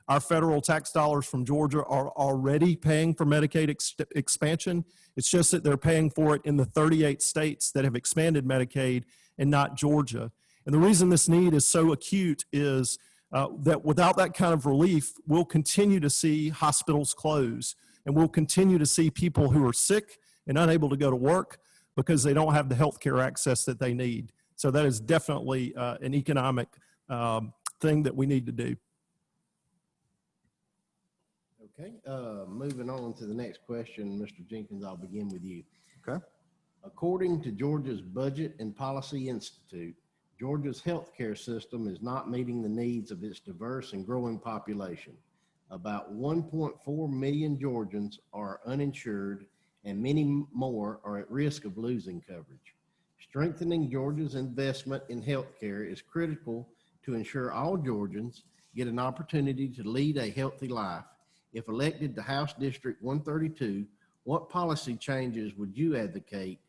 Our federal tax dollars from Georgia are already paying for Medicaid expansion. It's just that they're paying for it in the 38 states that have expanded Medicaid and not Georgia. And the reason this need is so acute is that without that kind of relief, we'll continue to see hospitals close, and we'll continue to see people who are sick and unable to go to work because they don't have the health care access that they need. So that is definitely an economic thing that we need to do. Okay, moving on to the next question, Mr. Jenkins, I'll begin with you. Okay. According to Georgia's Budget and Policy Institute, Georgia's healthcare system is not meeting the needs of its diverse and growing population. About 1.4 million Georgians are uninsured, and many more are at risk of losing coverage. Strengthening Georgia's investment in healthcare is critical to ensure all Georgians get an opportunity to lead a healthy life. If elected to House District 132, what policy changes would you advocate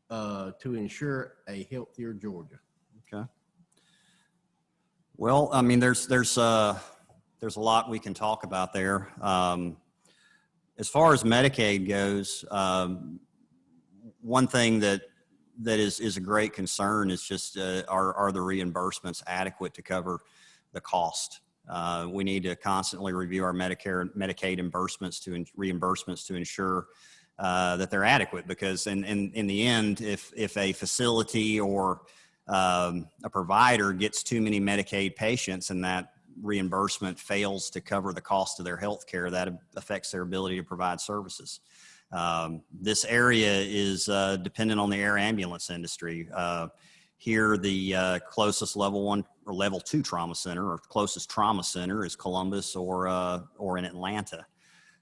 to ensure a healthier Georgia? Okay. Well, I mean, there's a lot we can talk about there. As far as Medicaid goes, one thing that is a great concern is just are the reimbursements adequate to cover the cost? We need to constantly review our Medicaid reimbursements to ensure that they're adequate, because in the end, if a facility or a provider gets too many Medicaid patients and that reimbursement fails to cover the cost of their health care, that affects their ability to provide services. This area is dependent on the air ambulance industry. Here, the closest level 1 or level 2 trauma center, or closest trauma center, is Columbus or in Atlanta.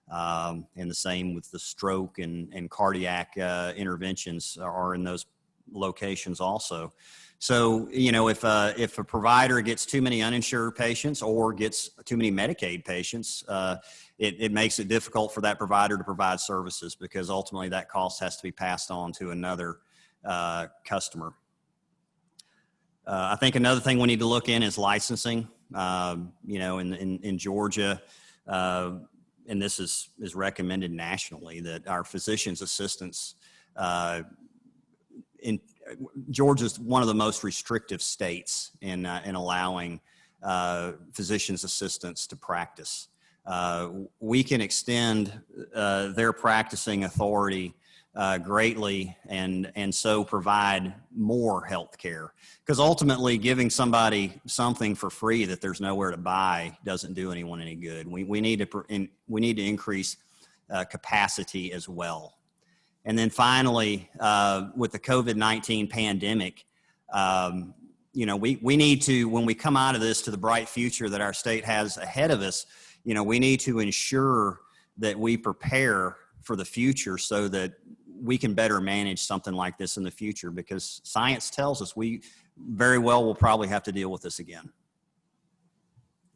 And the same with the stroke and cardiac interventions are in those locations also. So, you know, if a provider gets too many uninsured patients or gets too many Medicaid patients, it makes it difficult for that provider to provide services, because ultimately that cost has to be passed on to another customer. I think another thing we need to look in is licensing. You know, in Georgia, and this is recommended nationally, that our physician's assistants in Georgia's one of the most restrictive states in allowing physician's assistants to practice. We can extend their practicing authority greatly and so provide more health care. Because ultimately, giving somebody something for free that there's nowhere to buy doesn't do anyone any good. We need to increase capacity as well. And then finally, with the COVID-19 pandemic, you know, we need to, when we come out of this to the bright future that our state has ahead of us, you know, we need to ensure that we prepare for the future so that we can better manage something like this in the future, because science tells us we very well will probably have to deal with this again.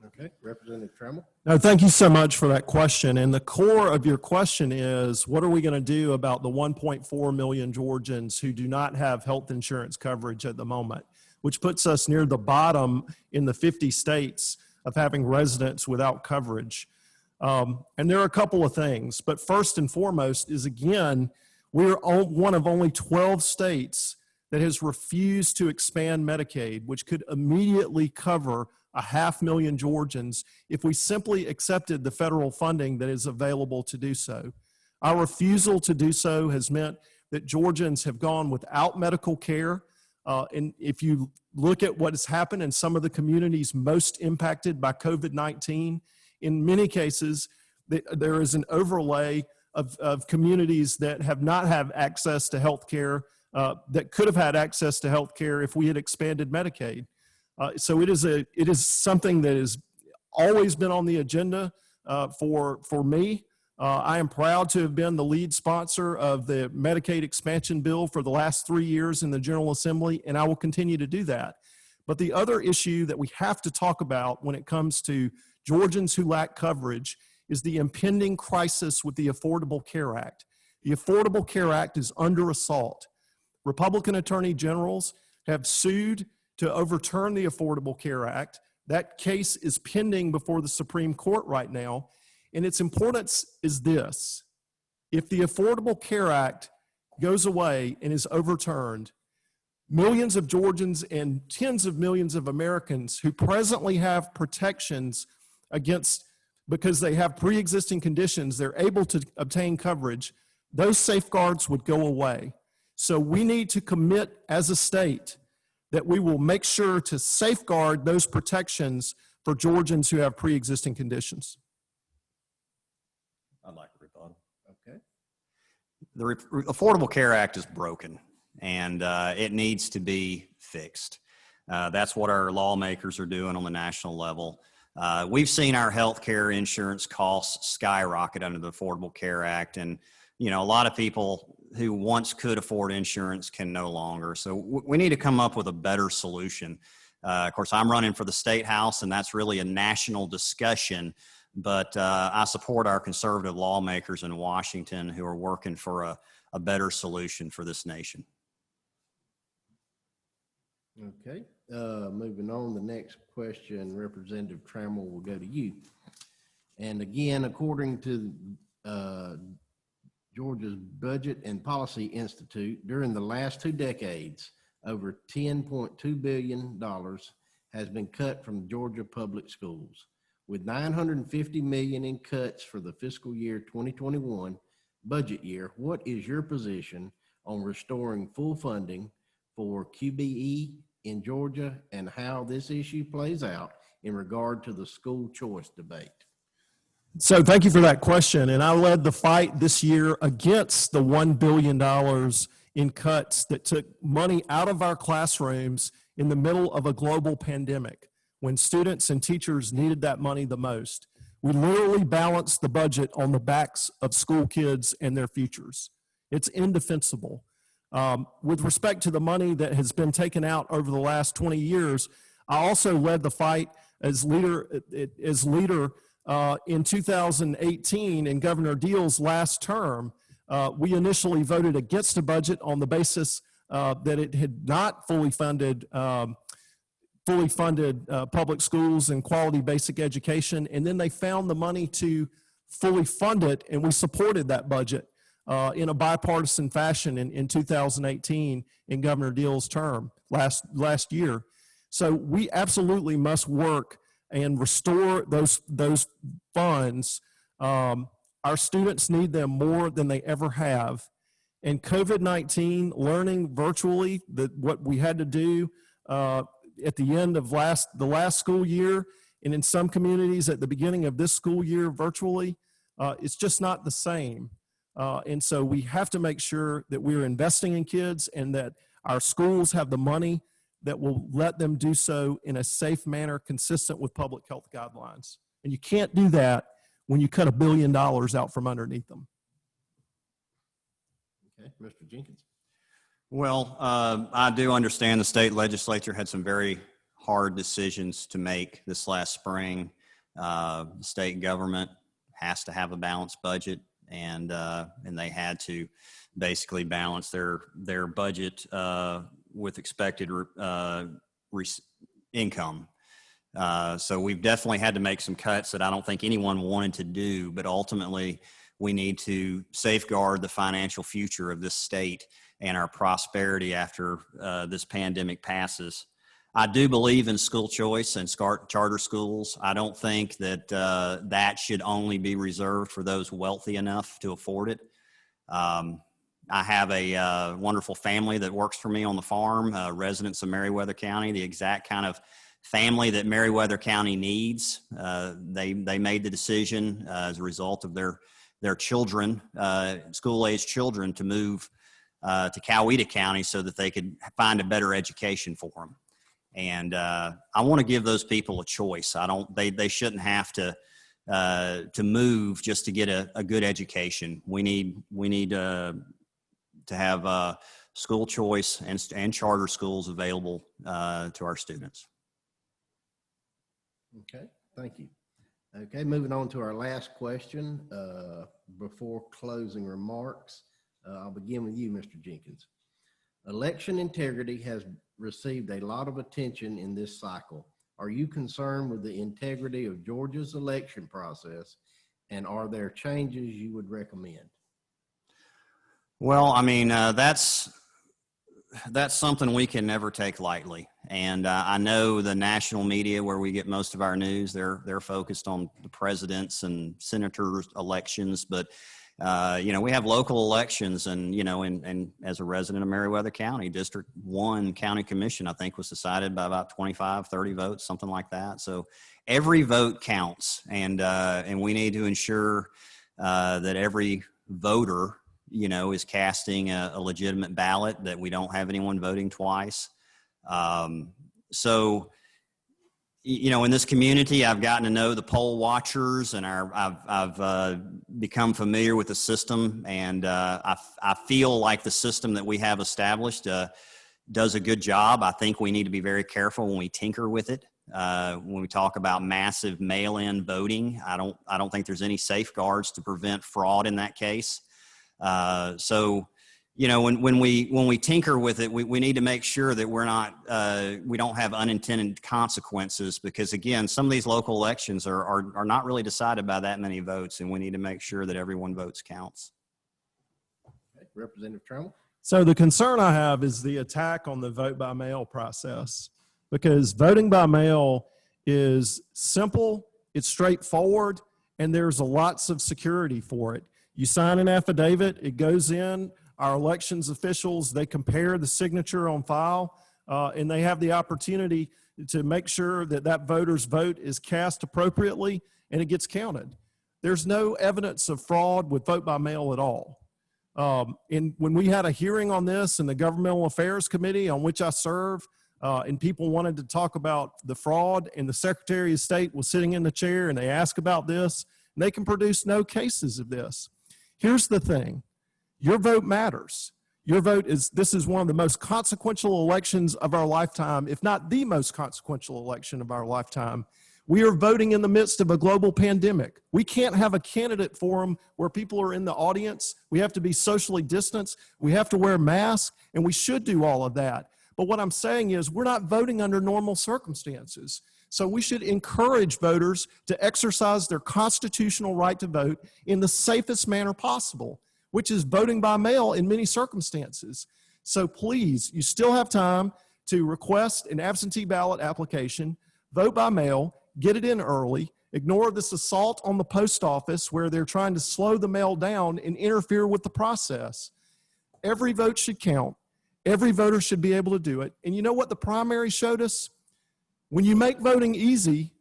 Okay, Representative Trammell. No, thank you so much for that question. And the core of your question is, what are we going to do about the 1.4 million Georgians who do not have health insurance coverage at the moment, which puts us near the bottom in the 50 states of having residents without coverage. And there are a couple of things, but first and foremost is, again, we're one of only 12 states that has refused to expand Medicaid, which could immediately cover 500,000 Georgians if we simply accepted the federal funding that is available to do so. Our refusal to do so has meant that Georgians have gone without medical care. And if you look at what has happened in some of the communities most impacted by COVID-19, in many cases, there is an overlay of communities that have not had access to health care, that could have had access to health care if we had expanded Medicaid. So it is something that has always been on the agenda for me. I am proud to have been the lead sponsor of the Medicaid expansion bill for the last 3 years in the General Assembly, and I will continue to do that. But the other issue that we have to talk about when it comes to Georgians who lack coverage is the impending crisis with the Affordable Care Act. The Affordable Care Act is under assault. Republican attorney generals have sued to overturn the Affordable Care Act. That case is pending before the Supreme Court right now. And its importance is this: if the Affordable Care Act goes away and is overturned, millions of Georgians and tens of millions of Americans who presently have protections against, because they have pre-existing conditions, they're able to obtain coverage, those safeguards would go away. So we need to commit as a state that we will make sure to safeguard those protections for Georgians who have pre-existing conditions. I'd like to rebuttal. Okay. The Affordable Care Act is broken, and it needs to be fixed. That's what our lawmakers are doing on the national level. We've seen our health care insurance costs skyrocket under the Affordable Care Act, and you know, a lot of people who once could afford insurance can no longer. So we need to come up with a better solution. Of course, I'm running for the State House, and that's really a national discussion, but I support our conservative lawmakers in Washington who are working for a better solution for this nation. Okay, moving on, the next question, Representative Trammell, will go to you. And again, according to Georgia's Budget and Policy Institute, during the last 2 decades, over $10.2 billion has been cut from Georgia public schools. With $950 million in cuts for the fiscal year 2021 budget year, what is your position on restoring full funding for QBE in Georgia, and how this issue plays out in regard to the school choice debate? So thank you for that question. And I led the fight this year against the $1 billion in cuts that took money out of our classrooms in the middle of a global pandemic when students and teachers needed that money the most. We literally balanced the budget on the backs of school kids and their futures. It's indefensible. With respect to the money that has been taken out over the last 20 years, I also led the fight as leader in 2018 in Governor Deal's last term. We initially voted against a budget on the basis that it had not fully funded public schools and quality basic education, and then they found the money to fully fund it, and we supported that budget in a bipartisan fashion in 2018 in Governor Deal's term last year. So we absolutely must work and restore those funds. Our students need them more than they ever have. And COVID-19, learning virtually, what we had to do at the end of the last school year, and in some communities at the beginning of this school year virtually, it's just not the same. And so we have to make sure that we're investing in kids and that our schools have the money that will let them do so in a safe manner consistent with public health guidelines. And you can't do that when you cut $1 billion out from underneath them. Okay, Mr. Jenkins. Well, I do understand the state legislature had some very hard decisions to make this last spring. The state government has to have a balanced budget, and they had to basically balance their budget with expected income. So we've definitely had to make some cuts that I don't think anyone wanted to do, but ultimately we need to safeguard the financial future of this state and our prosperity after this pandemic passes. I do believe in school choice and charter schools. I don't think that that should only be reserved for those wealthy enough to afford it. I have a wonderful family that works for me on the farm, residents of Meriwether County, the exact kind of family that Meriwether County needs. They made the decision as a result of their children, school-aged children, to move to Coweta County so that they could find a better education for them. And I want to give those people a choice. They shouldn't have to move just to get a good education. We need to have school choice and charter schools available to our students. Okay, thank you. Okay, moving on to our last question before closing remarks. I'll begin with you, Mr. Jenkins. Election integrity has received a lot of attention in this cycle. Are you concerned with the integrity of Georgia's election process, and are there changes you would recommend? Well, I mean, that's something we can never take lightly. And I know the national media, where we get most of our news, they're focused on the presidents and senators elections, but we have local elections, and and as a resident of Meriwether County, District 1 County Commission, I think, was decided by about 25, 30 votes, something like that. So every vote counts, and we need to ensure that every voter is casting a legitimate ballot, that we don't have anyone voting twice. So, in this community, I've gotten to know the poll watchers, and I've become familiar with the system, and I feel like the system that we have established does a good job. I think we need to be very careful when we tinker with it. When we talk about massive mail-in voting, I don't think there's any safeguards to prevent fraud in that case. So, when we tinker with it, we need to make sure that we don't have unintended consequences, because again, some of these local elections are not really decided by that many votes, and we need to make sure that everyone votes counts. Okay. Representative Trammell. So the concern I have is the attack on the vote by mail process, because voting by mail is simple, it's straightforward, and there's lots of security for it. You sign an affidavit, it goes in, our elections officials, they compare the signature on file, and they have the opportunity to make sure that that voter's vote is cast appropriately and it gets counted. There's no evidence of fraud with vote by mail at all. And when we had a hearing on this in the Governmental Affairs Committee, on which I serve, and people wanted to talk about the fraud, and the Secretary of State was sitting in the chair and they asked about this, and they can produce no cases of this. Here's the thing. Your vote matters. This is one of the most consequential elections of our lifetime, if not the most consequential election of our lifetime. We are voting in the midst of a global pandemic. We can't have a candidate forum where people are in the audience. We have to be socially distanced. We have to wear masks, and we should do all of that. But what I'm saying is we're not voting under normal circumstances. So we should encourage voters to exercise their constitutional right to vote in the safest manner possible, which is voting by mail in many circumstances. So please, you still have time to request an absentee ballot application, vote by mail, get it in early, ignore this assault on the post office where they're trying to slow the mail down and interfere with the process. Every vote should count. Every voter should be able to do it. And you know what the primary showed us? When you make voting easy,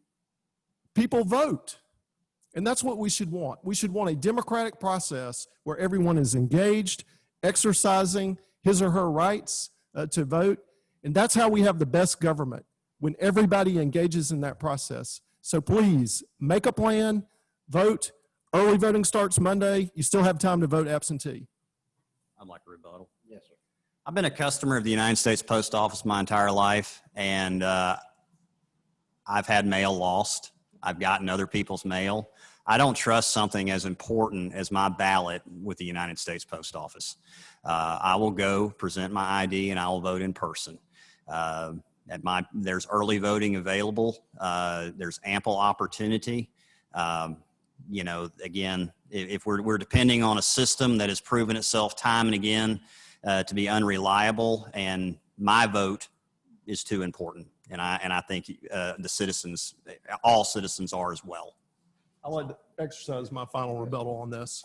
people vote. And that's what we should want. We should want a democratic process where everyone is engaged, exercising his or her rights to vote. And that's how we have the best government, when everybody engages in that process. So please, make a plan, vote. Early voting starts Monday. You still have time to vote absentee. I'd like a rebuttal. Yes, sir. I've been a customer of the United States Post Office my entire life, and I've had mail lost. I've gotten other people's mail. I don't trust something as important as my ballot with the United States Post Office. I will go present my ID and I will vote in person. There's early voting available. There's ample opportunity. You know, again, if we're depending on a system that has proven itself time and again to be unreliable, and my vote is too important. And I think the citizens, all citizens are as well. I'd like to exercise my final rebuttal on this.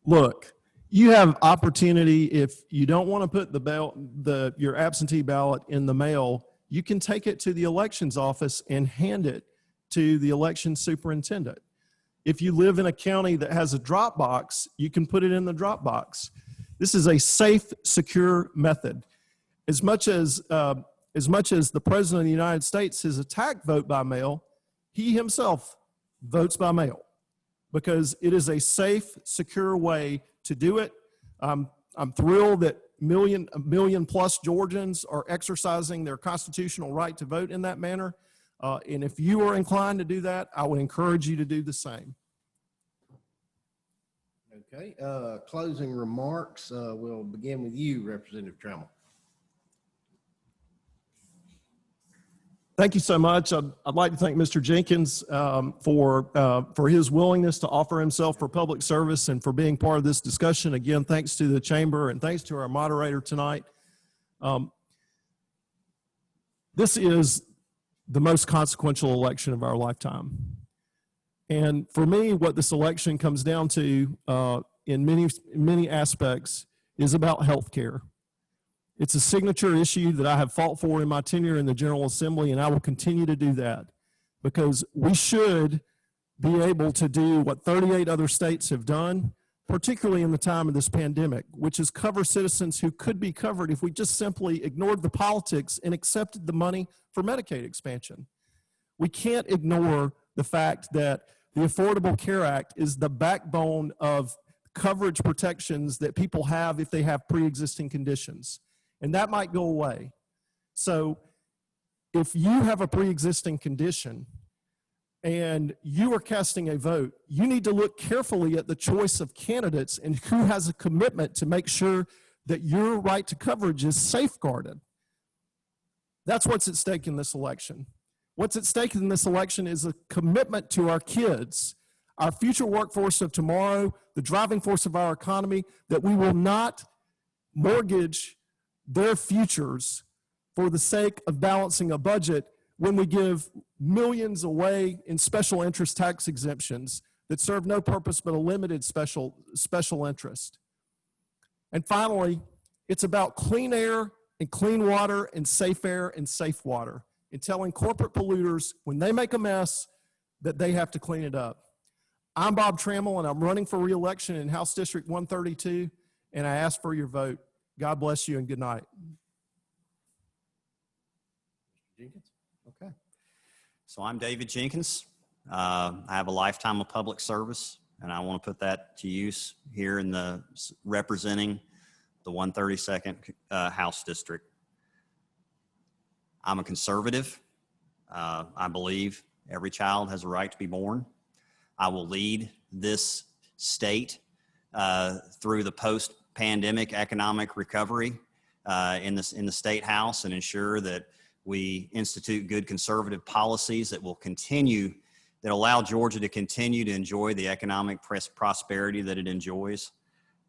Look, you have opportunity. If you don't want to put your absentee ballot in the mail, you can take it to the elections office and hand it to the election superintendent. If you live in a county that has a drop box, you can put it in the drop box. This is a safe, secure method. As much as the President of the United States has attacked vote by mail, he himself votes by mail because it is a safe, secure way to do it. I'm thrilled that a million plus Georgians are exercising their constitutional right to vote in that manner. And if you are inclined to do that, I would encourage you to do the same. Okay, closing remarks. We'll begin with you, Representative Trammell. Thank you so much. I'd like to thank Mr. Jenkins for his willingness to offer himself for public service and for being part of this discussion. Again, thanks to the chamber and thanks to our moderator tonight. This is the most consequential election of our lifetime. And for me, what this election comes down to in many aspects is about health care. It's a signature issue that I have fought for in my tenure in the General Assembly, and I will continue to do that because we should be able to do what 38 other states have done, particularly in the time of this pandemic, which is cover citizens who could be covered if we just simply ignored the politics and accepted the money for Medicaid expansion. We can't ignore the fact that the Affordable Care Act is the backbone of coverage protections that people have if they have pre-existing conditions. And that might go away. So if you have a pre-existing condition and you are casting a vote, you need to look carefully at the choice of candidates and who has a commitment to make sure that your right to coverage is safeguarded. That's what's at stake in this election. What's at stake in this election is a commitment to our kids, our future workforce of tomorrow, the driving force of our economy, that we will not mortgage their futures for the sake of balancing a budget when we give millions away in special interest tax exemptions that serve no purpose but a limited special interest. And finally, it's about clean air and clean water and safe air and safe water, and telling corporate polluters when they make a mess that they have to clean it up. I'm Bob Trammell, and I'm running for reelection in House District 132, and I ask for your vote. God bless you and good night. Jenkins? Okay. So I'm David Jenkins. I have a lifetime of public service, and I want to put that to use here in the representing the 132nd House District. I'm a conservative. I believe every child has a right to be born. I will lead this state through the post-pandemic economic recovery in the State House and ensure that we institute good conservative policies that will continue, that allow Georgia to continue to enjoy the economic prosperity that it enjoys.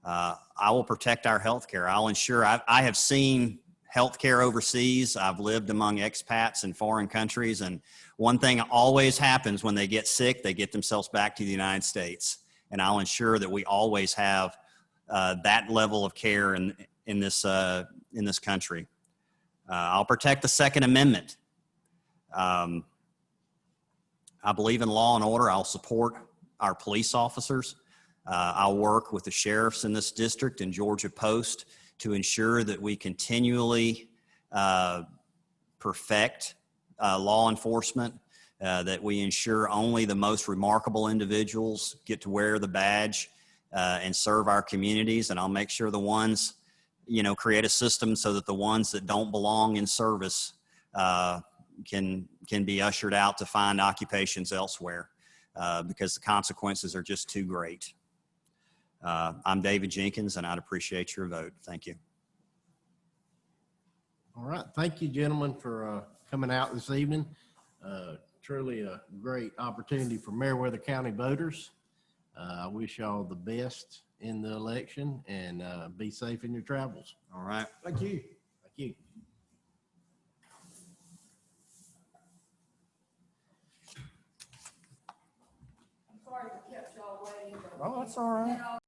I will protect our health care. I'll ensure, I have seen healthcare overseas. I've lived among expats in foreign countries, and one thing always happens when they get sick, they get themselves back to the United States. And I'll ensure that we always have that level of care in this country. I'll protect the Second Amendment. I believe in law and order. I'll support our police officers. I'll work with the sheriffs in this district and Georgia Post to ensure that we continually perfect law enforcement, that we ensure only the most remarkable individuals get to wear the badge and serve our communities. And I'll make sure the ones, create a system so that the ones that don't belong in service can be ushered out to find occupations elsewhere because the consequences are just too great. I'm David Jenkins, and I'd appreciate your vote. Thank you. All right. Thank you, gentlemen, for coming out this evening. Truly a great opportunity for Meriwether County voters. I wish y'all the best in the election, and be safe in your travels. All right. Thank you. Thank you. I'm sorry we kept y'all waiting. Oh, that's all right.